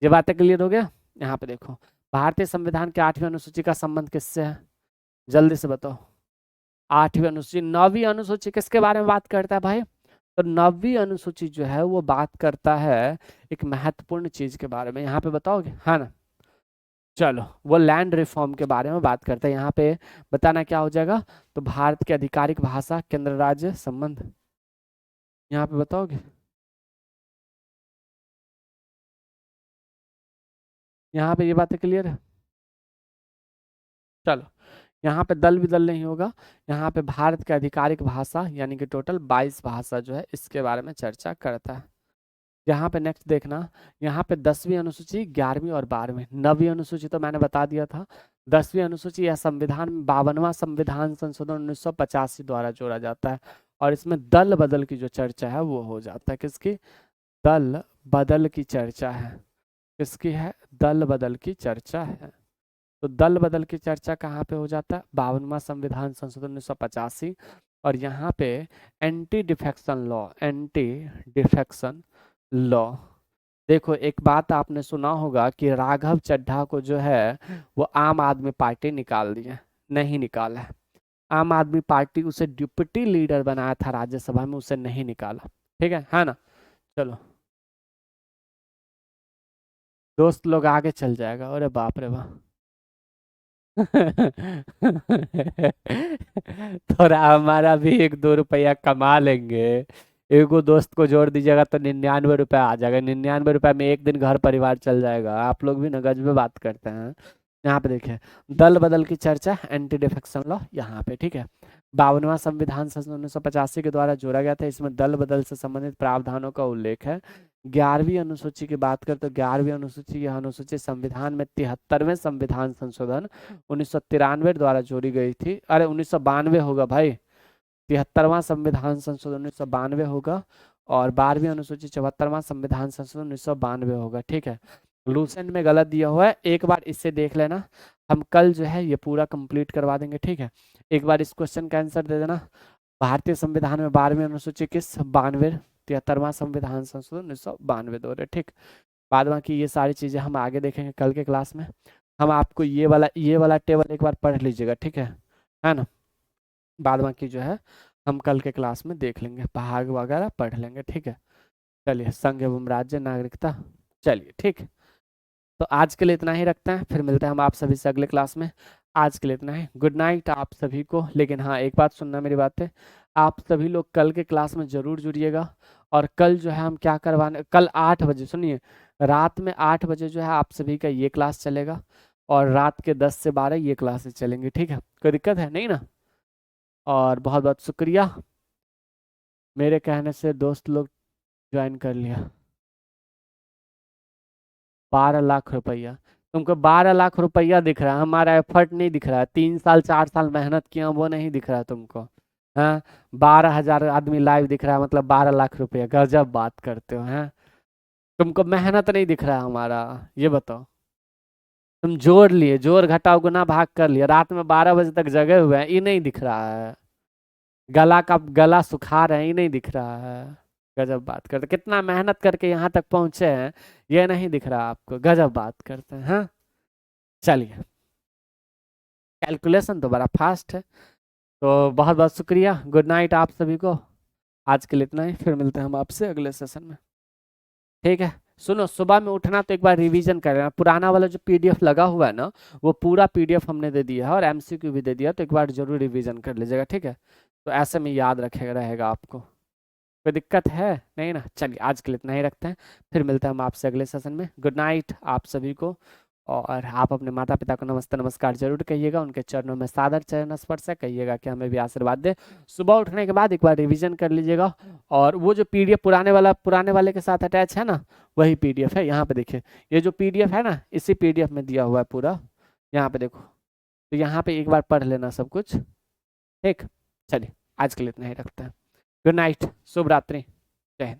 ये बातें क्लियर हो गया? यहाँ पे देखो भारतीय संविधान के 8वीं अनुसूची का संबंध किससे है? जल्दी से बताओ। 8वीं अनुसूची। 9वीं अनुसूची किसके बारे में बात करता है भाई? तो 9वीं अनुसूची जो है वो बात करता है एक महत्वपूर्ण चीज के बारे में, यहाँ पे बताओगे, है ना? चलो, वो लैंड रिफॉर्म के बारे में बात करते हैं। यहाँ पे बताना क्या हो जाएगा? तो भारत की आधिकारिक भाषा, केंद्र राज्य संबंध, यहाँ पे बताओगे? यहाँ पे ये बातें क्लियर है? चलो, यहाँ पे दल विदल नहीं होगा, यहाँ पे भारत की आधिकारिक भाषा यानी कि टोटल 22 भाषा जो है इसके बारे में चर्चा करता है। यहाँ पे नेक्स्ट देखना, यहाँ पे 10वीं अनुसूची, 11वीं और 12वीं। 9वीं अनुसूची तो मैंने बता दिया था। 10वीं अनुसूची यह संविधान में 52वां संविधान संशोधन 1985 द्वारा जोड़ा जाता है, और इसमें दल बदल की जो चर्चा है वो हो जाता है। किसकी? दल बदल की चर्चा है। किसकी है? दल बदल की चर्चा है। तो दल बदल की चर्चा कहाँ पे हो जाता है? 52वां संविधान संशोधन 1985। और यहाँ पे anti defection law, anti defection law. देखो, एक बात आपने सुना होगा कि राघव चड्ढा को जो है वो आम आदमी पार्टी निकाल दी है। नहीं निकाला है। आम आदमी पार्टी उसे डिप्टी लीडर बनाया था राज्यसभा में, उसे नहीं निकाला। ठीक है ना? चलो, दोस्त लोग आगे चल जाएगा। अरे बाप रे बाप। थोड़ा हमारा भी 1-2 रुपया कमा लेंगे। एगो दोस्त को जोड़ दीजिएगा तो 99 रुपया आ जाएगा। 99 रुपया में एक दिन घर परिवार चल जाएगा। आप लोग भी ना गज में बात करते हैं। यहाँ पे देखिए, दल बदल की चर्चा, एंटी डिफेक्शन लॉ, यहाँ पे ठीक है। 52वां संविधान संशोधन 1985 के द्वारा जोड़ा गया था, इसमें दल बदल से संबंधित प्रावधानों का उल्लेख है। 11वीं अनुसूची की बात करें तो 11वीं अनुसूची, यह अनुसूची संविधान में 73वें संविधान संशोधन 1993 द्वारा जोड़ी गई थी। अरे 1992 होगा भाई, 73वां संविधान संशोधन 1992 होगा, और 12वीं अनुसूची 74वां संविधान संशोधन 1992 होगा। ठीक है, लूसेंट में गलत दिया हुआ है, एक बार इससे देख लेना। हम कल जो है ये पूरा कंप्लीट करवा देंगे। ठीक है, एक बार इस क्वेश्चन का आंसर दे देना। भारतीय संविधान में 12वीं अनुसूची किस? 92, 73वां संविधान संशोधन 1992 दो रहे। ठीक, बाद बाकी ये सारी चीजें हम आगे देखेंगे कल के क्लास में। हम आपको ये वाला टेबल एक बार पढ़ लीजिएगा, ठीक है ना? बाद बाकी जो है हम कल के क्लास में देख लेंगे, भाग वगैरह पढ़ लेंगे। ठीक है, चलिए, संघ एवं राज्य नागरिकता। चलिए ठीक, तो आज के लिए इतना ही रखते हैं, फिर मिलते हैं हम आप सभी से अगले क्लास में। आज के लिए इतना ही, गुड नाइट आप सभी को। लेकिन हाँ, एक बात सुनना मेरी बात है, आप सभी लोग कल के क्लास में जरूर जुड़िएगा। और कल जो है हम क्या करवाने, कल 8 बजे, सुनिए, रात में 8 बजे जो है आप सभी का ये क्लास चलेगा, और रात के 10 से 12 ये क्लासेस चलेंगी। ठीक है, कोई दिक्कत है नहीं ना? और बहुत बहुत शुक्रिया, मेरे कहने से दोस्त लोग ज्वाइन कर लिया। 12 लाख रुपया? तुमको 12 लाख रुपया दिख रहा है, हमारा एफर्ट नहीं दिख रहा है। 3 साल 4 साल मेहनत किया, वो नहीं दिख रहा है तुमको? हाँ, 12,000 आदमी लाइव दिख रहा है, मतलब 12 लाख रुपया। गजब बात करते हो हैं। तुमको मेहनत नहीं दिख रहा है हमारा, ये बताओ। तुम जोड़ लिए, जोड़ घटाव गुना भाग कर लिया, रात में 12 बजे तक जगे हुए हैं, ये नहीं दिख रहा है। गला सुखा रहे हैं, ये नहीं दिख रहा है। गजब बात करते, कितना मेहनत करके यहाँ तक पहुंचे हैं, ये नहीं दिख रहा आपको? गजब बात करते हैं। हाँ, चलिए, कैलकुलेशन तो बड़ा फास्ट है। तो बहुत बहुत शुक्रिया, गुड नाइट आप सभी को। आज के लिए इतना ही, फिर मिलते हैं हम आपसे अगले सेशन में। ठीक है, सुनो, सुबह में उठना तो एक बार रिवीजन कर लेना। पुराना वाला जो पीडीएफ लगा हुआ है ना, वो पूरा पीडीएफ हमने दे दिया है, और एमसीक्यू भी दे दिया, तो एक बार जरूर रिवीजन कर लीजिएगा। ठीक है, तो ऐसे में याद रखेगा, रहेगा आपको। कोई दिक्कत है नहीं ना? चलिए, आज के लिए इतना ही रखते हैं, फिर मिलते हैं हम आपसे अगले सेशन में। गुड नाइट आप सभी को। और आप अपने माता पिता को नमस्ते नमस्कार जरूर कहिएगा, उनके चरणों में सादर चरण स्पर्श है, कहिएगा कि हमें भी आशीर्वाद दे। सुबह उठने के बाद एक बार रिवीजन कर लीजिएगा। और वो जो पीडीएफ पुराने वाले के साथ अटैच है ना, वही पीडीएफ है। यहाँ पे देखिए, ये जो पीडीएफ है ना, इसी पीडीएफ में दिया हुआ है पूरा। यहाँ पे देखो, तो यहाँ पे एक बार पढ़ लेना सब कुछ। ठीक, चलिए, आज के लिए इतना ही रखते हैं। गुड नाइट, शुभ रात्रि, जय हिंद।